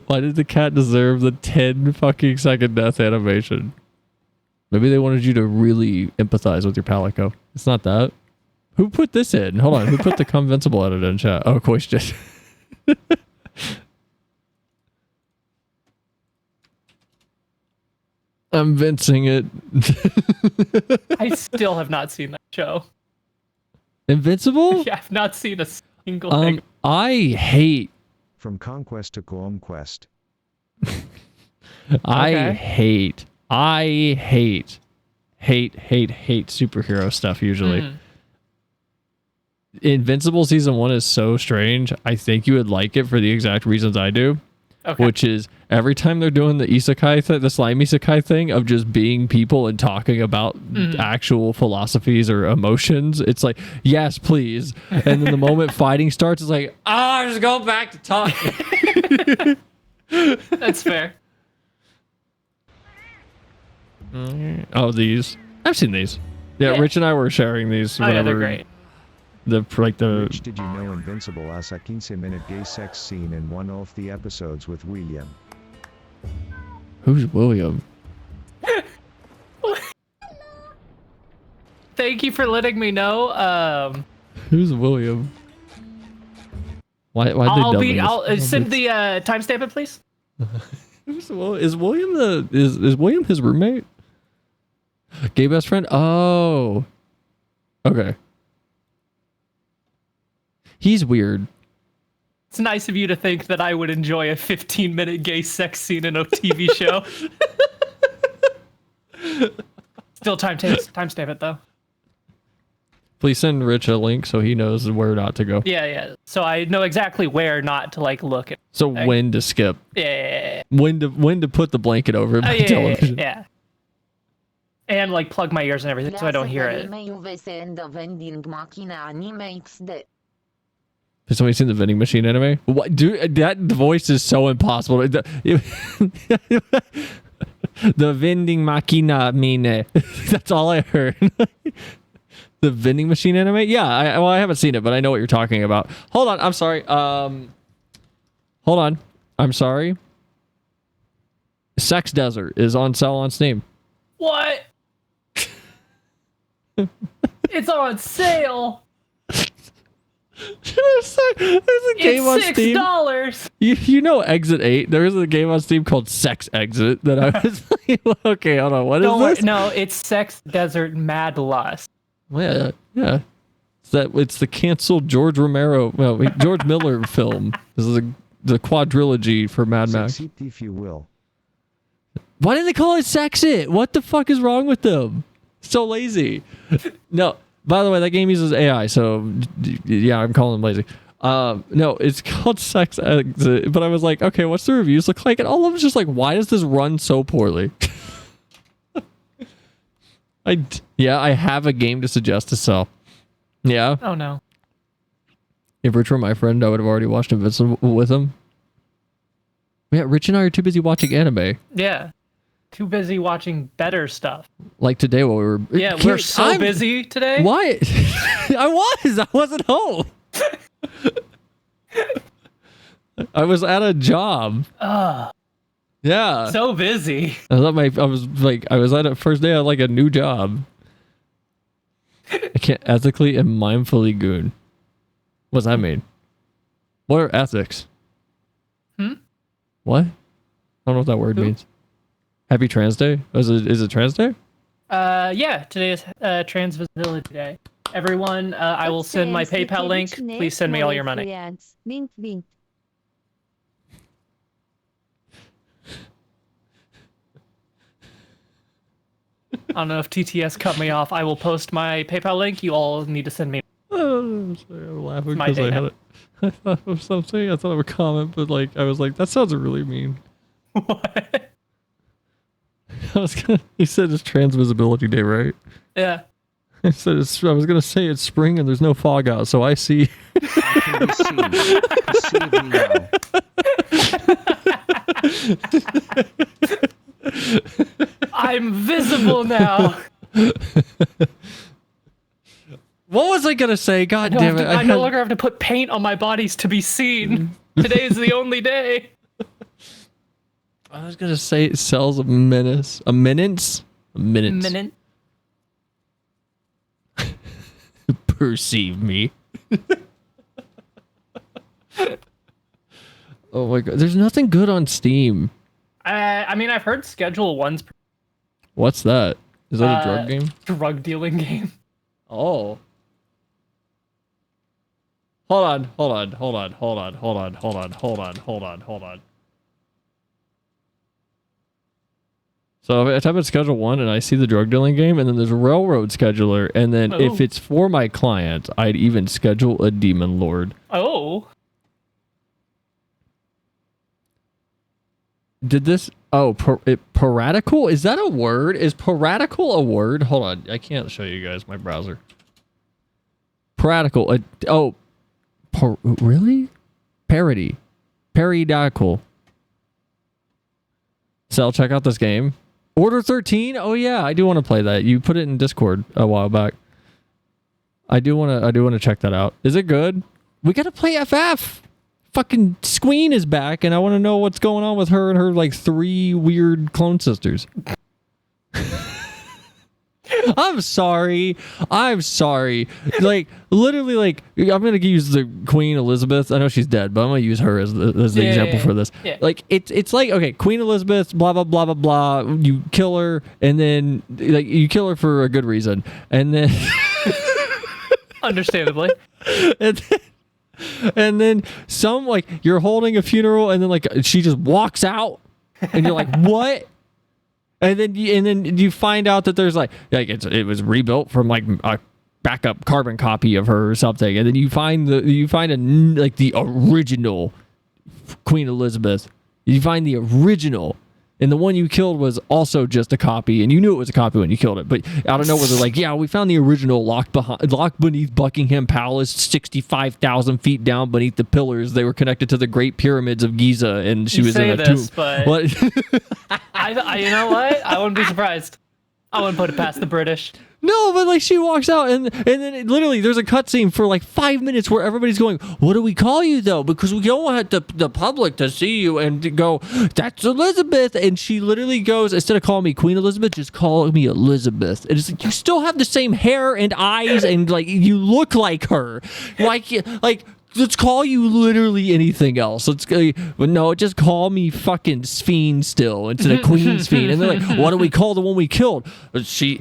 Why did the cat deserve the 10 fucking second death animation? Maybe they wanted you to really empathize with your Palico. It's not that. Who put this in? Hold on. Who put the Convincible edit in chat? Oh, question. I'm vincing it. I still have not seen that show. Invincible? Yeah, I've not seen a single thing. I hate... From conquest to conquest. I hate superhero stuff usually. Invincible season 1 is so strange. I think you would like it for the exact reasons I do. Okay. Which is every time they're doing the isekai the slime isekai thing of just being people and talking about actual philosophies or emotions, it's like, yes, please. And then the moment fighting starts, it's like, just go back to talking. That's fair. Oh, these. I've seen these. Yeah, Rich and I were sharing these. Oh, yeah, they're great. Rich, did you know Invincible has a 15-minute gay sex scene in one of the episodes with William? Who's William? Thank you for letting me know. Who's William? Why I'll send the timestamp it, please. Is William is William his roommate? Gay best friend? Oh. Okay. He's weird. It's nice of you to think that I would enjoy a 15-minute gay sex scene in a TV show. Still timestamp it though. Please send Rich a link so he knows where not to go. Yeah. So I know exactly where not to like look at. So when to skip. Yeah. When to put the blanket over my television. Yeah. And like plug my ears and everything so I don't hear it. Has somebody seen the vending machine anime? What, dude? That voice is so impossible. The vending machina mine. That's all I heard. The vending machine anime? Yeah, I haven't seen it, but I know what you're talking about. Hold on, I'm sorry. Hold on, I'm sorry. Sex Desert is on sale on Steam. What? It's on sale. There's a game on Steam. $6. You know Exit 8? There's a game on Steam called Sex Exit that I was like, okay, hold on, what is this? No, it's Sex Desert Mad Lust. Well, yeah. It's the canceled George Miller film. This is the quadrilogy for Mad Max. Sex if you will. Why did they call it Sex It? What the fuck is wrong with them? So lazy. No. By the way, that game uses AI, so yeah, I'm calling them lazy. No, it's called Sex Exit, but I was like, okay, what's the reviews look like? And all of them just like, why does this run so poorly? I have a game to suggest to sell. Yeah. Oh no. If Rich were my friend, I would have already watched Invincible with him. Yeah, Rich and I are too busy watching anime. Yeah. Too busy watching better stuff. Like today while we were... Yeah, we're so busy today. Why? I wasn't home. I was at a job. Yeah. So busy. I was at a first day at like a new job. I can't ethically and mindfully goon. What does that mean? What are ethics? What? I don't know what that word means. Happy Trans Day? Is it Trans Day? Yeah, today is Trans Visibility Day. Everyone, I will send my PayPal link. Please send me all your money. Wink, wink. I don't know if TTS cut me off. I will post my PayPal link. You all need to send me. Oh, I'm sorry, I'm laughing because I had it. I thought of something. I thought of a comment, but I was like, that sounds really mean. What? You said it's Trans Visibility Day, right? Yeah. I said I was gonna say it's spring and there's no fog out, so I see. I can be seen. See me now. I'm visible now. What was I gonna say? God damn it! I no longer have to put paint on my bodies to be seen. Today is the only day. I was gonna say it sells a menace. A minute. Perceive me. Oh my god! There's nothing good on Steam. I mean, I've heard Schedule 1's. What's that? Is that a drug game? Drug dealing game. Oh. Hold on. So if I type in Schedule 1 and I see the drug dealing game, and then there's a Railroad Scheduler, and then if it's for my client, I'd even schedule a Demon Lord. Oh. Did this... Oh, piratical? Is that a word? Is piratical a word? Hold on. I can't show you guys my browser. Piratical. Really? Parody. Periodical. So I'll check out this game. Order 13? Oh yeah, I do want to play that. You put it in Discord a while back. I do want to check that out. Is it good? We got to play FF. Fucking Squeen is back, and I want to know what's going on with her and her like 3 weird clone sisters. I'm sorry. Like, literally, like, I'm going to use the Queen Elizabeth. I know she's dead, but I'm going to use her as the example for this. Yeah. Like, it's like, okay, Queen Elizabeth, blah, blah, blah, blah, blah. You kill her, and then, like, you kill her for a good reason. And then... Understandably. And then some, like, you're holding a funeral, and then, like, she just walks out, and you're like, what? And then you find out that there's like it was rebuilt from like a backup carbon copy of her or something, and then you find the original Queen Elizabeth. You find the original, and the one you killed was also just a copy, and you knew it was a copy when you killed it. But out of nowhere, they're like, yeah, we found the original locked beneath Buckingham Palace, 65,000 feet down beneath the pillars. They were connected to the Great Pyramids of Giza, and she was in a tomb. But What? I you know what? I wouldn't be surprised. I wouldn't put it past the British. No, but like she walks out and then literally there's a cutscene for like 5 minutes where everybody's going, what do we call you though? Because we don't want the public to see you and to go, that's Elizabeth. And she literally goes, instead of calling me Queen Elizabeth, just call me Elizabeth. And it's like, you still have the same hair and eyes and like you look like her. Like let's call you literally anything else. But no, just call me fucking Sphene still instead of Queen Sphene. And they're like, what do we call the one we killed? She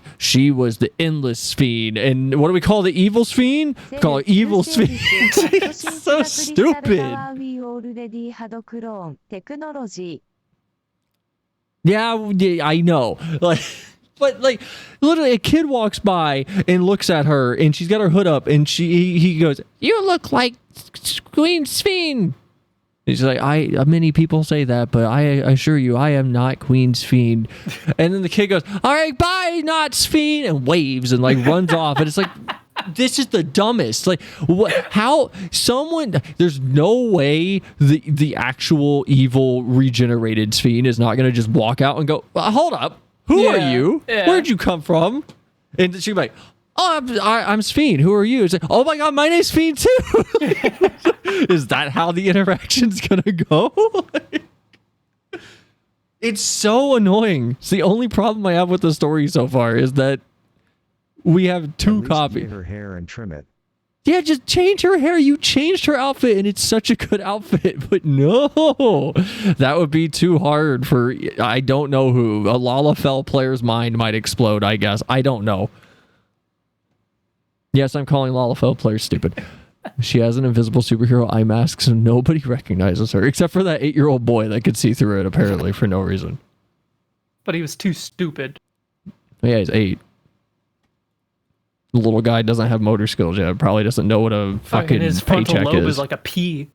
was the endless Sphene. And what do we call the evil Sphene? Call her evil Sphene. It's so stupid. Yeah, I know. But like literally a kid walks by and looks at her and she's got her hood up and he goes, you look like Queen Sphene. He's like, many people say that, but I assure you I am not Queen Sphene. And then the kid goes, all right, bye, not Sphene, and waves and like runs off. And it's like, this is the dumbest. Like, there's no way the actual evil regenerated Sphene is not going to just walk out and go, hold up. Who are you? Yeah. Where'd you come from? And she'd be like, oh, I'm Sphene. Who are you? It's like, oh my God, my name's Sphene too. Is that how the interaction's going to go? It's so annoying. It's the only problem I have with the story so far is that we have 2 copies. Her hair and trim it. Yeah, just change her hair. You changed her outfit, and it's such a good outfit. But no, that would be too hard for, I don't know who. A Lalafell player's mind might explode, I guess. I don't know. Yes, I'm calling Lalafell players stupid. She has an invisible superhero eye mask, so nobody recognizes her, except for that 8-year-old boy that could see through it, apparently, for no reason. But he was too stupid. Yeah, he's 8. The little guy doesn't have motor skills yet. Probably doesn't know what a fucking his frontal paycheck lobe is. is like a pea.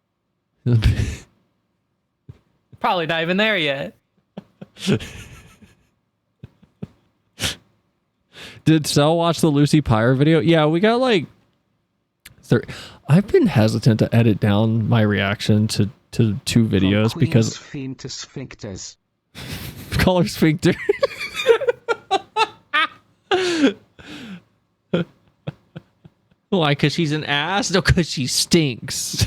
Probably not even there yet. Did Cell watch the Lucy Pyre video? Yeah, we got like... I've been hesitant to edit down my reaction to 2 videos because... Sphene to sphincters. Call her sphincter. Why? Because she's an ass? No, because she stinks.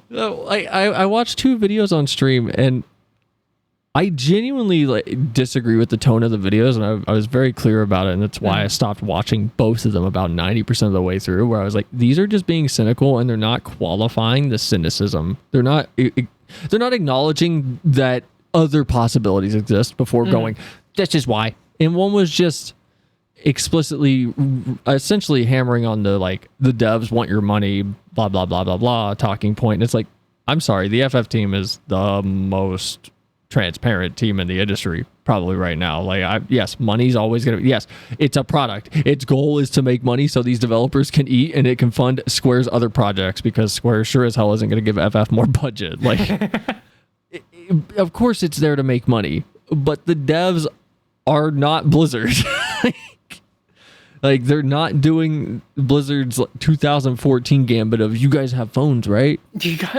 No, I watched 2 videos on stream and I genuinely disagree with the tone of the videos, and I was very clear about it, and that's why I stopped watching both of them about 90% of the way through, where I was like, these are just being cynical and they're not qualifying the cynicism. They're not acknowledging that other possibilities exist before going, that's just why. And one was just explicitly essentially hammering on the devs want your money, blah blah blah blah blah talking point. And it's like, I'm sorry, the FF team is the most transparent team in the industry probably right now. Yes, money's always gonna be, yes, it's a product. Its goal is to make money so these developers can eat and it can fund Square's other projects, because Square sure as hell isn't gonna give FF more budget. Of course it's there to make money, but the devs are not Blizzard. They're not doing Blizzard's 2014 gambit of, you guys have phones, right?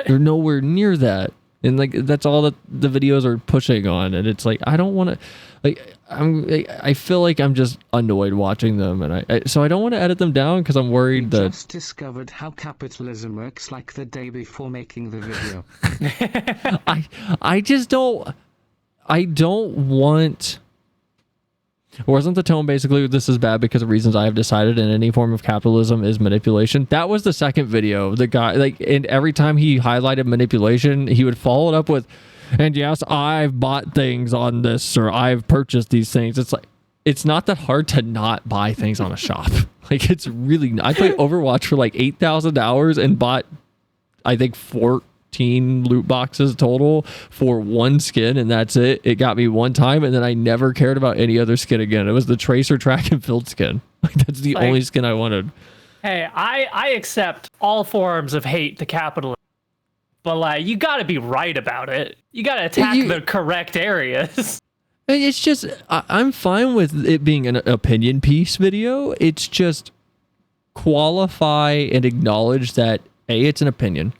They're nowhere near that. And like that's all that the videos are pushing on, and it's like I don't want to, like I feel like I'm just annoyed watching them, and so I don't want to edit them down because I'm worried that. Just discovered how capitalism works like the day before making the video. I just don't. I don't want. Wasn't the tone basically this is bad because of reasons I have decided, and any form of capitalism is manipulation? That was the second video. The guy, like, and every time he highlighted manipulation, he would follow it up with, and yes, I've bought things on this, or I've purchased these things. It's like, it's not that hard to not buy things on a shop. Like, it's really not. I played Overwatch for like 8,000 hours and bought, I think, 14 loot boxes total for one skin, and that's it. It got me one time, and then I never cared about any other skin again. It was the Tracer Track and Field skin. Like, that's the only skin I wanted. Hey, I accept all forms of hate to capitalism, but like, you gotta be right about it. You gotta attack the correct areas. It's just, I'm fine with it being an opinion piece video. It's just qualify and acknowledge that A, it's an opinion,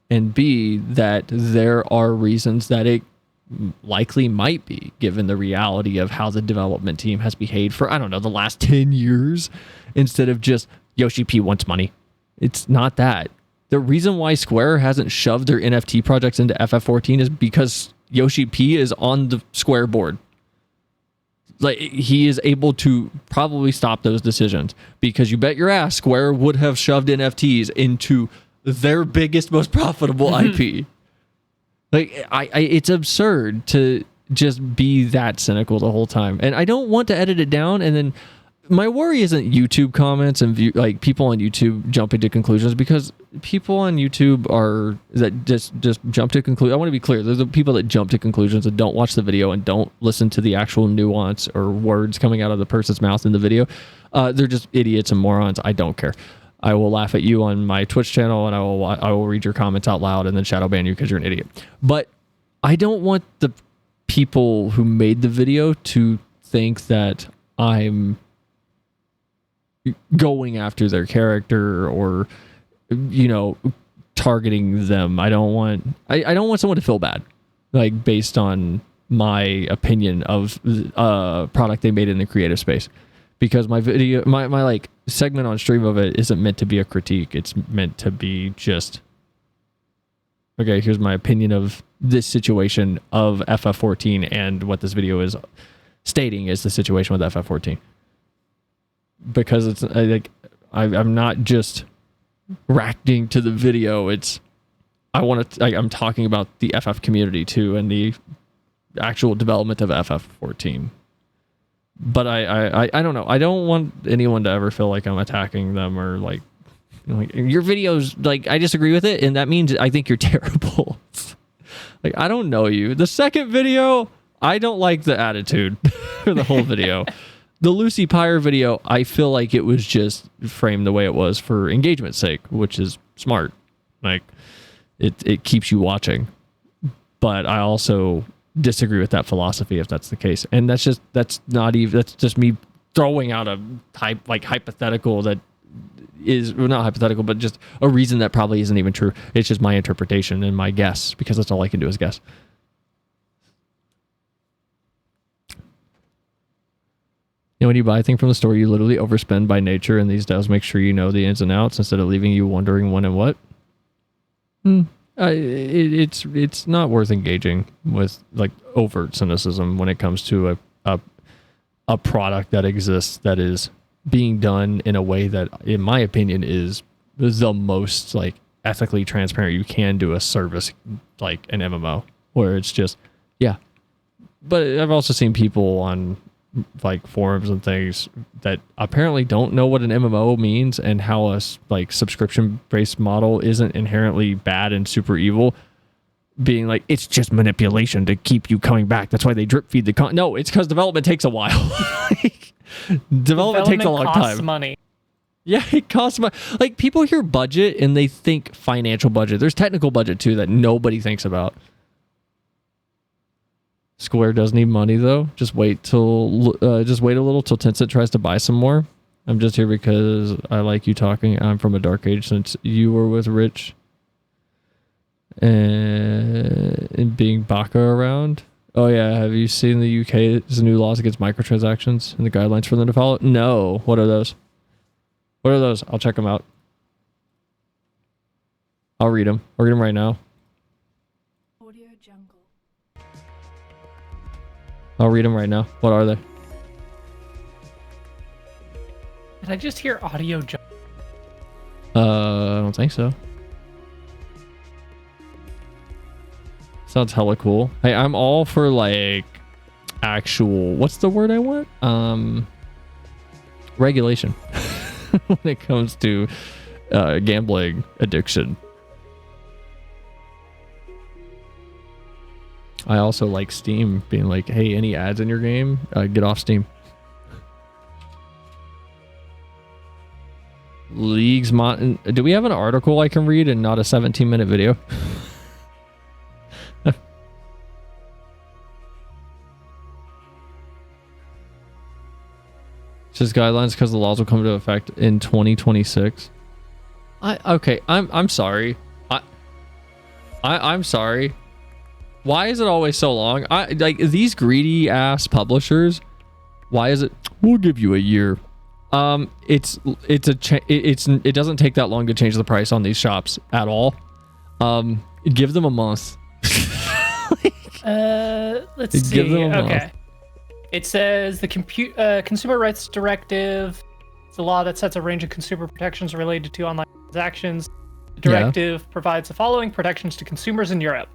and B, that there are reasons that it likely might be, given the reality of how the development team has behaved for, I don't know, the last 10 years, instead of just Yoshi P wants money. It's not that. The reason why Square hasn't shoved their NFT projects into FF14 is because Yoshi P is on the Square board. Like, he is able to probably stop those decisions, because you bet your ass Square would have shoved NFTs into their biggest, most profitable IP. Like, it's absurd to just be that cynical the whole time. And I don't want to edit it down. And then my worry isn't YouTube comments and like people on YouTube jumping to conclusions, because people on YouTube are that just jump to conclusions. I want to be clear. There's the people that jump to conclusions and don't watch the video and don't listen to the actual nuance or words coming out of the person's mouth in the video. They're just idiots and morons. I don't care. I will laugh at you on my Twitch channel, and I will read your comments out loud and then shadow ban you because you're an idiot. But I don't want the people who made the video to think that I'm going after their character or, you know, targeting them. I don't want someone to feel bad, like, based on my opinion of a product they made in the creative space. Because my video, my like segment on stream of it isn't meant to be a critique. It's meant to be just, okay, here's my opinion of this situation of FF14, and what this video is stating is the situation with FF14. Because it's like, I'm not just reacting to the video. It's, I'm talking about the FF community too, and the actual development of FF14. But I don't know. I don't want anyone to ever feel like I'm attacking them, or like your videos, like, I disagree with it, and that means I think you're terrible. Like, I don't know you. The second video, I don't like the attitude for the whole video. The Lucy Pyre video, I feel like it was just framed the way it was for engagement's sake, which is smart. Like, it keeps you watching. But I also disagree with that philosophy, if that's the case. And that's just me throwing out a hypothetical that is, well, not hypothetical, but just a reason that probably isn't even true. It's just my interpretation and my guess, because that's all I can do is guess. You know, when you buy a thing from the store, you literally overspend by nature, and these does make sure you know the ins and outs instead of leaving you wondering when and what. It's not worth engaging with, like, overt cynicism when it comes to a product that exists, that is being done in a way that, in my opinion, is the most, like, ethically transparent you can do a service like an MMO, where it's just, yeah. But I've also seen people on, like, forums and things that apparently don't know what an MMO means, and how a, like, subscription-based model isn't inherently bad and super evil, being like, it's just manipulation to keep you coming back. That's why they drip feed the content. No, it's because development takes a while. Development takes a long costs time. Money. Yeah, it costs money. Like, people hear budget and they think financial budget. There's technical budget too that nobody thinks about. Square does need money though. Just wait a little till Tencent tries to buy some more. I'm just here because I like you talking. I'm from a dark age since you were with Rich. And being baka around. Oh yeah, have you seen the UK's new laws against microtransactions and the guidelines for them to follow? No. What are those? What are those? I'll check them out. I'll read them. I'll read them right now. Audio Jungle. I'll read them right now. What are they? Did I just hear audio jungle? I don't think so. Sounds hella cool. Hey, I'm all for like actual, what's the word I want? Regulation when it comes to gambling addiction. I also like Steam being like, hey, any ads in your game, get off Steam. Leagues do we have an article I can read and not a 17-minute video? Just guidelines because the laws will come into effect in 2026. I'm sorry. I'm sorry. Why is it always so long? Like these greedy ass publishers. Why is it? We'll give you a year. It doesn't take that long to change the price on these shops at all. Give them a month. Let's see. Give them a Okay. month. It says the Consumer Rights Directive. It's a law that sets a range of consumer protections related to online transactions. The directive provides the following protections to consumers in Europe.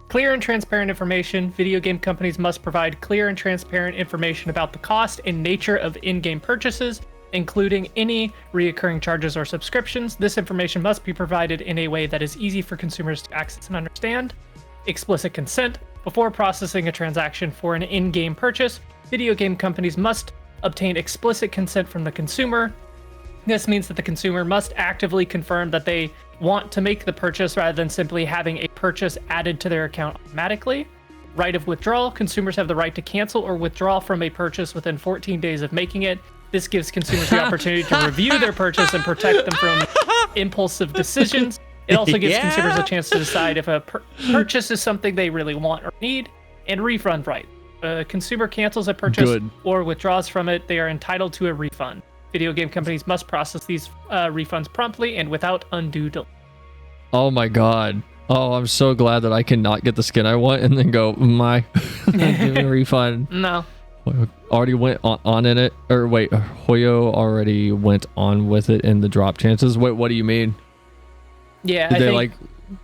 Clear and transparent information. Video game companies must provide clear and transparent information about the cost and nature of in-game purchases, including any reoccurring charges or subscriptions. This information must be provided in a way that is easy for consumers to access and understand. Explicit consent. Before processing a transaction for an in-game purchase, video game companies must obtain explicit consent from the consumer. This means that the consumer must actively confirm that they want to make the purchase rather than simply having a purchase added to their account automatically. Right of withdrawal. Consumers have the right to cancel or withdraw from a purchase within 14 days of making it. This gives consumers the opportunity to review their purchase and protect them from impulsive decisions. It also gives consumers a chance to decide if a purchase is something they really want or need, and refund right. A consumer cancels a purchase or withdraws from it, they are entitled to a refund. Video game companies must process these refunds promptly and without undue delay. Oh my god. Oh, I'm so glad that I cannot get the skin I want and then go, give me a refund. No. Already went on in it. Or wait, Hoyo already went on with it in the drop chances. Wait, what do you mean? Yeah,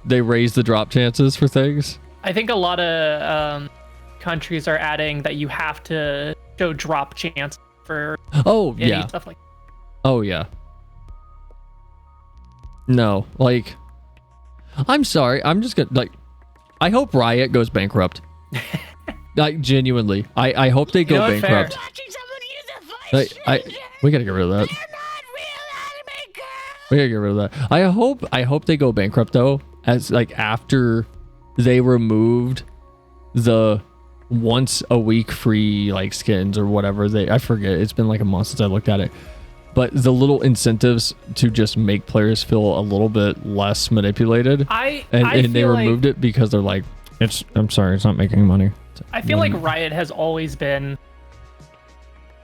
they raise the drop chances for things? I think a lot of countries are adding that you have to show drop chance for stuff like that. Oh yeah. No, like I'm sorry, I'm just gonna I hope Riot goes bankrupt. Like genuinely. I hope they go bankrupt. We gotta get rid of that. We gotta get rid of that. I hope they go bankrupt though, as like after they removed the once a week free like skins or whatever I forget. It's been like a month since I looked at it. But the little incentives to just make players feel a little bit less manipulated. I they feel removed it because they're like, I'm sorry, it's not making money. I feel like Riot has always been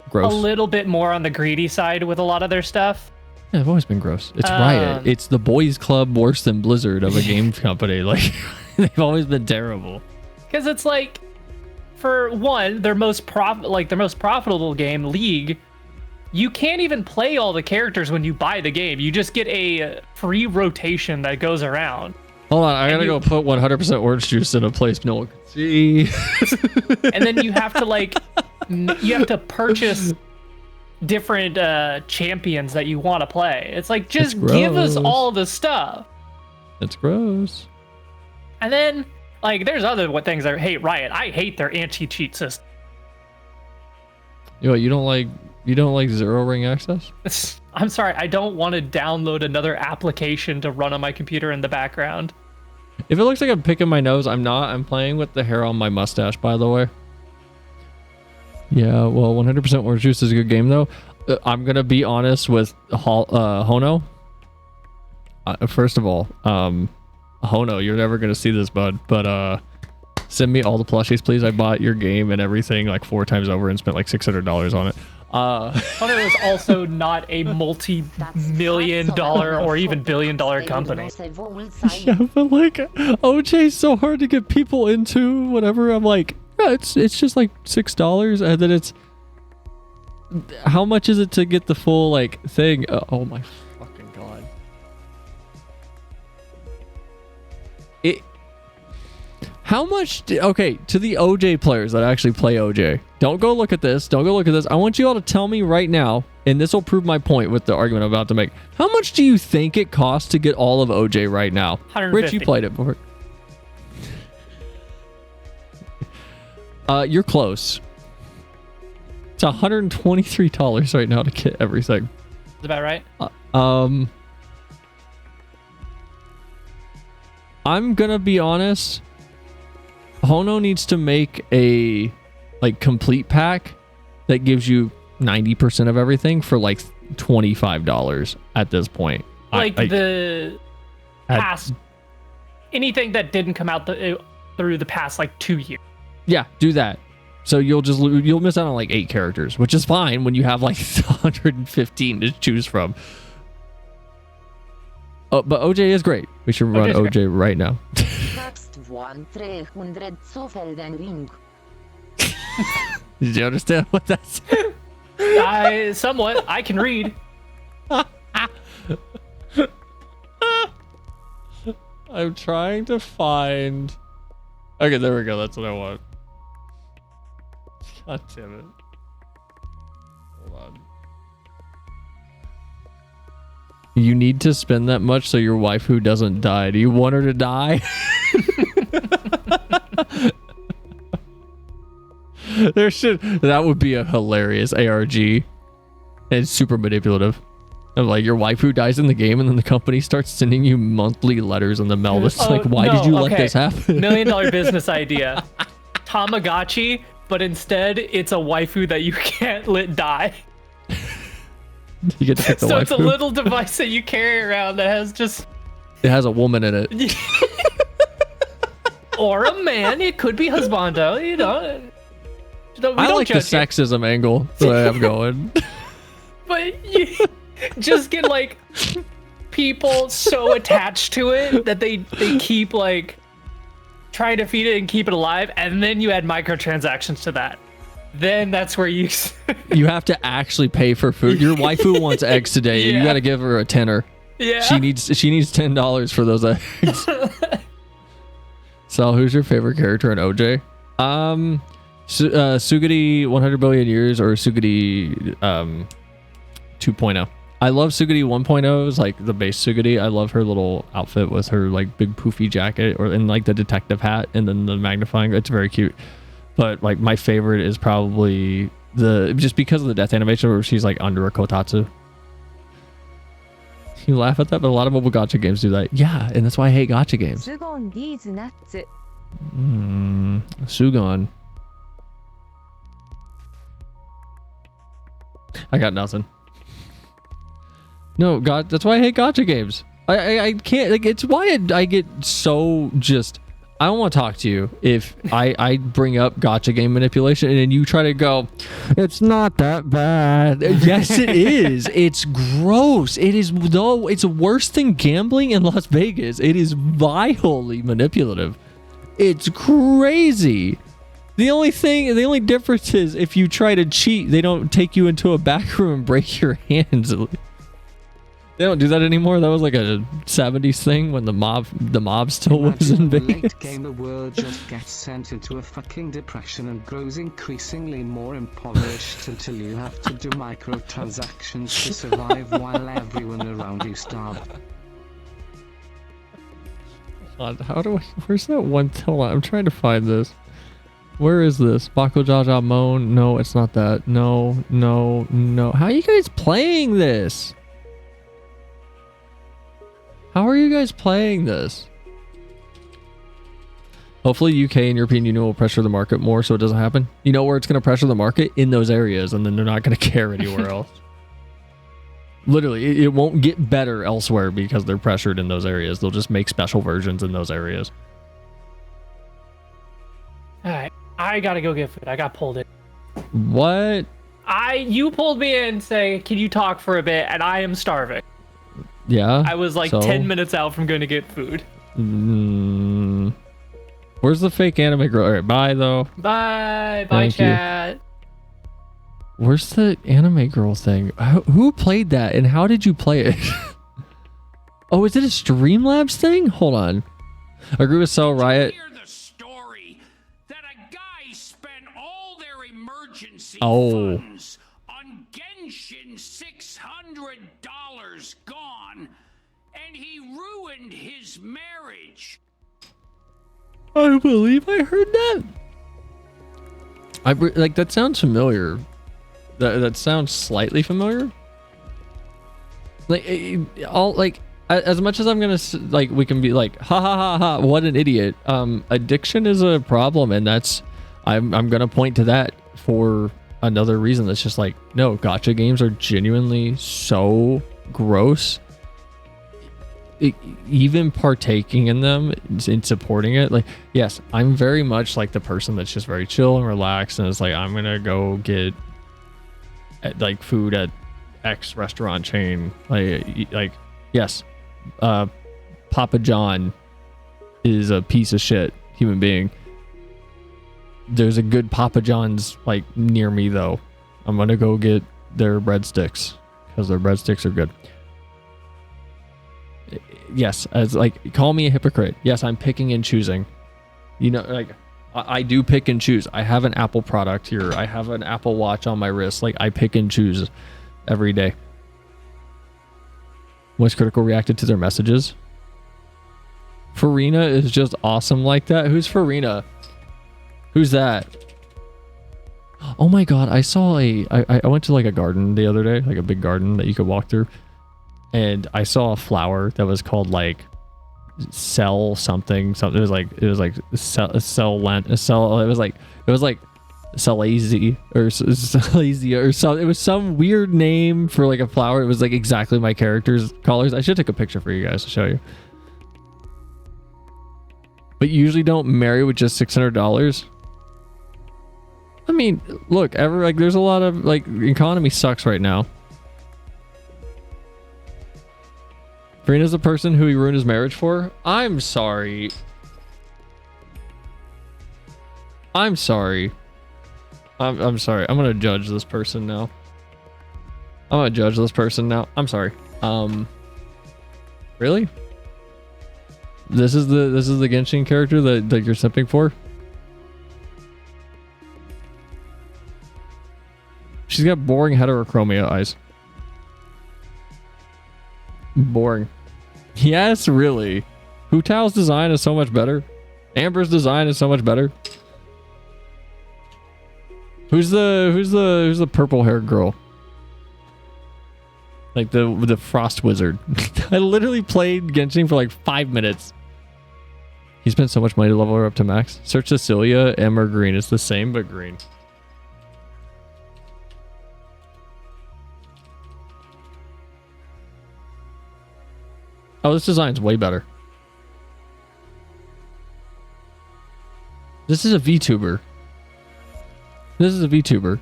gross. A little bit more on the greedy side with a lot of their stuff. Yeah, they've always been gross. It's Riot. It's the boys club worse than Blizzard of a game company. Like they've always been terrible. Because it's like, for one, their most profitable game, League, you can't even play all the characters when you buy the game. You just get a free rotation that goes around. Hold on, I gotta go put 100% orange juice in a place no one can see. And then you have to purchase different champions that you want to play. It's like, just give us all the stuff. It's gross. And then, like, there's other things I hate Riot. I hate their anti-cheat system. You don't like zero ring access? I'm sorry, I don't want to download another application to run on my computer in the background. If it looks like I'm picking my nose, I'm not. I'm playing with the hair on my mustache, by the way. Yeah, well, 100% orange juice is a good game, though. I'm gonna be honest with Hono. First of all, Oh no, you're never gonna see this, bud. But send me all the plushies, please. I bought your game and everything like 4 times over and spent like $600 on it. Hono is also not a multi-million-dollar or even billion-dollar company. Yeah, but like OJ's so hard to get people into. Whatever. I'm like, yeah, it's just like $6, and then it's how much is it to get the full like thing? Oh my fucking god! How much? Okay, to the OJ players that actually play OJ, don't go look at this. Don't go look at this. I want you all to tell me right now, and this will prove my point with the argument I'm about to make. How much do you think it costs to get all of OJ right now? 150. Rich, you played it before. You're close. It's $123 right now to get everything. Is about right? I'm gonna be honest. Hono needs to make a like complete pack that gives you 90% of everything for like $25 at this point. Like the past, anything that didn't come out through the past like 2 years. Yeah, do that. So you'll miss out on like 8 characters, which is fine when you have like 115 to choose from. Oh, but OJ is great. We should run OJ right now. Did you understand what that's? Somewhat. I can read. I'm trying to find. Okay, there we go. That's what I want. God damn it. Hold on. You need to spend that much so your waifu doesn't die. Do you want her to die? That would be a hilarious ARG. And super manipulative. And like your waifu dies in the game and then the company starts sending you monthly letters in the mail. It's like, why did you let this happen? $1 million business idea. Tamagotchi, but instead it's a waifu that you can't let die. You get to pick the so waifu. it's a little device that you carry around that has just... It has a woman in it. Or a man. It could be husbando, you know. I like the sexism angle that I'm going. But you just get like people so attached to it that they keep like trying to feed it and keep it alive, and then you add microtransactions to that. Then that's where you you have to actually pay for food. Your waifu wants eggs today. Yeah. You got to give her a tenner. Yeah. She needs $10 for those eggs. So, who's your favorite character in OJ? Sugity 100 billion years or Sugity 2.0. I love Sugity 1.0's like the base Sugity. I love her little outfit with her like big poofy jacket or in like the detective hat and then the magnifying. It's very cute. But like my favorite is probably just because of the death animation where she's like under a kotatsu. You laugh at that, but a lot of mobile gacha games do that. Yeah, and that's why I hate gacha games. Sugon. I got nothing. No, God, that's why I hate gacha games. I can't, like, it's why I get so just, I don't want to talk to you if I bring up gacha game manipulation and then you try to go, it's not that bad. Yes, it is. It's gross. It is, though, it's worse than gambling in Las Vegas. It is vilely manipulative. It's crazy. The only difference is if you try to cheat, they don't take you into a back room and break your hands. They don't do that anymore. That was like a 70s thing when the mob still was in Vegas. Late game, the world just gets sent into a fucking depression and grows increasingly more impoverished until you have to do microtransactions to survive while everyone around you starve. How do I? Where's that one? Hold on, I'm trying to find this. Where is this? Bako Jaja Moan? No, it's not that. No. How are you guys playing this? How are you guys playing this? Hopefully UK and European Union will pressure the market more so it doesn't happen. You know where it's going to pressure the market? In those areas, and then they're not going to care anywhere else. Literally, it won't get better elsewhere because they're pressured in those areas. They'll just make special versions in those areas. All right, I gotta go get food. I got pulled in. What? You pulled me in saying, "Can you talk for a bit?" And I am starving. Yeah. I was like so? 10 minutes out from going to get food. Where's the fake anime girl? All right, bye though. Bye, Thank you. chat. Where's the anime girl thing? Who played that and how did you play it? Oh, is it a Streamlabs thing? Hold on. I agree with Cell Riot. Oh. On Genshin, $600 gone, and he ruined his marriage. I believe I heard that. Like that sounds familiar. That sounds slightly familiar. Like all like as much as I'm gonna like we can be like ha ha ha ha what an idiot. Addiction is a problem, and that's I'm gonna point to that for another reason. That's just like no, gacha games are genuinely so gross. Even partaking in them, in supporting it, like yes, I'm very much like the person that's just very chill and relaxed, and it's like I'm gonna go get like food at X restaurant chain. Like yes, Papa John is a piece of shit human being. There's a good Papa John's like near me though. I'm gonna go get their breadsticks because their breadsticks are good. Yes, as like call me a hypocrite. Yes, I'm picking and choosing. You know, like I do pick and choose. I have an Apple product here. I have an Apple Watch on my wrist. Like I pick and choose every day. Voice Critical reacted to their messages. Farina is just awesome like that. Who's Farina? Who's that? Oh my god, I saw I went to like a garden the other day, like a big garden that you could walk through. And I saw a flower that was called like cell something. It was like cell Salazy or Salasia or something. It was some weird name for like a flower. It was like exactly my character's colors. I should take a picture for you guys to show you. But you usually don't marry with just $600. I mean, look, there's a lot of like economy sucks right now. Farina's the person who he ruined his marriage for? I'm sorry. I'm sorry. I'm sorry. I'm gonna judge this person now. I'm sorry. Really? This is the Genshin character that you're simping for? She's got boring heterochromia eyes. Boring. Yes, really. Hu Tao's design is so much better. Amber's design is so much better. Who's the purple haired girl? Like the frost wizard. I literally played Genshin for like 5 minutes. He spent so much money to level her up to max. Search Cecilia, Emma green. It's the same but green. Oh, this design's way better. This is a VTuber. This is a VTuber.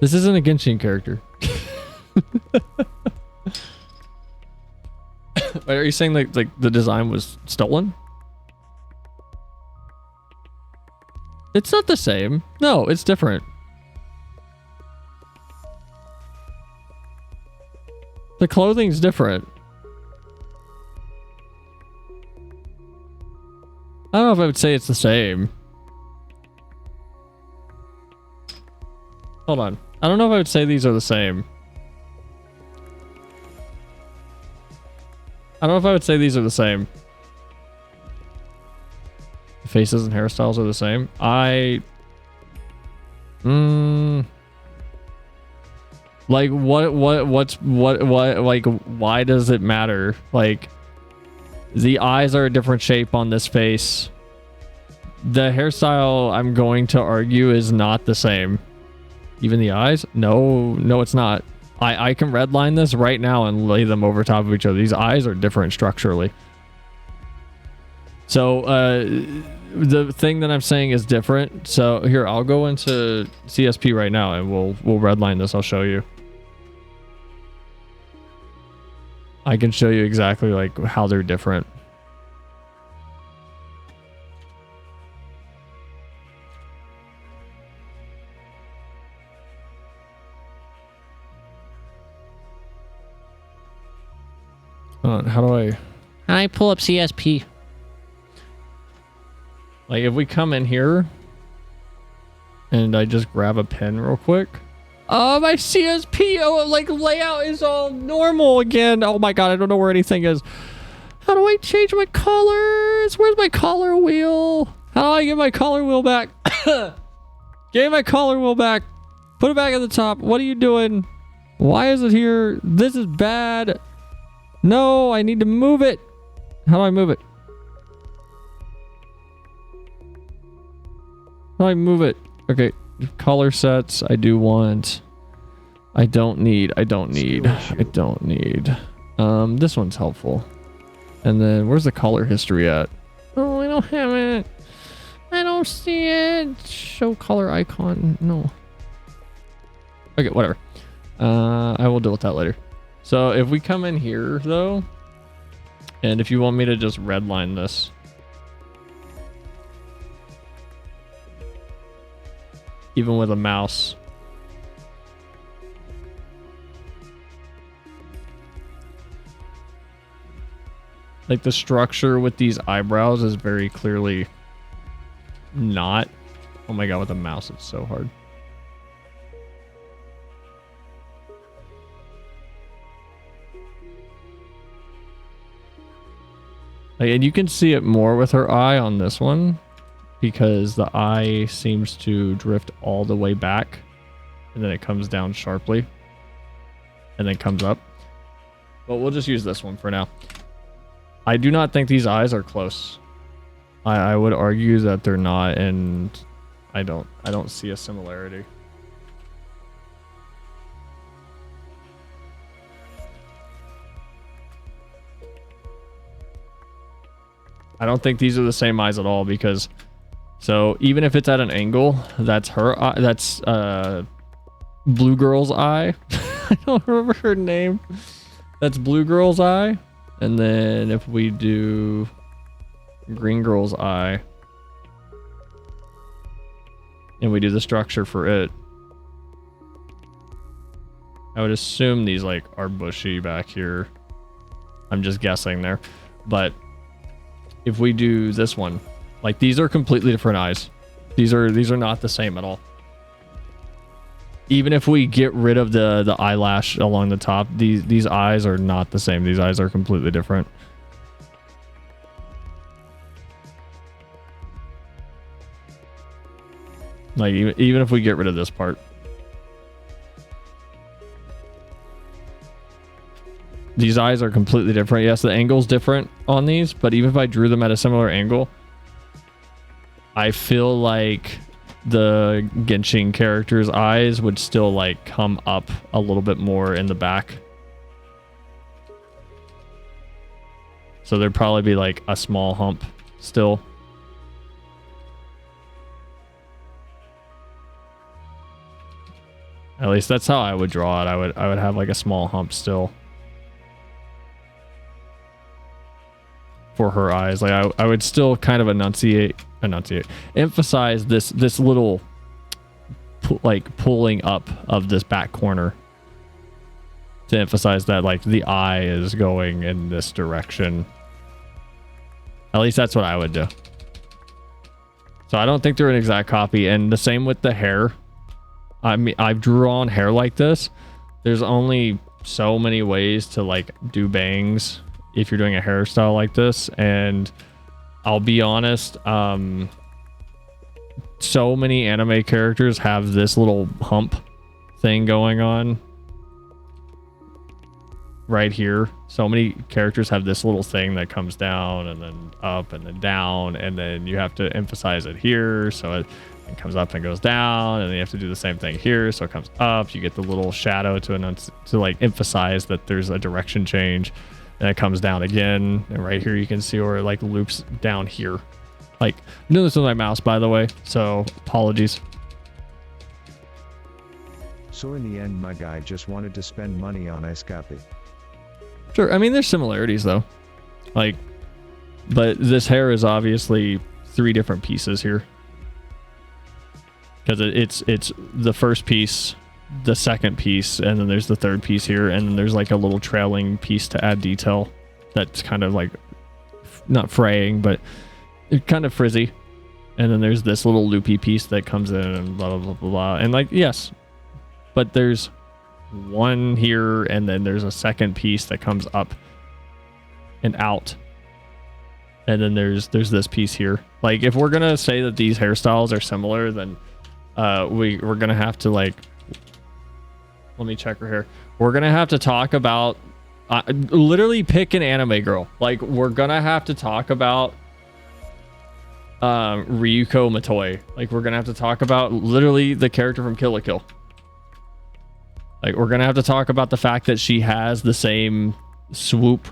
This isn't a Genshin character. Are you saying like the design was stolen? It's not the same. No, it's different. The clothing's different. I don't know if I would say it's the same. Hold on. I don't know if I would say these are the same. I don't know if I would say these are the same. The faces and hairstyles are the same. Like what like why does it matter? Like the eyes are a different shape on this face. The hairstyle, I'm going to argue, is not the same. Even the eyes? No, it's not. I can redline this right now and lay them over top of each other. These eyes are different structurally. So the thing that I'm saying is different. So here, I'll go into CSP right now and we'll redline this. I'll show you. I can show you exactly like how they're different. How do I pull up CSP? Like if we come in here and I just grab a pen real quick. Oh, my CSP like layout is all normal again. Oh my god, I don't know where anything is. How do I change my colors? Where's my color wheel? How do I get my color wheel back? Get my color wheel back. Put it back at the top. What are you doing? Why is it here? This is bad. No, I need to move it. How do I move it? How do I move it? Okay, color sets. I do want. I don't need. This one's helpful. And then where's the color history at? Oh, I don't have it. I don't see it. Show color icon. No. Okay, whatever. I will deal with that later. So if we come in here though, and if you want me to just redline this. Even with a mouse. Like the structure with these eyebrows is very clearly not. Oh my god, with a mouse it's so hard. Like, and you can see it more with her eye on this one because the eye seems to drift all the way back and then it comes down sharply and then comes up. But we'll just use this one for now. I do not think these eyes are close. I would argue that they're not, and I don't see a similarity. I don't think these are the same eyes at all because so even if it's at an angle, that's her eye, that's Blue Girl's eye. I don't remember her name. That's Blue Girl's eye. And then if we do Green Girl's eye and we do the structure for it, I would assume these like are bushy back here. I'm just guessing there. But if we do this one, like these are completely different eyes. These are not the same at all. Even if we get rid of the eyelash along the top, these eyes are not the same. These eyes are completely different. Like even if we get rid of this part. These eyes are completely different. Yes, the angle's different on these, but even if I drew them at a similar angle, I feel like the Genshin character's eyes would still like come up a little bit more in the back. So there'd probably be like a small hump still. At least that's how I would draw it. I would have like a small hump still. For her eyes. Like I would still kind of emphasize this little like pulling up of this back corner to emphasize that like the eye is going in this direction. At least that's what I would do. So I don't think they're an exact copy, and the same with the hair. I mean, I've drawn hair like this. There's only so many ways to like do bangs if you're doing a hairstyle like this, and I'll be honest, so many anime characters have this little hump thing going on. right here. So many characters have this little thing that comes down and then up and then down, and then you have to emphasize it here. So it comes up and goes down, and then you have to do the same thing here. So it comes up, you get the little shadow to like emphasize that there's a direction change, and it comes down again. And right here you can see where it like loops down here. Like, I'm doing this with my mouse, by the way, so apologies. So in the end, my guy just wanted to spend money on Escape. Sure, I mean, there's similarities though. Like, but this hair is obviously 3 different pieces here. Because it's the first piece, the second piece, and then there's the third piece here, and then there's like a little trailing piece to add detail that's kind of like, not fraying, but it's kind of frizzy. And then there's this little loopy piece that comes in and blah, blah, blah, blah, blah. And like, yes, but there's one here, and then there's a second piece that comes up and out. And then there's this piece here. Like, if we're gonna say that these hairstyles are similar, then we're gonna have to, like, let me check her hair. We're gonna have to talk about literally pick an anime girl. Like, we're gonna have to talk about Ryuko Matoi. Like, we're gonna have to talk about literally the character from Kill la Kill. Like, we're gonna have to talk about the fact that she has the same swoop,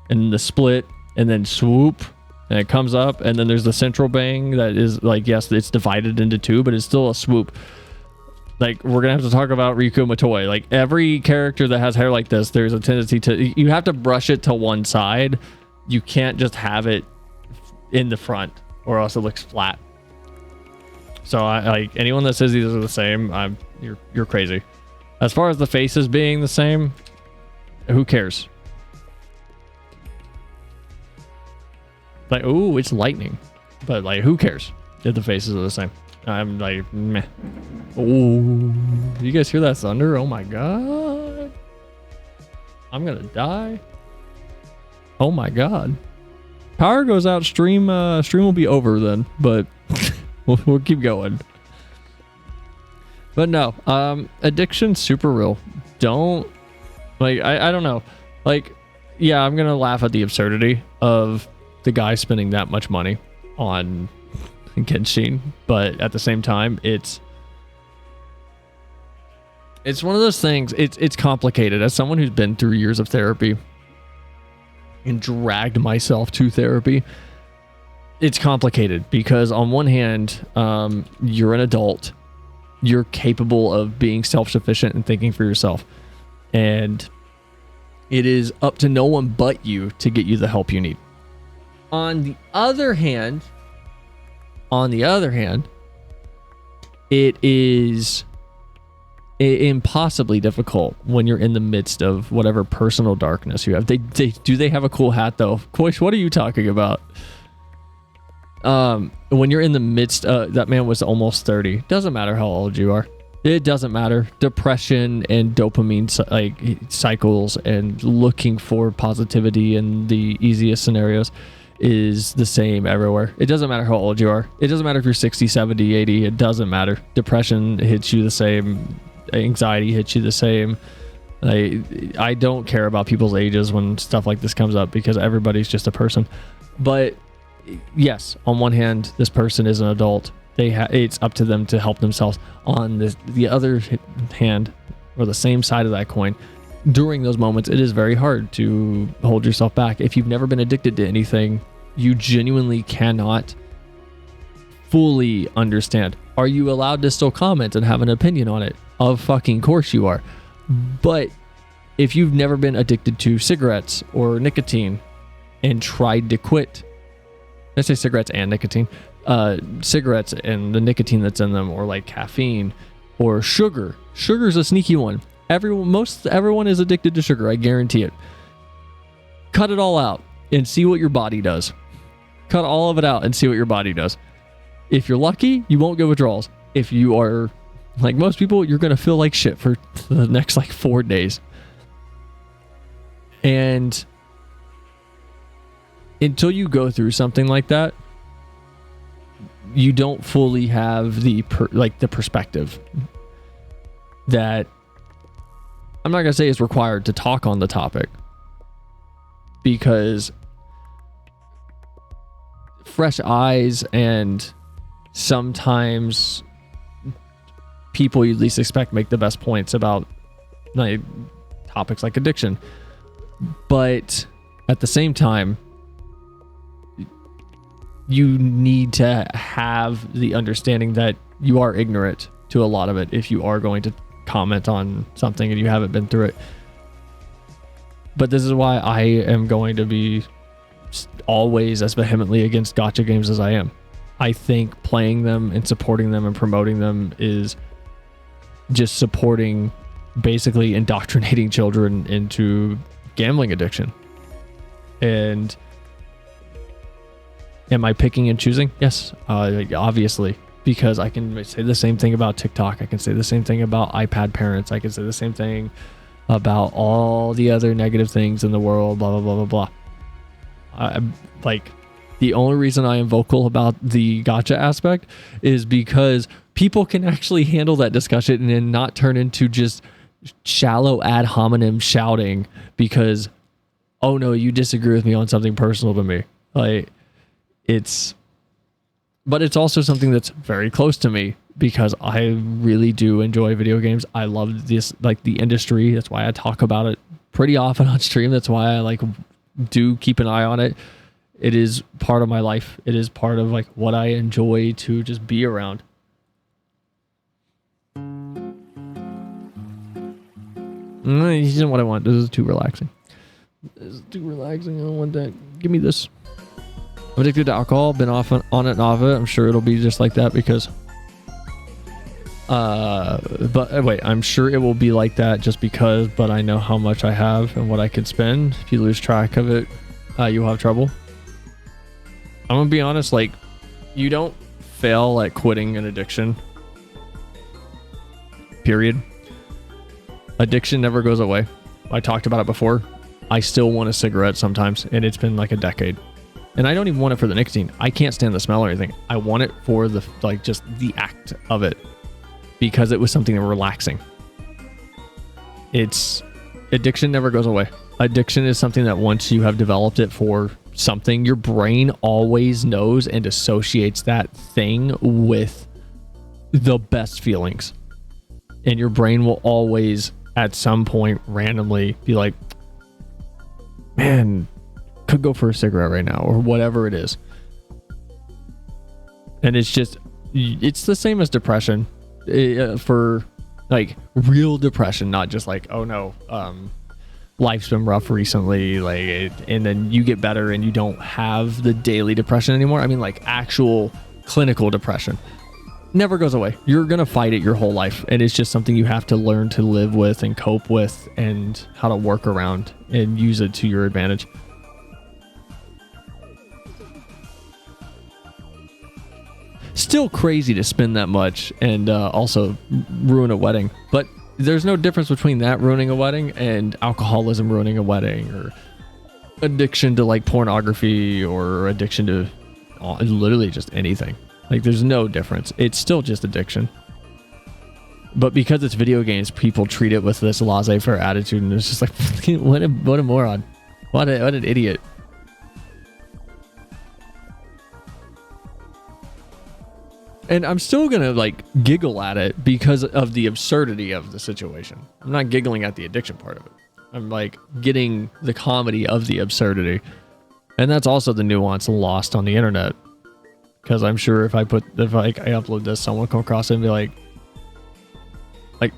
and the split, and then swoop, and it comes up, and then there's the central bang that is like, yes, it's divided into 2, but it's still a swoop. Like, we're gonna have to talk about Ryuko Matoi. Like, every character that has hair like this, there's a tendency to, you have to brush it to one side. You can't just have it in the front, or else it looks flat. So I like anyone that says these are the same, you're crazy. As far as the faces being the same, who cares? Like, ooh, it's lightning, but like, who cares if the faces are the same? I'm like, meh. Ooh, you guys hear that thunder? Oh my god, I'm gonna die. Oh my god, power goes out. Stream will be over then, but we'll keep going. But no, addiction's super real. Don't, like, I don't know. Like, yeah, I'm gonna laugh at the absurdity of the guy spending that much money on Genshin, but at the same time, it's one of those things. It's complicated. As someone who's been through years of therapy and dragged myself to therapy, it's complicated because on one hand, you're an adult, you're capable of being self-sufficient and thinking for yourself, and it is up to no one but you to get you the help you need. On the other hand, it is impossibly difficult when you're in the midst of whatever personal darkness you have. Do they have a cool hat though? Koish, what are you talking about? When you're in the midst, that man was almost 30. Doesn't matter how old you are. It doesn't matter. Depression and dopamine cycles and looking for positivity in the easiest scenarios is the same everywhere. It doesn't matter how old you are. It doesn't matter if you're 60, 70, 80. It doesn't matter. Depression hits you the same. Anxiety hits you the same. I don't care about people's ages when stuff like this comes up because everybody's just a person. But yes, on one hand, this person is an adult. It's up to them to help themselves. On the other hand, or the same side of that coin, during those moments, it is very hard to hold yourself back. If you've never been addicted to anything, you genuinely cannot fully understand. Are you allowed to still comment and have an opinion on it? Of fucking course you are. But if you've never been addicted to cigarettes or nicotine and tried to quit, let's say cigarettes and nicotine, cigarettes and the nicotine that's in them, or like caffeine or sugar. Sugar's a sneaky one. Everyone is addicted to sugar, I guarantee it. Cut it all out and see what your body does. Cut all of it out and see what your body does. If you're lucky, you won't get withdrawals. If you are like most people, you're going to feel like shit for the next like 4 days. And until you go through something like that, you don't fully have the perspective that I'm not gonna say it's required to talk on the topic, because fresh eyes and sometimes people you least expect make the best points about like topics like addiction. But at the same time, you need to have the understanding that you are ignorant to a lot of it if you are going to comment on something and you haven't been through it. But this is why I am going to be always as vehemently against gacha games as I am. I think playing them and supporting them and promoting them is just supporting, basically indoctrinating children into gambling addiction. And am I picking and choosing? Yes, obviously, because I can say the same thing about TikTok. I can say the same thing about iPad parents. I can say the same thing about all the other negative things in the world, blah, blah, blah, blah, blah. Like, the only reason I am vocal about the gacha aspect is because people can actually handle that discussion and not turn into just shallow ad hominem shouting because, oh no, you disagree with me on something personal to me. Like, but it's also something that's very close to me because I really do enjoy video games. I love this, like, the industry. That's why I talk about it pretty often on stream. That's why I do keep an eye on it. It is part of my life. It is part of what I enjoy to just be around. This isn't what I want. This is too relaxing. This is too relaxing. I don't want that. Give me this. I'm addicted to alcohol. Been on it and off it. I'm sure it'll be just like that because... but wait, I'm sure it will be like that just because, but I know how much I have and what I can spend. If you lose track of it, you'll have trouble. I'm gonna be honest, you don't fail at quitting an addiction. Period. Addiction never goes away. I talked about it before. I still want a cigarette sometimes, and it's been like a decade. And I don't even want it for the nicotine. I can't stand the smell or anything. I want it for the, just the act of it. Because it was something relaxing. Addiction never goes away. Addiction is something that once you have developed it for something, your brain always knows and associates that thing with the best feelings. And your brain will always, at some point, randomly be like, man, could go for a cigarette right now, or whatever it is. And it's the same as depression. For real depression, not just oh no, life's been rough recently, and then you get better and you don't have the daily depression anymore. I mean, actual clinical depression never goes away. You're gonna fight it your whole life, and it's just something you have to learn to live with and cope with, and how to work around and use it to your advantage. Still crazy to spend that much and also ruin a wedding. But there's no difference between that ruining a wedding and alcoholism ruining a wedding, or addiction to pornography, or addiction to literally just anything. There's no difference. It's still just addiction. But because it's video games, people treat it with this laissez-faire attitude, and it's just what a moron. What an idiot. And I'm still gonna giggle at it because of the absurdity of the situation. I'm not giggling at the addiction part of it. I'm getting the comedy of the absurdity. And that's also the nuance lost on the internet. Because I'm sure if I upload this, someone will come across it and be like,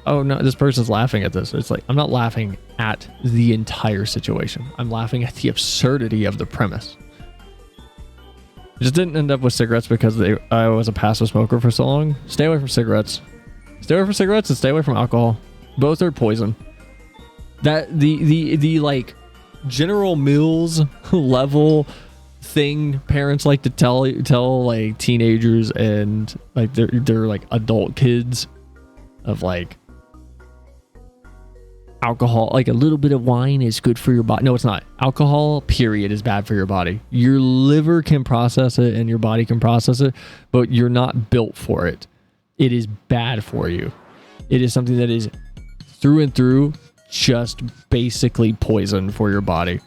oh no, this person's laughing at this. It's I'm not laughing at the entire situation. I'm laughing at the absurdity of the premise. I just didn't end up with cigarettes because I was a passive smoker for so long. Stay away from cigarettes. Stay away from cigarettes and stay away from alcohol. Both are poison. That the General Mills level thing parents like to tell teenagers and their adult kids of alcohol, a little bit of wine is good for your body. No, it's not. Alcohol, period, is bad for your body. Your liver can process it and your body can process it, but you're not built for it. It is bad for you. It is something that is through and through just basically poison for your body.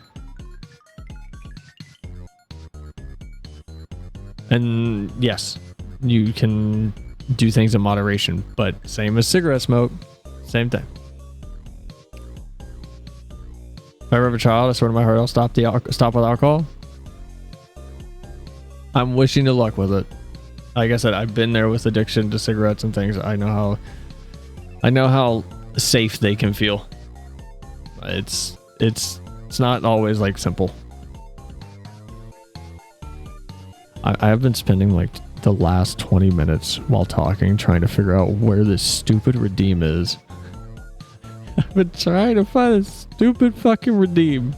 And yes, you can do things in moderation, but same as cigarette smoke, same thing. If I ever have a child, I swear to my heart I'll stop with alcohol. I'm wishing you luck with it. Like I said, I've been there with addiction to cigarettes and things. I know how safe they can feel. It's not always like simple. I have been spending like the last 20 minutes while talking trying to figure out where this stupid redeem is. I've been trying to find this stupid fucking redeem.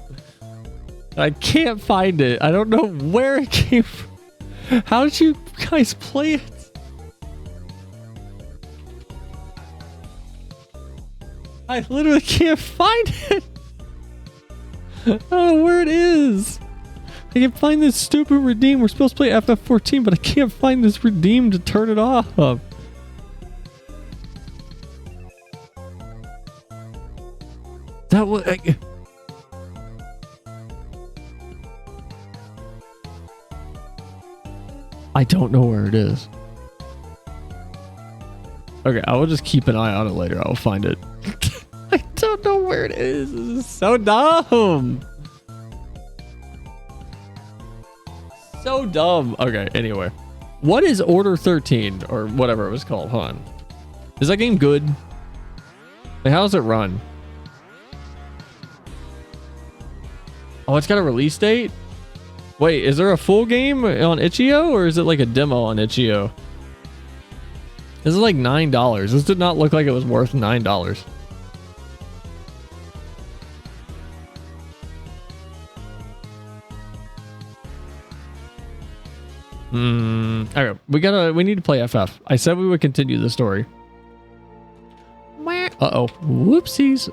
I can't find it. I don't know where it came from. How did you guys play it? I literally can't find it. I don't know where it is. I can find this stupid redeem. We're supposed to play FF14, but I can't find this redeem to turn it off. That was... I don't know where it is. Okay, I will just keep an eye on it later. I'll find it. I don't know where it is. This is so dumb. So dumb. Okay, anyway. What is Order 13? Or whatever it was called. Hold on. Is that game good? Like, how does it run? Oh, it's got a release date? Wait, is there a full game on itch.io or is it like a demo on itch.io? This is like $9. This did not look like it was worth $9. Okay, we need to play FF. I said we would continue the story. Uh-oh. Whoopsies.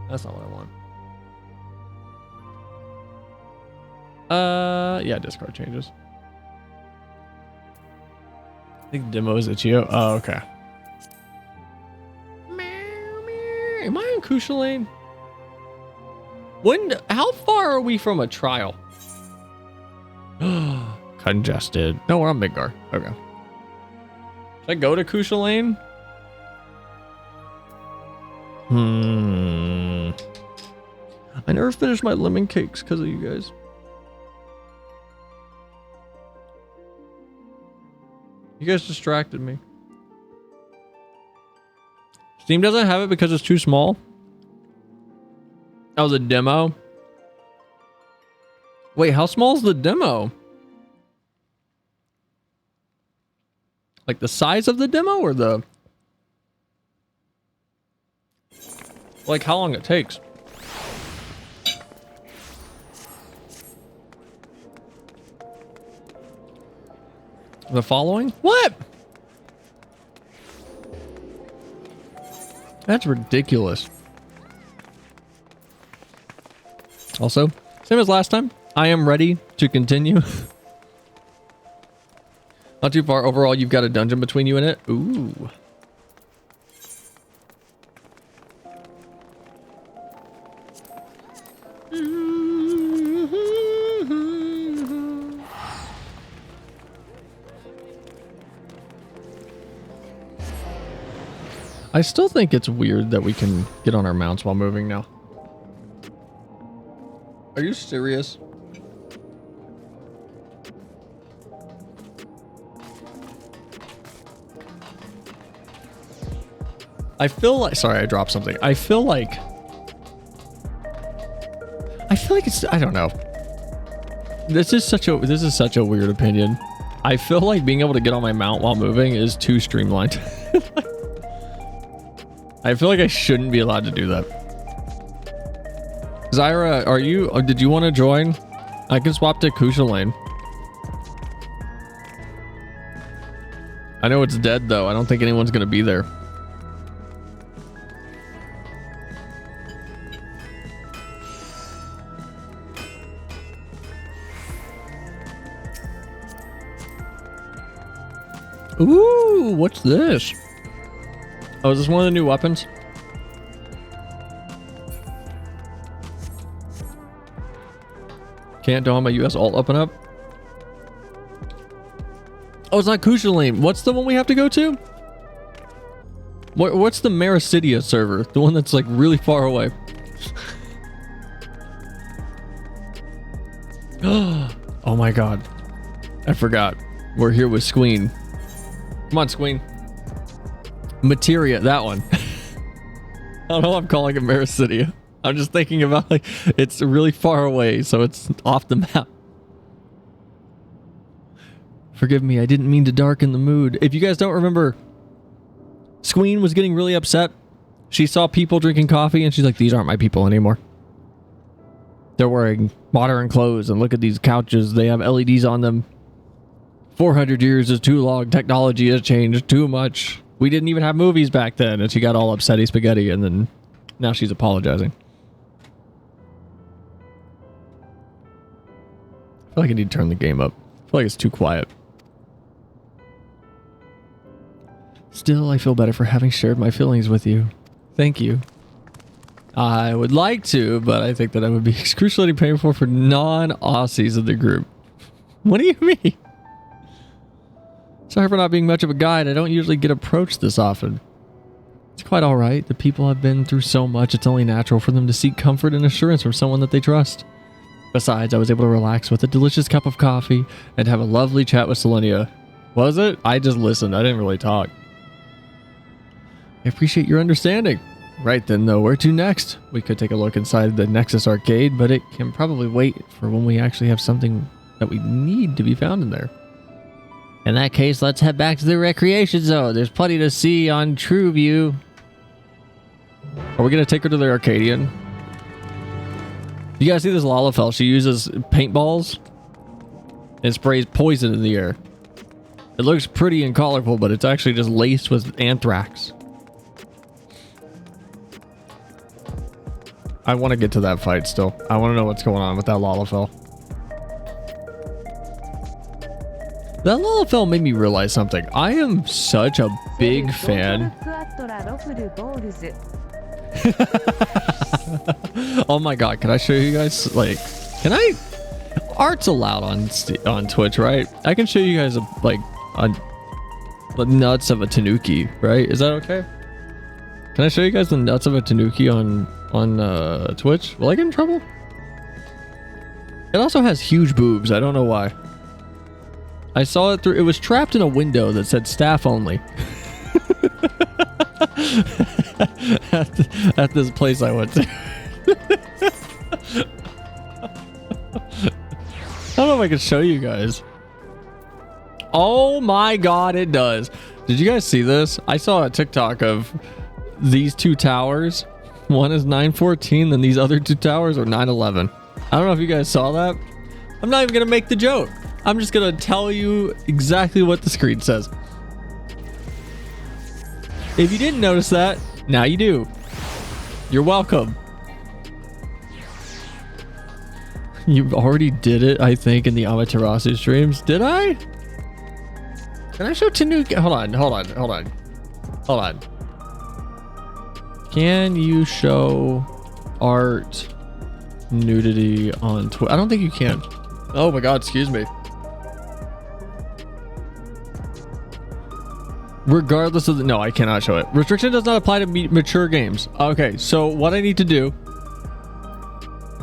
That's not what I want. Yeah, discard changes. I think demo is itch.io. Oh, okay. Am I on Kusha Lane? How far are we from a trial? Congested. No, we're on Midgar. Okay. Should I go to Kusha Lane? I never finished my lemon cakes because of you guys. You guys distracted me. Steam doesn't have it because it's too small. That was a demo. Wait, how small is the demo? Like the size of the demo or the... Like how long it takes? The following? What? That's ridiculous. Also, same as last time, I am ready to continue. Not too far. Overall, you've got a dungeon between you and it. Ooh. I still think it's weird that we can get on our mounts while moving now. Are you serious? I feel like... Sorry, I dropped something. I feel like it's... I don't know. This is such a weird opinion. I feel like being able to get on my mount while moving is too streamlined. I feel like I shouldn't be allowed to do that. Zyra, did you want to join? I can swap to Kusha Lane. I know it's dead though. I don't think anyone's gonna be there. Ooh, what's this? Oh, is this one of the new weapons? Can't do on my US alt up and up. Oh, it's not Kushalane. What's the one we have to go to? What's the Marisidia server? The one that's like really far away. Oh my god. I forgot. We're here with Squeen. Come on, Squeen. Materia, that one. I don't know why I'm calling it Marisidia. I'm just thinking about like it's really far away, so it's off the map. Forgive me, I didn't mean to darken the mood. If you guys don't remember, Squeen was getting really upset. She saw people drinking coffee and she's like, these aren't my people anymore. They're wearing modern clothes and look at these couches. They have LEDs on them. 400 years is too long. Technology has changed too much. We didn't even have movies back then. And she got all upsetty spaghetti and then now she's apologizing. I feel like I need to turn the game up. I feel like it's too quiet. Still, I feel better for having shared my feelings with you. Thank you. I would like to, but I think that I would be excruciatingly painful for non-Aussies in the group. What do you mean? Sorry for not being much of a guide. I don't usually get approached this often. It's quite alright. The people have been through so much, it's only natural for them to seek comfort and assurance from someone that they trust. Besides, I was able to relax with a delicious cup of coffee and have a lovely chat with Selenia. Was it? I just listened. I didn't really talk. I appreciate your understanding. Right then, though, where to next? We could take a look inside the Nexus arcade, but it can probably wait for when we actually have something that we need to be found in there. In that case, let's head back to the recreation zone. There's plenty to see on True View. Are we going to take her to the Arcadian? You guys see this Lalafell? She uses paintballs and sprays poison in the air. It looks pretty and colorful, but it's actually just laced with anthrax. I want to get to that fight still. I want to know what's going on with that Lalafell. That Lalafell made me realize something. I am such a big fan. Oh my god, can I show you guys, like, can I, art's allowed on Twitch, right? I can show you guys like the nuts of a tanuki, right? Is that okay? Can I show you guys the nuts of a tanuki on Twitch? Will I get in trouble? It also has huge boobs. I don't know why. I saw it through, it was trapped in a window that said staff only. at this place I went to. I don't know if I can show you guys. Oh my god, it does. Did you guys see this? I saw a TikTok of these two towers. One is 914, then these other two towers are 911. I don't know if you guys saw that. I'm not even gonna make the joke. I'm just gonna tell you exactly what the screen says. If you didn't notice that, now you do. You're welcome. You already did it, I think, in the Amaterasu streams. Did I? Can I show Tanuki? Hold on. Can you show art nudity on Twitch? I don't think you can. Oh my god, excuse me. Regardless of the... No, I cannot show it. Restriction does not apply to mature games. Okay, so what I need to do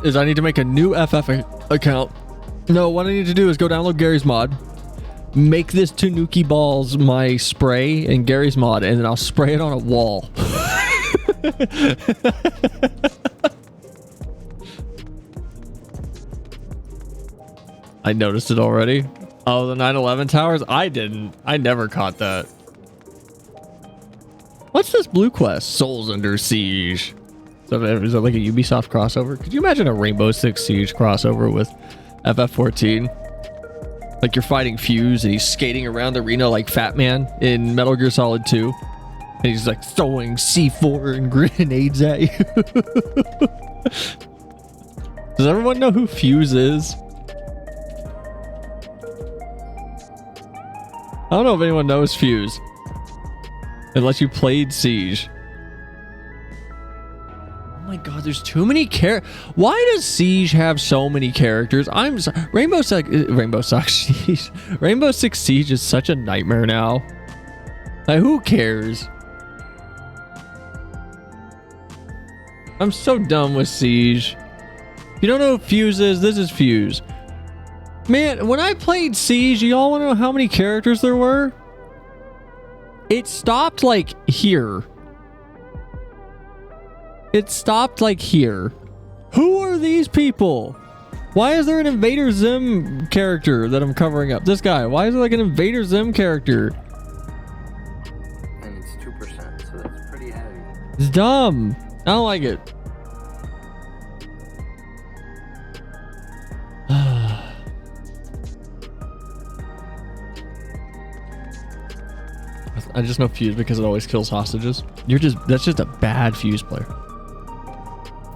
is I need to make a new FF account. No, what I need to do is go download Gary's mod, make this Tanuki balls my spray in Gary's mod, and then I'll spray it on a wall. I noticed it already. Oh, the 911 towers? I didn't. I never caught that. What's this blue quest? Souls Under Siege. Is that like a Ubisoft crossover? Could you imagine a Rainbow Six Siege crossover with FF14? Like you're fighting Fuse and he's skating around the arena like Fat Man in Metal Gear Solid 2. And he's like throwing C4 and grenades at you. Does everyone know who Fuse is? I don't know if anyone knows Fuse. Unless you played Siege. Oh my god, there's too many Why does Siege have so many characters? Rainbow Six Siege. Rainbow Six Siege is such a nightmare now. Like, who cares? I'm so done with Siege. If you don't know who Fuse is, this is Fuse. Man, when I played Siege, y'all want to know how many characters there were? It stopped like here. It stopped like here. Who are these people? Why is there an Invader Zim character that I'm covering up? This guy. Why is there like an Invader Zim character? And it's 2%, so that's pretty heavy. It's dumb. I don't like it. I just know Fuse because it always kills hostages. That's just a bad Fuse player.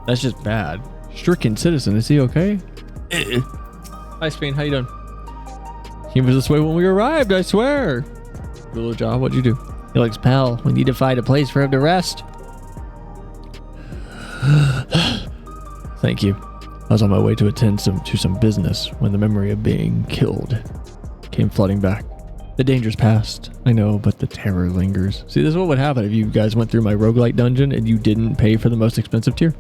That's just bad. Stricken citizen, is he okay? Hi Spain, how you doing? He was this way when we arrived, I swear. Good little job, what'd you do? He likes pal. We need to find a place for him to rest. Thank you. I was on my way to attend to some business when the memory of being killed came flooding back. The danger's past, I know, but the terror lingers. See, this is what would happen if you guys went through my roguelite dungeon and you didn't pay for the most expensive tier.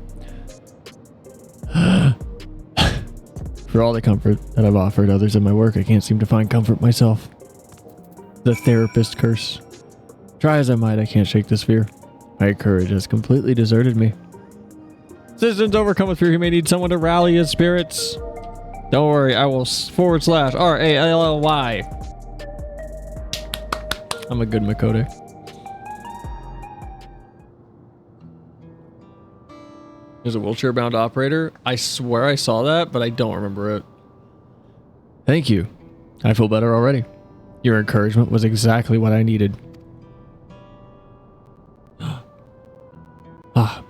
For all the comfort that I've offered others in my work, I can't seem to find comfort myself. The therapist curse. Try as I might, I can't shake this fear. My courage has completely deserted me. Citizens overcome with fear, he may need someone to rally his spirits. Don't worry, I will / RALLY. I'm a good Makode. There's a wheelchair-bound operator. I swear I saw that, but I don't remember it. Thank you. I feel better already. Your encouragement was exactly what I needed.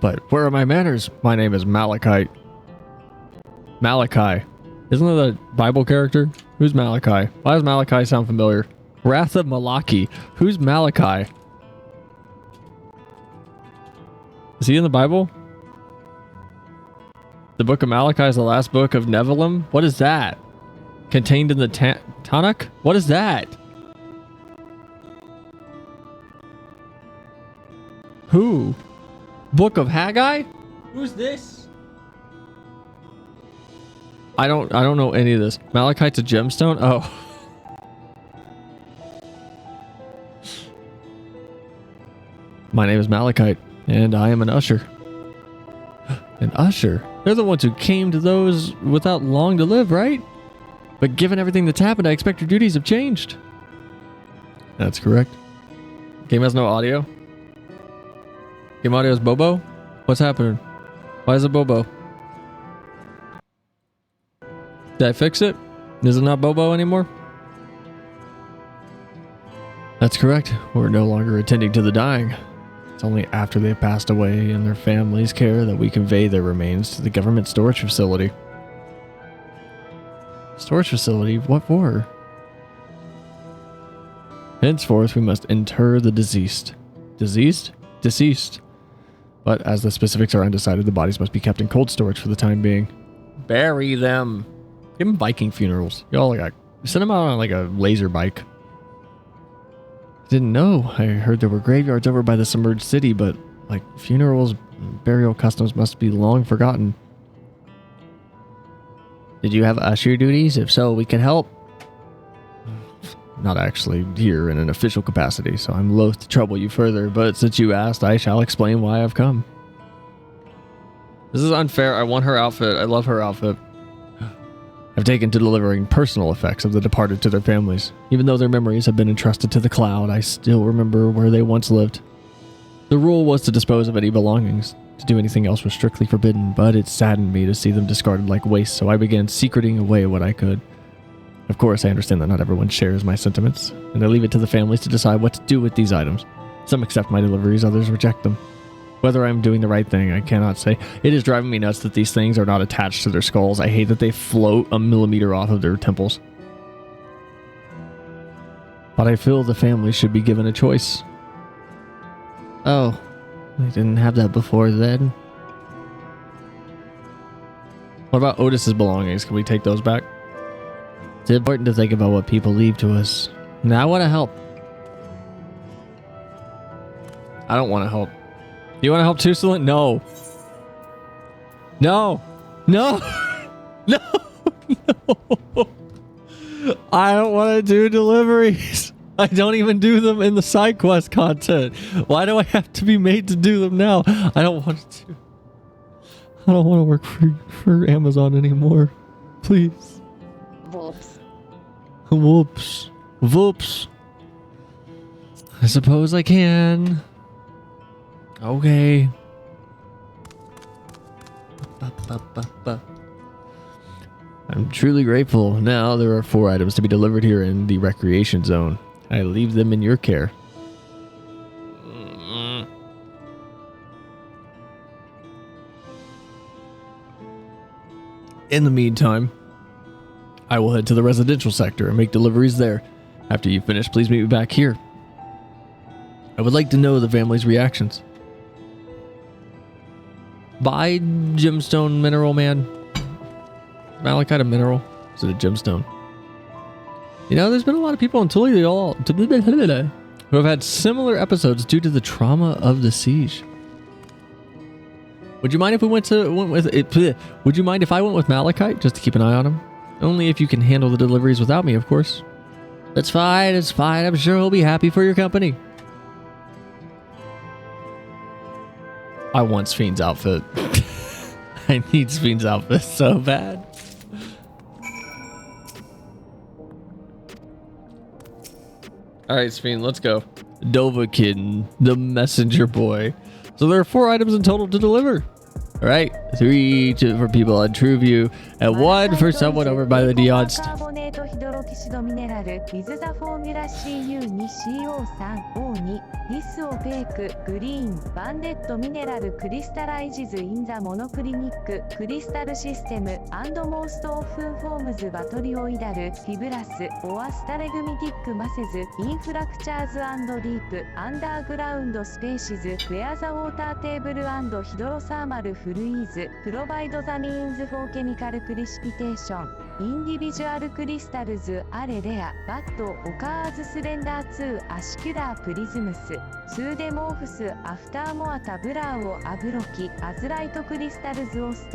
But where are my manners? My name is Malachite. Malachi. Isn't that a Bible character? Who's Malachi? Why does Malachi sound familiar? Wrath of Malachi. Who's Malachi? Is he in the Bible? The book of Malachi is the last book of Nephilim? What is that? Contained in the Tanakh? What is that? Who? Book of Haggai? Who's this? I don't know any of this. Malachite's a gemstone? Oh. My name is Malachite, and I am an usher. An usher? They're the ones who came to those without long to live, right? But given everything that's happened, I expect your duties have changed. That's correct. Game has no audio? Game audio is Bobo? What's happening? Why is it Bobo? Did I fix it? Is it not Bobo anymore? That's correct. We're no longer attending to the dying. It's only after they've passed away in their families' care that we convey their remains to the government storage facility. Storage facility? What for? Henceforth, we must inter the deceased. Deceased? Deceased. But as the specifics are undecided, the bodies must be kept in cold storage for the time being. Bury them. Give them Viking funerals. Y'all got send them out on like a laser bike. Didn't know. I heard there were graveyards over by the submerged city, but like funerals, burial customs must be long forgotten. Did you have usher duties? If so, we can help. Not actually here in an official capacity, so I'm loath to trouble you further, but since you asked, I shall explain why I've come. This is unfair. I want her outfit. I love her outfit. I've taken to delivering personal effects of the departed to their families. Even though their memories have been entrusted to the cloud, I still remember where they once lived. The rule was to dispose of any belongings. To do anything else was strictly forbidden, but it saddened me to see them discarded like waste, so I began secreting away what I could. Of course, I understand that not everyone shares my sentiments, and I leave it to the families to decide what to do with these items. Some accept my deliveries, others reject them. Whether I'm doing the right thing, I cannot say. It is driving me nuts that these things are not attached to their skulls. I hate that they float a millimeter off of their temples. But I feel the family should be given a choice. Oh, they didn't have that before then. What about Otis's belongings? Can we take those back? It's important to think about what people leave to us. Now I want to help. I don't want to help. You want to help too, Celine? No. No. No. No. No. I don't want to do deliveries. I don't even do them in the side quest content. Why do I have to be made to do them now? I don't want to. I don't want to work for Amazon anymore. Please. Whoops. Whoops. Whoops. I suppose I can. Okay. I'm truly grateful. Now there are 4 items to be delivered here in the recreation zone. I leave them in your care. In the meantime, I will head to the residential sector and make deliveries there. After you finish, please meet me back here. I would like to know the family's reactions. Bye, gemstone mineral man. Malachite a mineral? Is it a gemstone? You know, there's been a lot of people on Tully who have had similar episodes due to the trauma of the siege. Would you mind if we went with it? Would you mind if I went with Malachite just to keep an eye on him? Only if you can handle the deliveries without me, of course. That's fine. It's fine. I'm sure he'll be happy for your company. I want Sphene's outfit. I need Sphene's outfit so bad. Alright, Sphene, let's go. Dovahkiin, the messenger boy. So there are 4 items in total to deliver. Alright, 3 for people on TrueView, and 1 for someone over by the Neon. This opaque, green, banded mineral crystallizes in the monoclinic crystal system and most often forms batrioidal, fibrous, or stalagmitic masses in fractures and deep, underground spaces where the water table and hydrothermal fluids provide the means for chemical precipitation. Individual crystals are rare, but occurs slender to ascular prisms. Pseudomorphs after more tabular or abroki, azurite crystals host.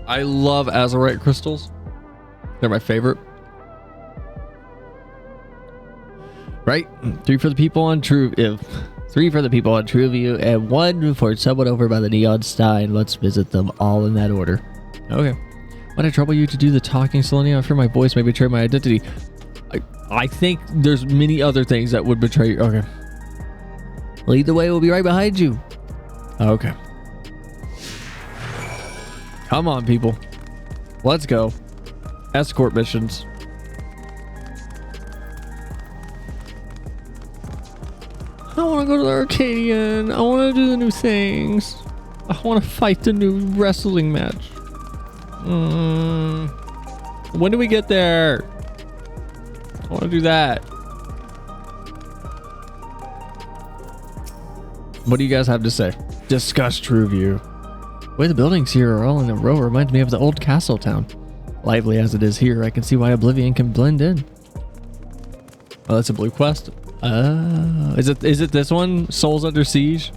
I love azurite crystals. They're my favorite. Right? 3 for the people on TrueView, and 1 for someone over by the Neon Stein. Let's visit them all in that order. Okay. Why'd I trouble you to do the talking, Selenia? I'm sure my voice may betray my identity. I think there's many other things that would betray you. Okay. Lead the way, we'll be right behind you. Okay. Come on, people. Let's go. Escort missions. I want to go to the Arcadian. I want to do the new things. I want to fight the new wrestling match. When do we get there? I want to do that. What do you guys have to say? Discuss TrueView. The way the buildings here are all in a row reminds me of the old castle town. Lively as it is here, I can see why Oblivion can blend in. Oh, that's a blue quest. Is it this one? Souls Under Siege?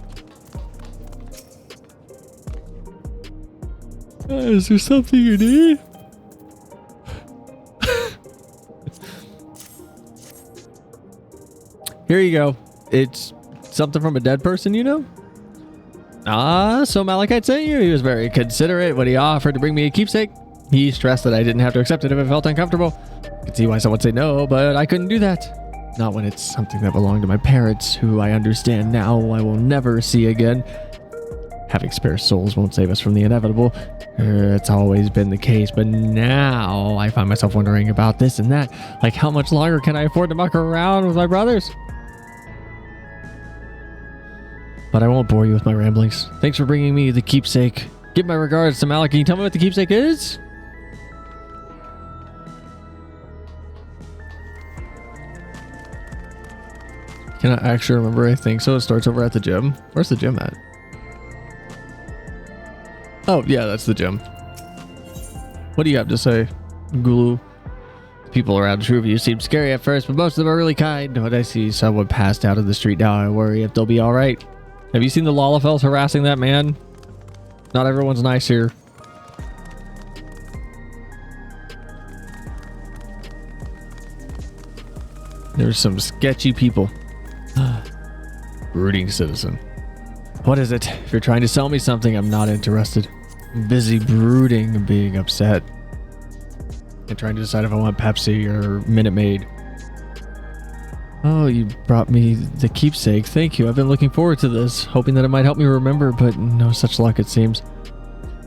Is there something you need? Here you go. It's something from a dead person, you know? So Malachite sent you. He was very considerate when he offered to bring me a keepsake. He stressed that I didn't have to accept it if it felt uncomfortable. I could see why someone would say no, but I couldn't do that. Not when it's something that belonged to my parents, who I understand now I will never see again. Having spare souls won't save us from the inevitable. It's always been the case, but now I find myself wondering about this and that. Like, how much longer can I afford to muck around with my brothers? But I won't bore you with my ramblings. Thanks for bringing me the keepsake. Give my regards to Malik. Can you tell me what the keepsake is? Can I actually remember? I think so. It starts over at the gym. Where's the gym at? Oh, yeah, that's the gym. What do you have to say, Gulu? People around Truview seem scary at first, but most of them are really kind. When I see someone passed out in the street now, I worry if they'll be alright. Have you seen the Lalafels harassing that man? Not everyone's nice here. There's some sketchy people. Brooding citizen. What is it? If you're trying to sell me something, I'm not interested. I'm busy brooding and being upset. And trying to decide if I want Pepsi or Minute Maid. Oh, you brought me the keepsake. Thank you. I've been looking forward to this, hoping that it might help me remember, but no such luck it seems.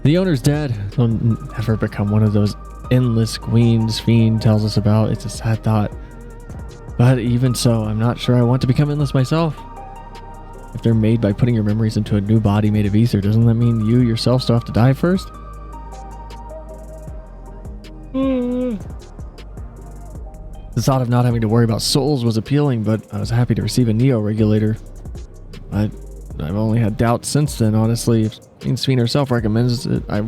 The owner's dead. He'll never become one of those endless queens Fiend tells us about. It's a sad thought. But even so, I'm not sure I want to become endless myself. If they're made by putting your memories into a new body made of ether, doesn't that mean you yourself still have to die first? The thought of not having to worry about souls was appealing, but I was happy to receive a neo-regulator. I've only had doubts since then, honestly. If Queen Sphene herself recommends it, I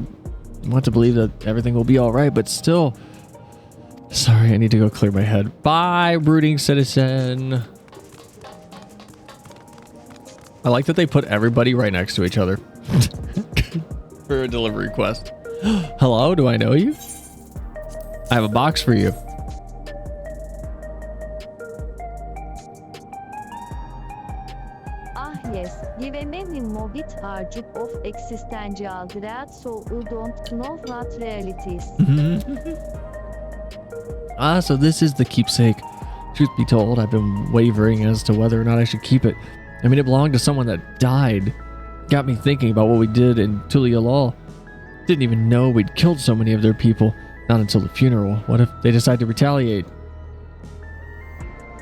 want to believe that everything will be alright, but still... Sorry, I need to go clear my head. Bye, brooding citizen. I like that they put everybody right next to each other for a delivery quest. Hello, do I know you? I have a box for you. Ah yes, givemenin mobit harcık of existential dread so you don't know what realities. Ah, so this is the keepsake. Truth be told, I've been wavering as to whether or not I should keep it. I mean, it belonged to someone that died. Got me thinking about what we did in Tulialal. Didn't even know we'd killed so many of their people. Not until the funeral. What if they decide to retaliate?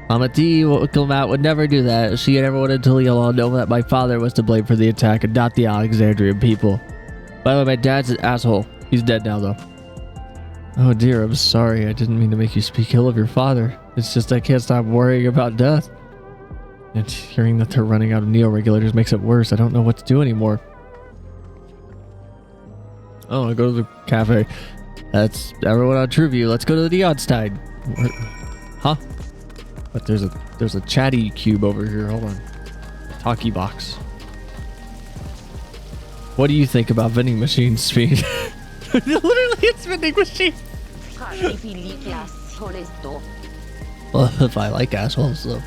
Mama T would never do that. She never wanted Tulialal to know that my father was to blame for the attack and not the Alexandrian people. By the way, my dad's an asshole. He's dead now, though. Oh dear, I'm sorry. I didn't mean to make you speak ill of your father. It's just I can't stop worrying about death. And hearing that they're running out of neo-regulators makes it worse. I don't know what to do anymore. Oh, I go to the cafe. That's everyone on TrueView. Let's go to the Neonstein. Huh? But there's a chatty cube over here. Hold on. Talkie box. What do you think about vending machines, Sphene? Literally, it's vending machine. Well, if I like assholes, though.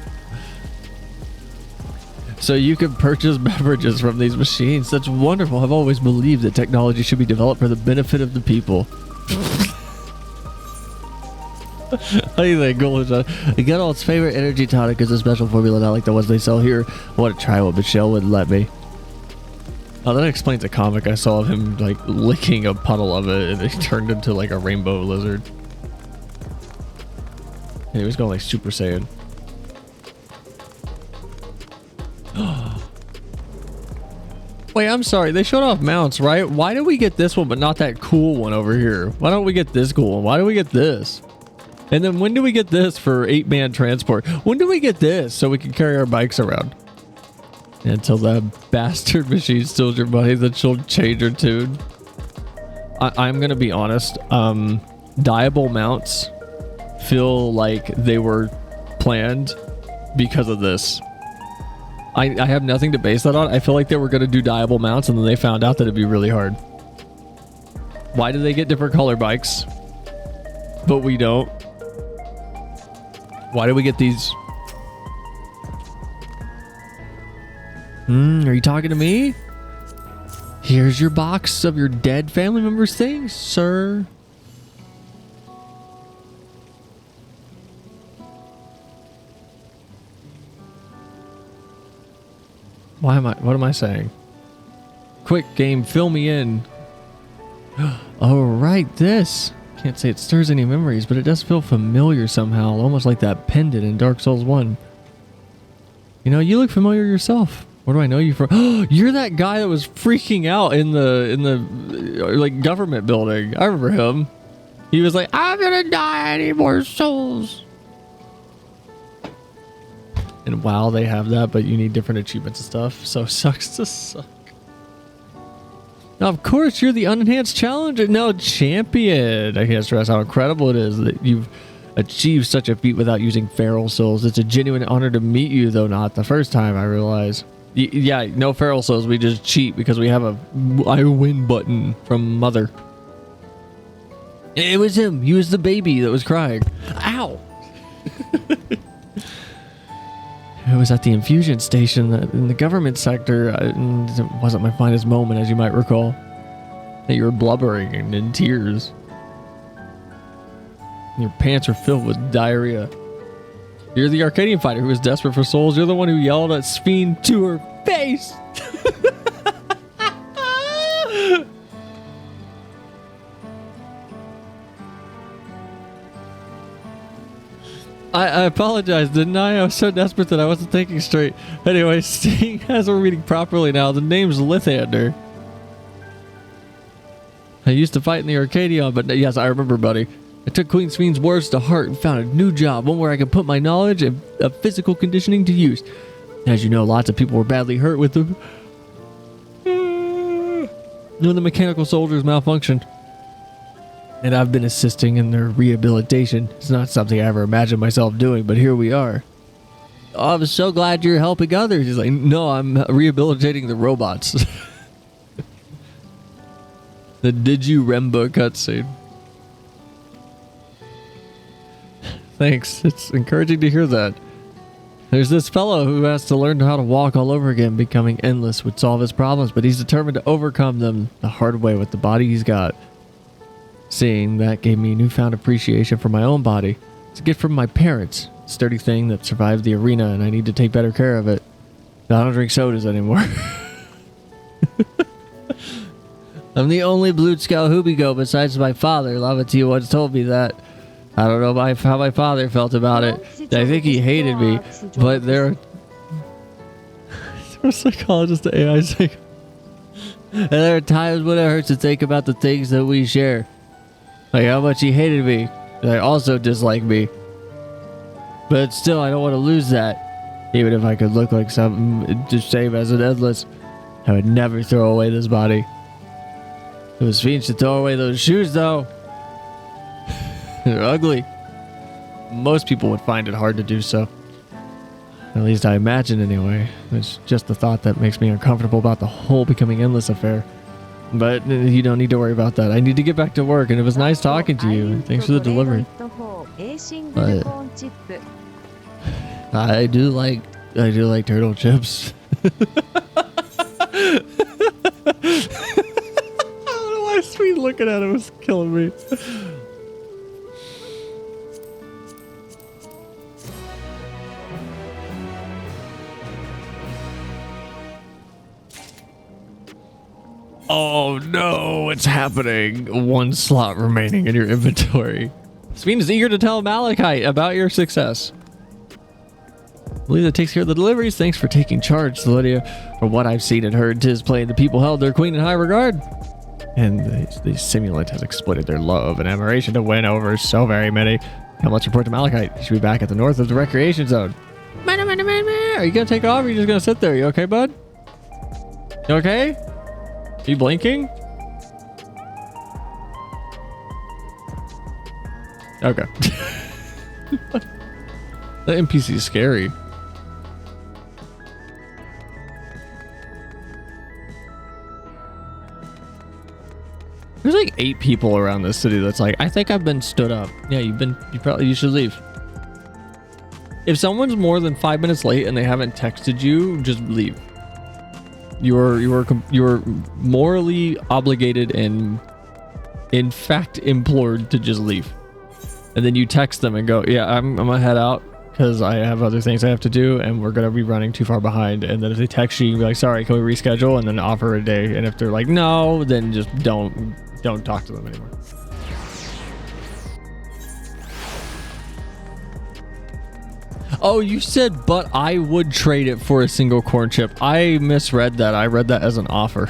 So you can purchase beverages from these machines. That's wonderful. I've always believed that technology should be developed for the benefit of the people. How do you think, Golden? Getall's favorite energy tonic is a special formula not like the ones they sell here. I want to try what Michelle would let me. Oh, that explains a comic I saw of him like licking a puddle of it and it turned into like a rainbow lizard. And he was going like Super Saiyan. Wait, I'm sorry. They showed off mounts, right? Why did we get this one but not that cool one over here? Why don't we get this cool one? Why do we get this? And then when do we get this for 8-man transport? When do we get this so we can carry our bikes around? Until that bastard machine steals your money, then she'll change her tune. I'm gonna be honest. Diable mounts feel like they were planned because of this. I have nothing to base that on. I feel like they were gonna do diable mounts and then they found out that it'd be really hard. Why do they get different color bikes? But we don't. Why do we get these? Are you talking to me? Here's your box of your dead family members' things, sir. What am I saying? Quick game, fill me in. Oh, right, this. Can't say it stirs any memories, but it does feel familiar somehow, almost like that pendant in Dark Souls 1. You know, you look familiar yourself. Where do I know you from? Oh, you're that guy that was freaking out in the like government building. I remember him. He was like, I'm gonna die, I need more souls. And wow, they have that, but you need different achievements and stuff. So sucks to suck. Now, of course, you're the unenhanced challenger. No, champion. I can't stress how incredible it is that you've achieved such a feat without using feral souls. It's a genuine honor to meet you, though not the first time, I realize. Yeah, no feral souls. We just cheat because we have a I win button from Mother. It was him. He was the baby that was crying. Ow! It was at the infusion station in the government sector. It wasn't my finest moment, as you might recall. That you were blubbering and in tears. Your pants were filled with diarrhea. You're the Arcadian fighter who was desperate for souls. You're the one who yelled at Sphene to her face. I apologize, didn't I? I was so desperate that I wasn't thinking straight. Anyway, seeing as we're reading properly now, the name's Lithander. I used to fight in the Arcadion, but yes, I remember, buddy. I took Queen Sphene's words to heart and found a new job, one where I could put my knowledge of physical conditioning to use. As you know, lots of people were badly hurt with them. When the mechanical soldiers malfunctioned. And I've been assisting in their rehabilitation. It's not something I ever imagined myself doing, but here we are. Oh, I'm so glad you're helping others. He's like, no, I'm rehabilitating the robots. The Did You Remba cutscene. Thanks. It's encouraging to hear that. There's this fellow who has to learn how to walk all over again. Becoming endless would solve his problems, but he's determined to overcome them the hard way with the body he's got. Seeing that gave me newfound appreciation for my own body. It's a gift from my parents. Sturdy thing that survived the arena, and I need to take better care of it. I don't drink sodas anymore. I'm the only Blood Scout Hubigo besides my father. Lavati once told me that. I don't know how my father felt about it. I think he hated me, but there are psychologists to AI saying, and there are times when it hurts to think about the things that we share. Like how much he hated me. And I also dislike me. But still, I don't want to lose that. Even if I could look like something the same as an endless, I would never throw away this body. It was fiends to throw away those shoes, though. They're ugly. Most people would find it hard to do so. At least I imagine anyway. It's just the thought that makes me uncomfortable about the whole becoming endless affair. But you don't need to worry about that. I need to get back to work, and it was nice talking to you. Thanks for the delivery. But I do like turtle chips. I don't know why Sweet looking at it was killing me. Oh no, it's happening. One slot remaining in your inventory. Sphene is eager to tell Malachite about your success. Lisa takes care of the deliveries. Thanks for taking charge, Lydia. From what I've seen and heard, 'tis plain the people held their queen in high regard. And the simulant has exploited their love and admiration to win over so very many. Now let's report to Malachite. He should be back at the north of the recreation zone. Are you gonna take off or are you just gonna sit there? You okay, bud? You okay? Are you blinking? Okay. The NPC is scary. There's like 8 people around this city that's like, I think I've been stood up. Yeah, you should leave. If someone's more than 5 minutes late and they haven't texted you, just leave. You're morally obligated and in fact implored to just leave. And then you text them and go, yeah, I'm gonna head out because I have other things I have to do and we're gonna be running too far behind. And then if they text you, you can be like, sorry, can we reschedule? And then offer a day. And if they're like, no, then just don't talk to them anymore. Oh, you said, but I would trade it for a single corn chip. I misread that. I read that as an offer.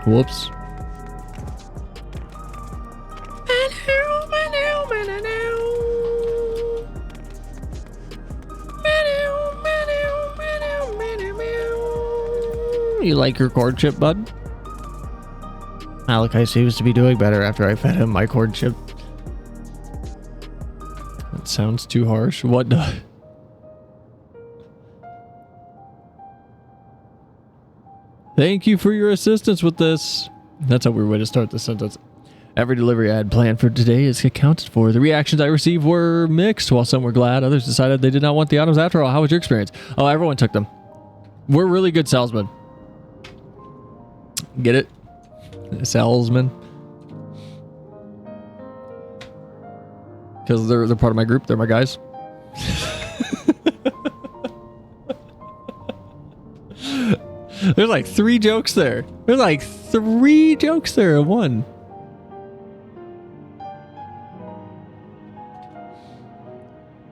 Whoops. You like your corn chip, bud? Malachi seems to be doing better after I fed him my corn chip. That sounds too harsh. What the? Thank you for your assistance with this. That's a weird way to start the sentence. Every delivery I had planned for today is accounted for. The reactions I received were mixed. While some were glad, others decided they did not want the items after all. How was your experience? Oh, everyone took them. We're really good salesmen. Get it? Salesmen. Because they're part of my group. They're my guys. There's like 3 jokes there. There's like 3 jokes there in one.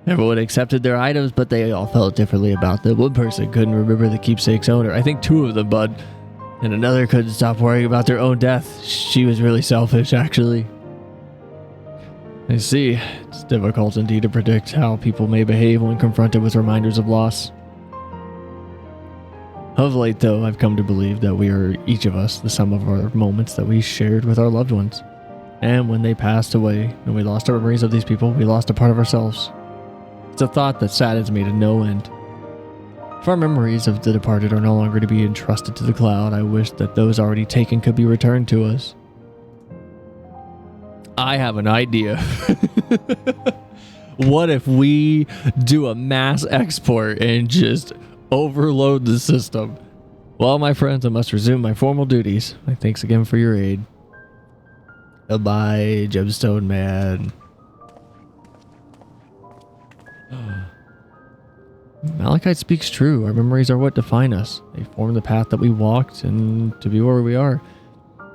Everyone accepted their items, but they all felt differently about them. One person couldn't remember the keepsake's owner. I think 2 of them, bud. And another couldn't stop worrying about their own death. She was really selfish, actually. I see. It's difficult indeed to predict how people may behave when confronted with reminders of loss. Of late, though, I've come to believe that we are, each of us, the sum of our moments that we shared with our loved ones. And when they passed away, and we lost our memories of these people, we lost a part of ourselves. It's a thought that saddens me to no end. If our memories of the departed are no longer to be entrusted to the cloud, I wish that those already taken could be returned to us. I have an idea. What if we do a mass export and just overload the system? Well, my friends, I must resume my formal duties. Thanks again for your aid. Goodbye, Gemstone Man. Malachite speaks true. Our memories are what define us. They form the path that we walked and to be where we are.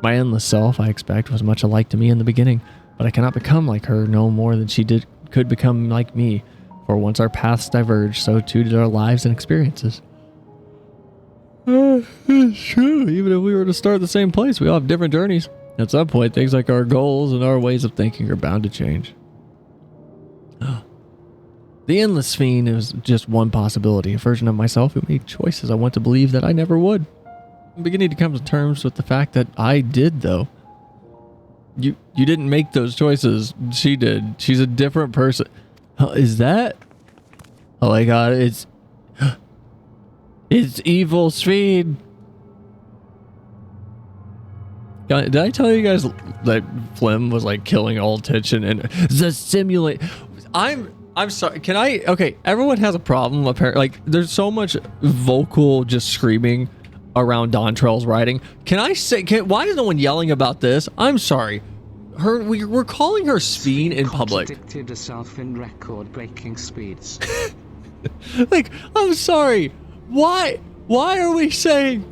My endless self, I expect, was much alike to me in the beginning, but I cannot become like her no more than she could become like me. For once our paths diverged, so too did our lives and experiences. It's true. Even if we were to start the same place, we all have different journeys. At some point, things like our goals and our ways of thinking are bound to change. The Endless Sphene is just one possibility, a version of myself who made choices I want to believe that I never would. I'm beginning to come to terms with the fact that I did, though. You didn't make those choices. She did. She's a different person. Is that? Oh my god, it's evil Sphene. Did I tell you guys that Flim was like killing all attention and the simulate? I'm sorry. Can I? Okay, everyone has a problem. Apparently, like there's so much vocal just screaming around Dontrell's writing. Can I say? Why is no one yelling about this? I'm sorry. We're calling her Sphene in public. Contradicted herself in record-breaking speeds. Like, I'm sorry. Why are we saying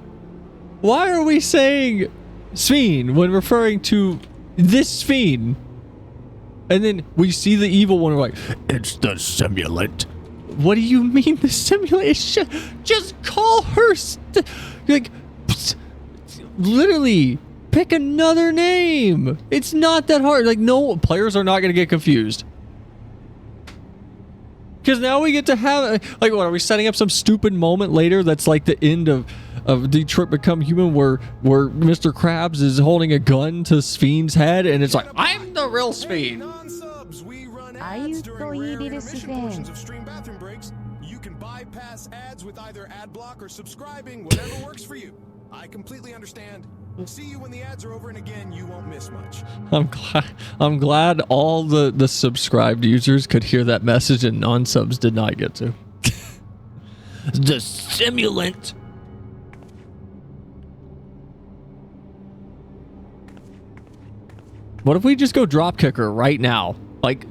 Sphene when referring to this Sphene? And then we see the evil one, we're like, it's the simulant. What do you mean the simulant? It's just call her like, literally pick another name. It's not that hard. Like, no, players are not going to get confused. Because now we get to have, like, what, are we setting up some stupid moment later that's like the end of Detroit Become Human where Mr. Krabs is holding a gun to Sphene's head and it's like, I'm the real Sphene. You can bypass ads with either ad block or subscribing, whatever works for you. I completely understand. See you when the ads are over, and again, you won't miss much. I'm glad all the subscribed users could hear that message and non-subs did not get to. The simulant. What if we just go drop kick her right now? Like,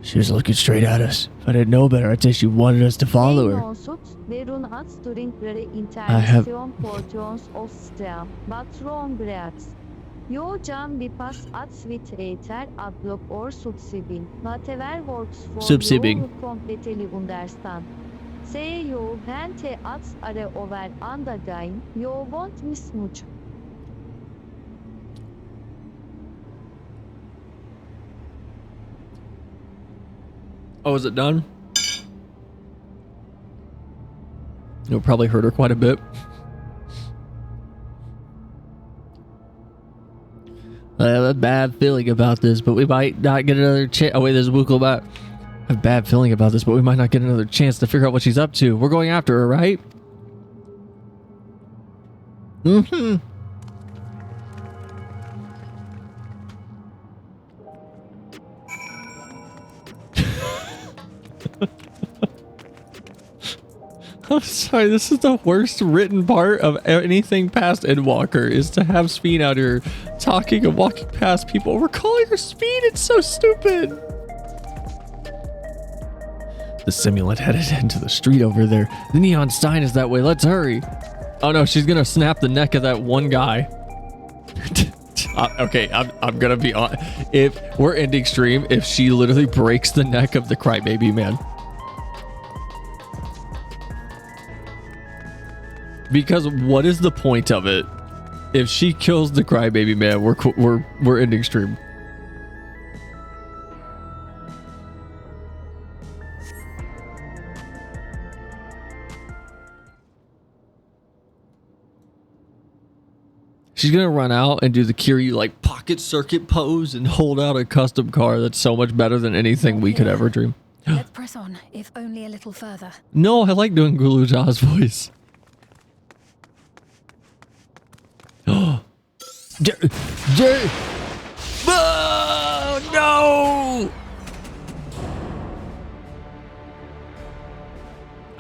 she was looking straight at us. If I didn't know better, I'd say she wanted us to follow her. I have... Subsibing. Oh, is it done? It'll probably hurt her quite a bit. I have a bad feeling about this, but we might not get another chance. Oh wait, there's a Wukong back. I have a bad feeling about this, but we might not get another chance to figure out what she's up to. We're going after her, right? Mm-hmm. I'm sorry, this is the worst written part of anything past Endwalker, is to have Sphene out here talking and walking past people. We're calling her Sphene, it's so stupid. The simulant headed into the street over there. The neon sign is that way, let's hurry. Oh no, she's gonna snap the neck of that one guy. Okay, I'm gonna be on. If we're ending stream, if she literally breaks the neck of the crybaby man. Because what is the point of it? If she kills the crybaby man, we're ending stream. She's gonna run out and do the Kiryu like pocket circuit pose and hold out a custom car that's so much better than anything we could ever dream. Let's press on, if only a little further. No, I like doing Gulu Ja's voice. Oh no!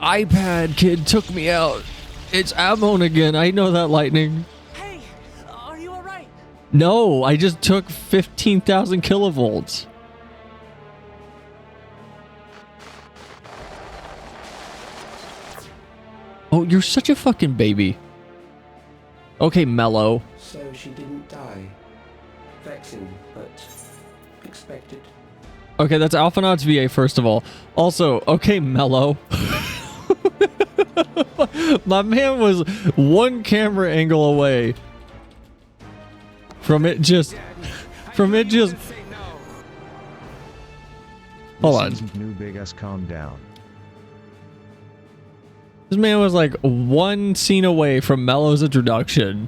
iPad kid took me out. It's Amon again. I know that, Lightning. Hey, are you alright? No, I just took 15,000 kilovolts. Oh, you're such a fucking baby. Okay, Mellow. So she didn't die. Vexing, but expected. Okay, that's Alphanauts VA, first of all. Also, okay, Mellow. My man was one camera angle away from it just... Hold on. New Big S, calm down. This man was like one scene away from Mellow's introduction.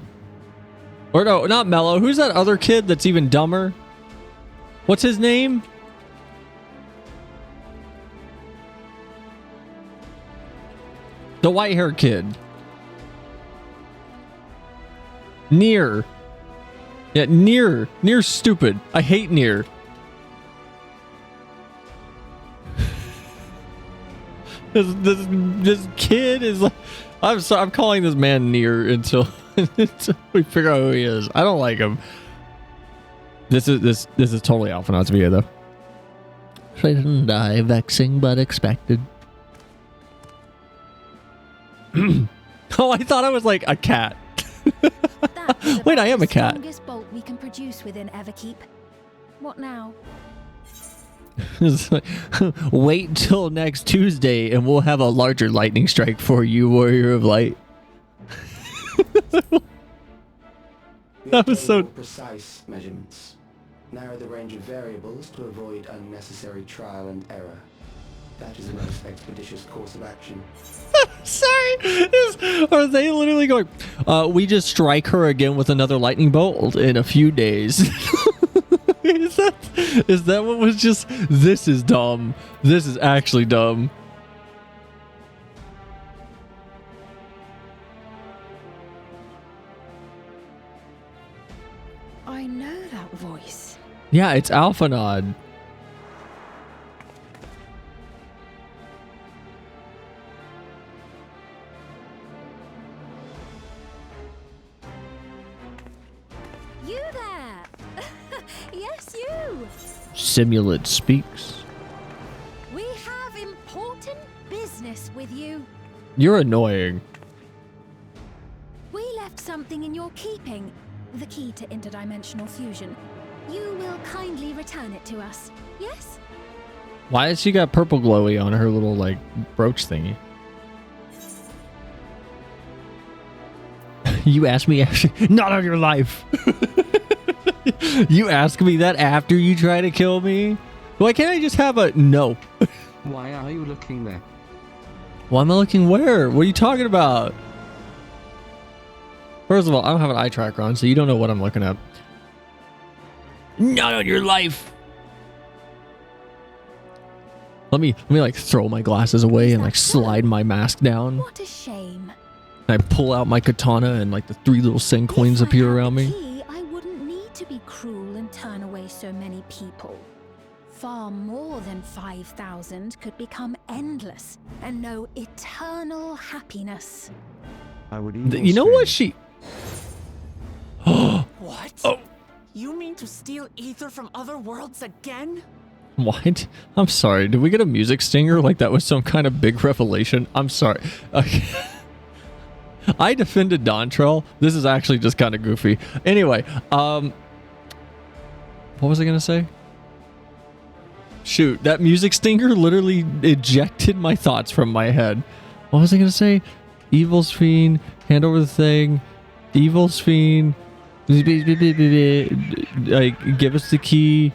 Or no, not Mellow. Who's that other kid that's even dumber? What's his name? The white-haired kid. Nier. Yeah, Nier. Nier's stupid. I hate Nier. This kid is like, I'm calling this man Nier until we figure out who he is. I don't like him. This is totally Alphanauts VA though. She didn't die, vexing but expected. Oh, I thought I was like a cat. Wait, I am a cat. Strongest bolt we can produce within Everkeep. What now? Wait till next Tuesday and we'll have a larger lightning strike for you, Warrior of Light. That was so precise measurements. Narrow the range of variables to avoid unnecessary trial and error. That is the most expeditious course of action. Sorry, are they literally going, we just strike her again with another lightning bolt in a few days? Is that what was just, this is dumb. This is actually dumb. I know that voice. Yeah, it's Alphanod. You there? Yes, you. Simulant speaks. We have important business with you. You're annoying. We left something in your keeping. The key to interdimensional fusion. You will kindly return it to us, yes? Why has she got purple glowy on her little like brooch thingy? You asked me after, not on your life. You ask me that after you try to kill me? Why can't I just have a no? Why are you looking there? Why am I looking where? What are you talking about? First of all, I don't have an eye tracker on, so you don't know what I'm looking at. Not on your life. Let me like throw my glasses away and like slide my mask down. What a shame. I pull out my katana and like the 3 little sen coins appear around me. Key, I wouldn't need to be cruel and turn away so many people. Far more than 5,000 could become endless and know eternal happiness. I would even You know what she... What? Oh. You mean to steal ether from other worlds again? What? I'm sorry. Did we get a music stinger? Like that was some kind of big revelation? I'm sorry. Okay. I defended Dontrell. This is actually just kind of goofy. Anyway, what was I going to say? Shoot, that music stinger literally ejected my thoughts from my head. What was I going to say? Evil Sphene, hand over the thing. Evil Sphene, like, give us the key.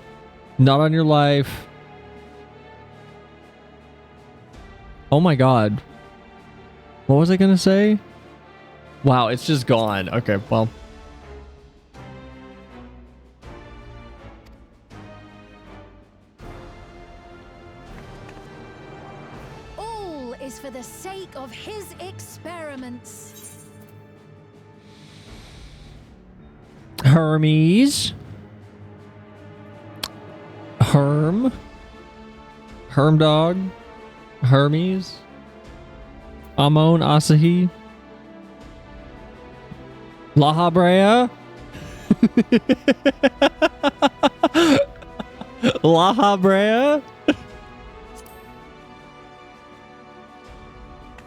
Not on your life. Oh my god. What was I going to say? Wow, it's just gone. Okay, well. All is for the sake of his experiments. Hermes. Herm Dog. Hermes. Amon Asahi. La Habrea. La Habrea.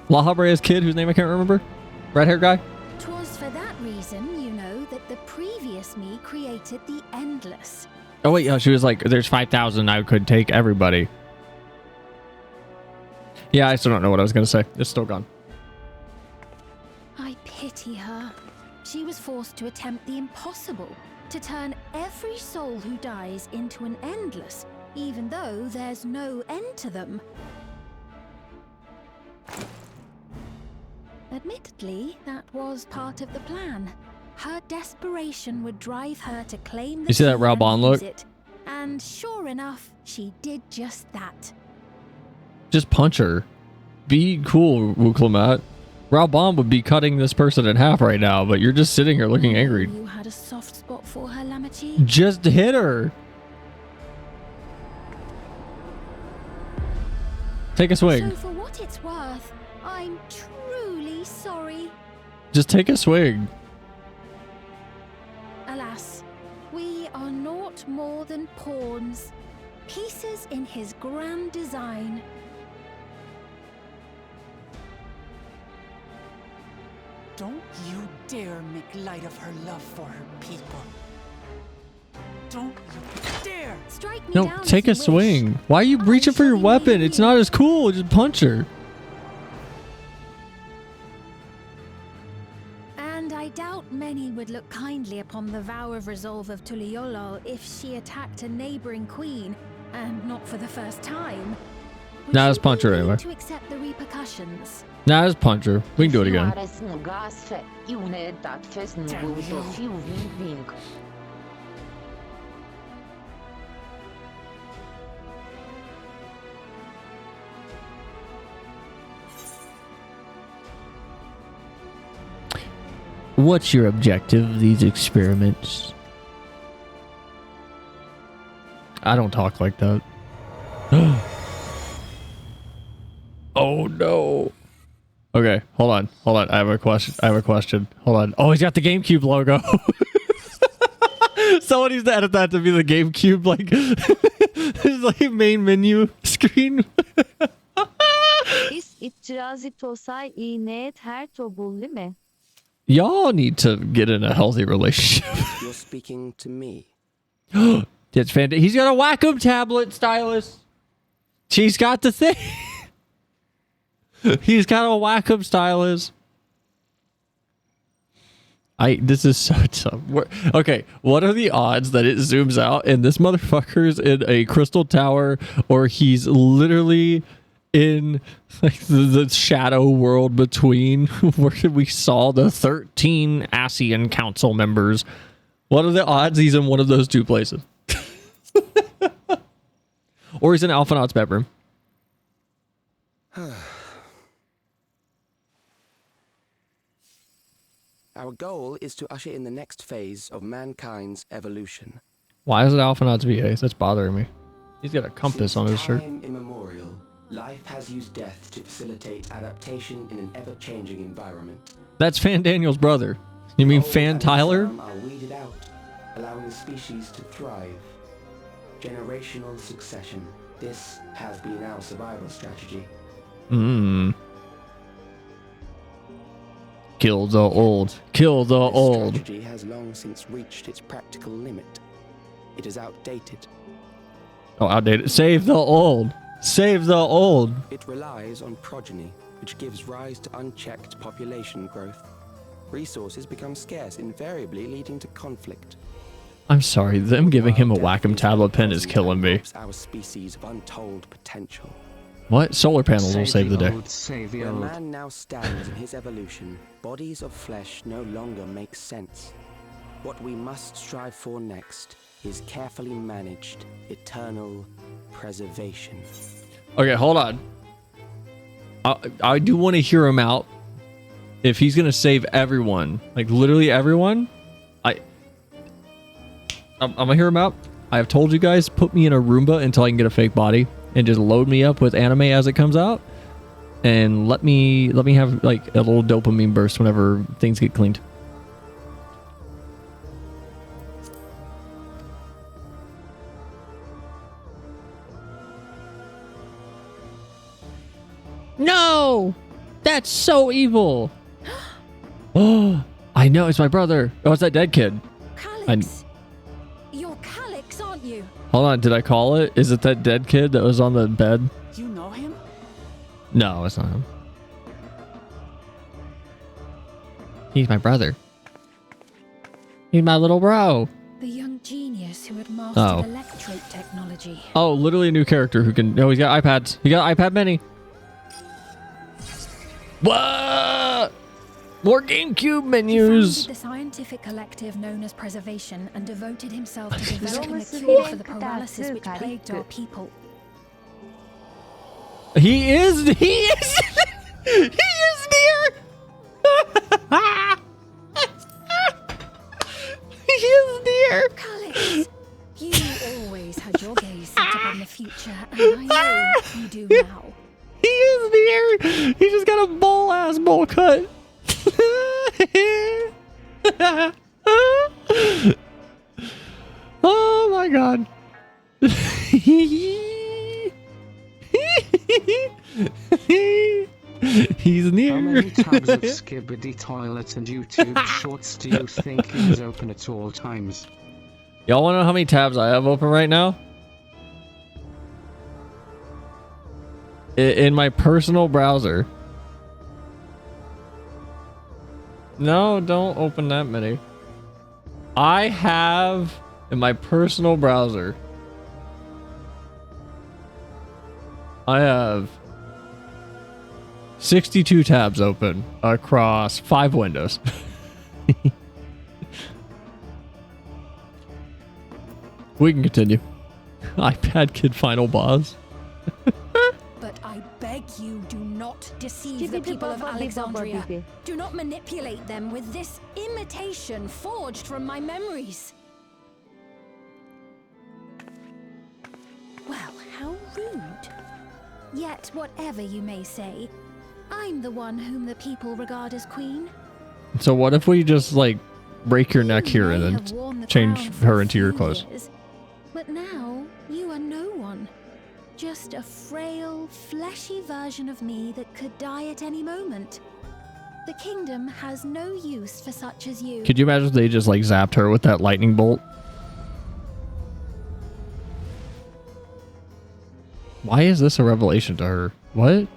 La Habrea's kid, whose name I can't remember. Red hair guy. 'Twas for that reason, you know, that the previous me created the endless. Oh wait, yeah, she was like, there's 5,000, I could take everybody. Yeah, I still don't know what I was going to say. It's still gone. I pity her. She was forced to attempt the impossible, to turn every soul who dies into an endless, even though there's no end to them. Admittedly, that was part of the plan. Her desperation would drive her to claim the You see that key Raul and Bond use look? it. And sure enough, she did just that. Just punch her. Be cool, Wuklomat. Raul Bond would be cutting this person in half right now, but you're just sitting here looking angry. You had a soft spot for her, Lamachi? Just hit her. Take a swing. So for what it's worth, I'm truly sorry. Just take a swing. Alas, we are naught more than pawns, pieces in his grand design. Don't you dare make light of her love for her people. Don't you dare! Strike me No, down take if a you swing. wish. Why are you reaching for your weapon? It's not as cool. Just punch her. And I doubt many would look kindly upon the vow of resolve of Tuliolol if she attacked a neighboring queen, and not for the first time. Nah, just punch her anyway. To accept the repercussions. Nah, just punch her. We can do it again. What's your objective of these experiments? I don't talk like that. Oh no. Okay, hold on. I have a question. Hold on. Oh, he's got the GameCube logo. Someone needs to edit that to be the GameCube, like, his like main menu screen. Y'all need to get in a healthy relationship. You're speaking to me. That's fantastic. He's got a Wacom tablet stylus. She's got the thing. He's got a Wacom stylus. This is so tough. Okay, what are the odds that it zooms out and this motherfucker's in a crystal tower, or he's literally in like the shadow world between where we saw the 13 ASEAN Council members. What are the odds he's in one of those two places? Or he's in Alphanaut's bedroom. Our goal is to usher in the next phase of mankind's evolution. Why is it Alphanaut's VA? That's bothering me. He's got a compass on his shirt. Time immemorial, life has used death to facilitate adaptation in an ever-changing environment. That's Fan Daniel's brother. You mean Fan Tyler? Some are weeded out, allowing the species to thrive. Generational succession. This has been our survival strategy. Kill the old. Kill the old. This strategy has long since reached its practical limit. It is outdated. Oh, outdated. Save the old. Save the old. It relies on progeny, which gives rise to unchecked population growth. Resources become scarce, invariably leading to conflict. I'm sorry, them giving him a Wacom tablet pen is killing me. Our species of untold potential. What? Solar panels will save the day. Where man now stands in his evolution, bodies of flesh no longer make sense. What we must strive for next is carefully managed, eternal preservation. Okay, hold on. I do want to hear him out. If he's going to save everyone, like literally everyone, I'm going to hear him out. I have told you guys, put me in a Roomba until I can get a fake body and just load me up with anime as it comes out. And let me have like a little dopamine burst whenever things get cleaned. No! That's so evil! Oh, I know, it's my brother. Oh, it's that dead kid. You're Calix, aren't you? Hold on, did I call it? Is it that dead kid that was on the bed? You know him? No, it's not him. He's my brother. He's my little bro. The young genius who had mastered electrode technology. Oh, literally a new character who can... No, he's got iPads. He got iPad mini. What? More GameCube menus. He founded the scientific collective known as Preservation and devoted himself to developing a cure for the paralysis which plagued our people. He is near. He is near. Calix, you always had your gaze set upon the future, and I know you do now. He is near. He just got a bowl-ass bowl cut. Oh my god. He's near. How many tabs of Skibbity Toilet and YouTube Shorts do you think is open at all times? Y'all want to know how many tabs I have open right now? In my personal browser. No, don't open that many. I have in my personal browser. I have 62 tabs open across 5 windows. We can continue. iPad Kid Final Boss. But I beg you, do not deceive the people of Alexandria. Do not manipulate them with this imitation forged from my memories. Well, how rude. Yet, whatever you may say, I'm the one whom the people regard as queen. So what if we just like break your neck here and then change her into your clothes? But now, you are no one. Just a frail, fleshy version of me that could die at any moment. The kingdom has no use for such as you. Could you imagine if they just like zapped her with that lightning bolt? Why is this a revelation to her? What?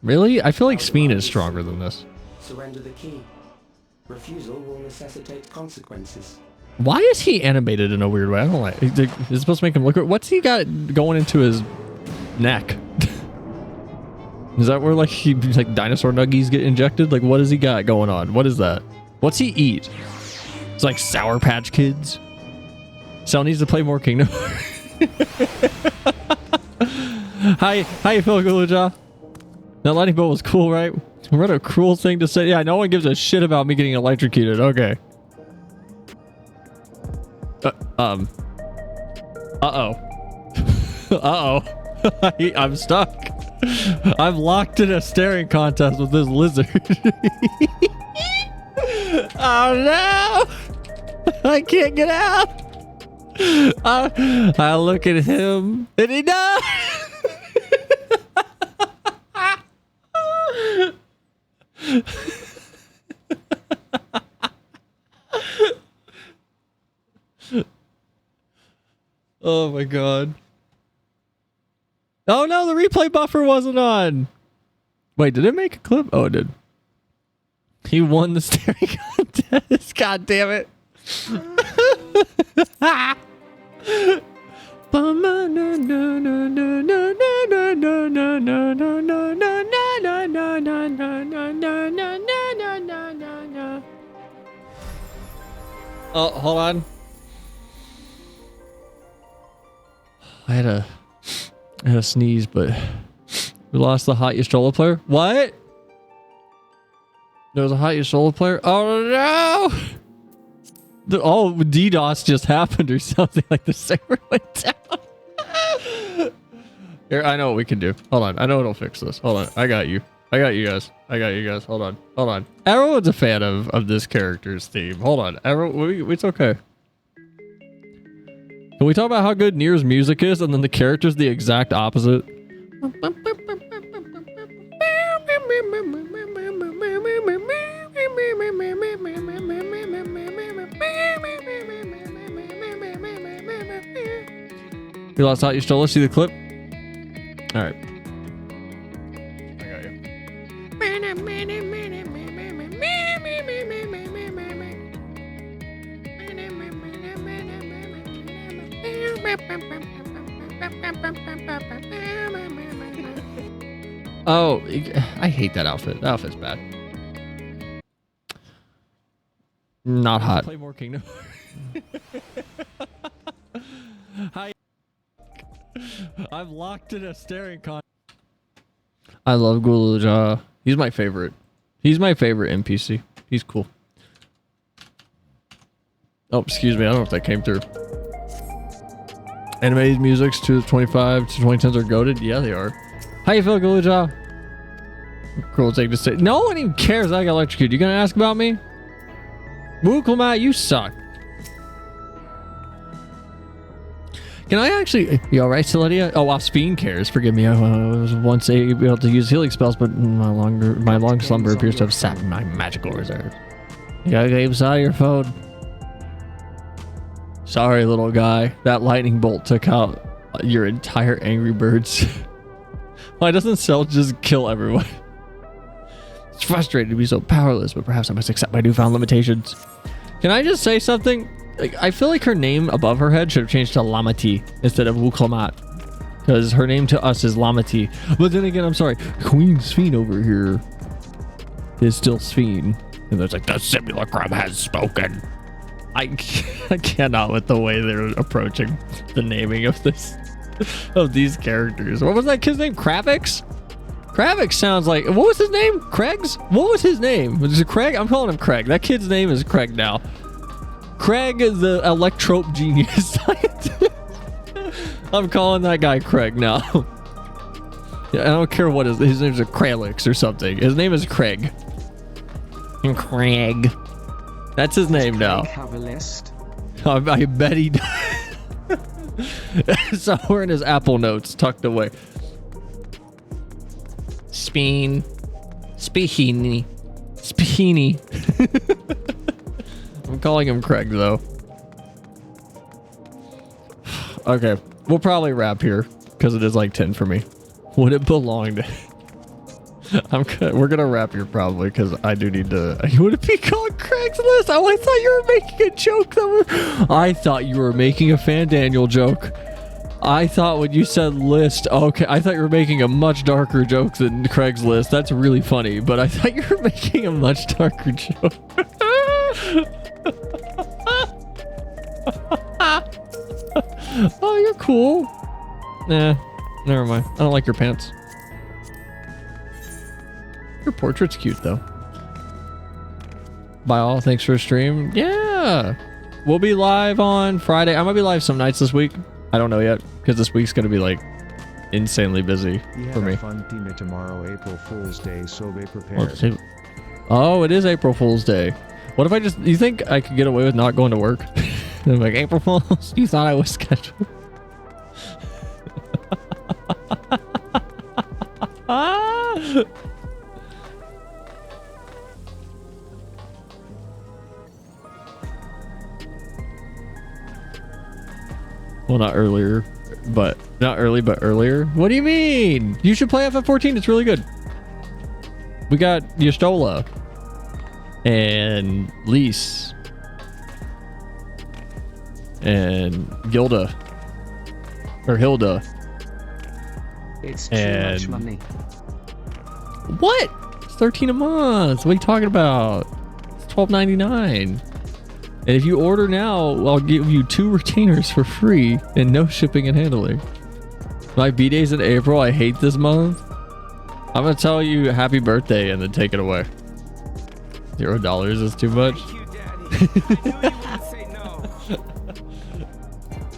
Really? I feel like Sphene is stronger than this. Surrender the key. Refusal will necessitate consequences. Why is he animated in a weird way? I don't like. It's supposed to make him look. What's he got going into his neck? Is that where like dinosaur nuggies get injected? Like what does he got going on? What is that? What's he eat? It's like Sour Patch Kids. Sal needs to play more Kingdom. Hi, Phil Guluja. That lightning bolt was cool, right? What a cruel thing to say. Yeah, no one gives a shit about me getting electrocuted. Okay. Uh-oh. I'm stuck. I'm locked in a staring contest with this lizard. Oh no! I can't get out. I look at him and he dies. Oh my god. Oh no, the replay buffer wasn't on. Wait, did it make a clip? Oh, it did. He won the staring contest. God damn it. Oh, hold on. I had a sneeze, but we lost the Hot Yastrola player. What? There was a Hot Yastrola player? Oh no! DDoS just happened or something, like the server went down. Here, I know what we can do. Hold on. I know it'll fix this. Hold on. I got you. I got you guys. Hold on. Everyone's a fan of this character's theme. Hold on. It's okay. Can we talk about how good Nier's music is and then the character's the exact opposite? You lost out, you stole us. See the clip? Alright. I got you. Oh, I hate that outfit. That outfit's bad. Not hot. Play more Kingdom. Hi. I'm locked in a staring con. I love Guluja. He's my favorite. He's my favorite NPC. He's cool. Oh, excuse me. I don't know if that came through. Animated musics to the 25 to 2010s are goated. Yeah, they are. How you feel, Guluja? Cool thing to say. No one even cares I got electrocuted. You gonna ask about me? Wuklamat, you suck. Can I actually... You alright, Celidia? Oh, Sphene cares. Forgive me. I was once able to use healing spells, but my long slumber appears to have sapped my magical reserve. You gotta get out of your phone. Sorry, little guy. That lightning bolt took out your entire Angry Birds. Why doesn't Cell just kill everyone? It's frustrating to be so powerless, but perhaps I must accept my newfound limitations. Can I just say something? Like, I feel like her name above her head should have changed to Lamati instead of Wuklamat. Because her name to us is Lamati. But then again, I'm sorry. Queen Sphene over here is still Sphene. And there's like, the simulacrum has spoken. I cannot with the way they're approaching the naming of this, of these characters. What was that kid's name? Kravix? Kravix sounds like, what was his name? Craig's? What was his name? Was it Craig? I'm calling him Craig. That kid's name is Craig now. Craig is the electrope genius scientist. I'm calling that guy Craig now. Yeah, I don't care what his name's a Kralix or something. His name is Craig. Craig. That's his name now. Have a list? I bet he does. Somewhere in his Apple Notes tucked away. Spheene. I'm calling him Craig though. Okay, we'll probably wrap here because it is like 10 for me. Would it belong to... We're gonna wrap here probably because I do need to. Would it be called Craigslist? Oh, I thought you were making a joke. I thought you were making a Fan Daniel joke. I thought when you said list, okay, I thought you were making a much darker joke than Craigslist. That's really funny, but I thought you were making a much darker joke. Oh, you're cool. Nah, never mind. I don't like your pants. Your portrait's cute though. Bye all, thanks for the stream. Yeah, we'll be live on Friday. I might be live some nights this week. I don't know yet because this week's gonna be like insanely busy for me. Fun theme tomorrow, April Fool's Day, so be prepared. Oh, it is April Fool's Day. What if I just? You think I could get away with not going to work? I'm like, April Fools, you thought I was scheduled. Well, not earlier, but not early, but earlier. What do you mean? You should play FF14. It's really good. We got Yastola and Lise and Gilda or Hilda. It's too much money. What? It's 13 a month. What are you talking about? It's $12.99. And if you order now, I'll give you 2 retainers for free and no shipping and handling. My B-day's in April. I hate this month. I'm gonna tell you happy birthday and then take it away. $0 is too much.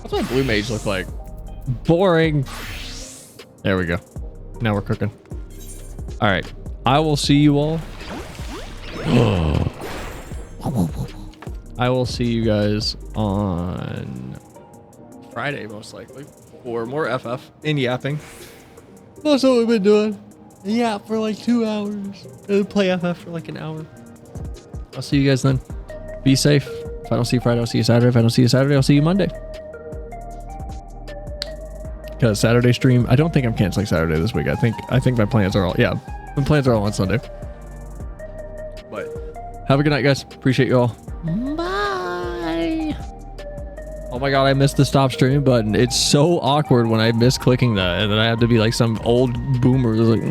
What's my blue mage look like? Boring. There we go. Now we're cooking. All right. I will see you all. I will see you guys on Friday, most likely, for more FF and yapping. That's what we've been doing. Yap for like 2 hours. And play FF for like an hour. I'll see you guys then. Be safe. If I don't see you Friday, I'll see you Saturday. If I don't see you Saturday, I'll see you Monday. Because Saturday stream, I don't think I'm canceling Saturday this week. I think my plans are all, yeah, my plans are all on Sunday. But have a good night, guys. Appreciate you all. Bye. Oh my god, I missed the stop stream button. It's so awkward when I miss clicking that, and then I have to be like some old boomer who's like,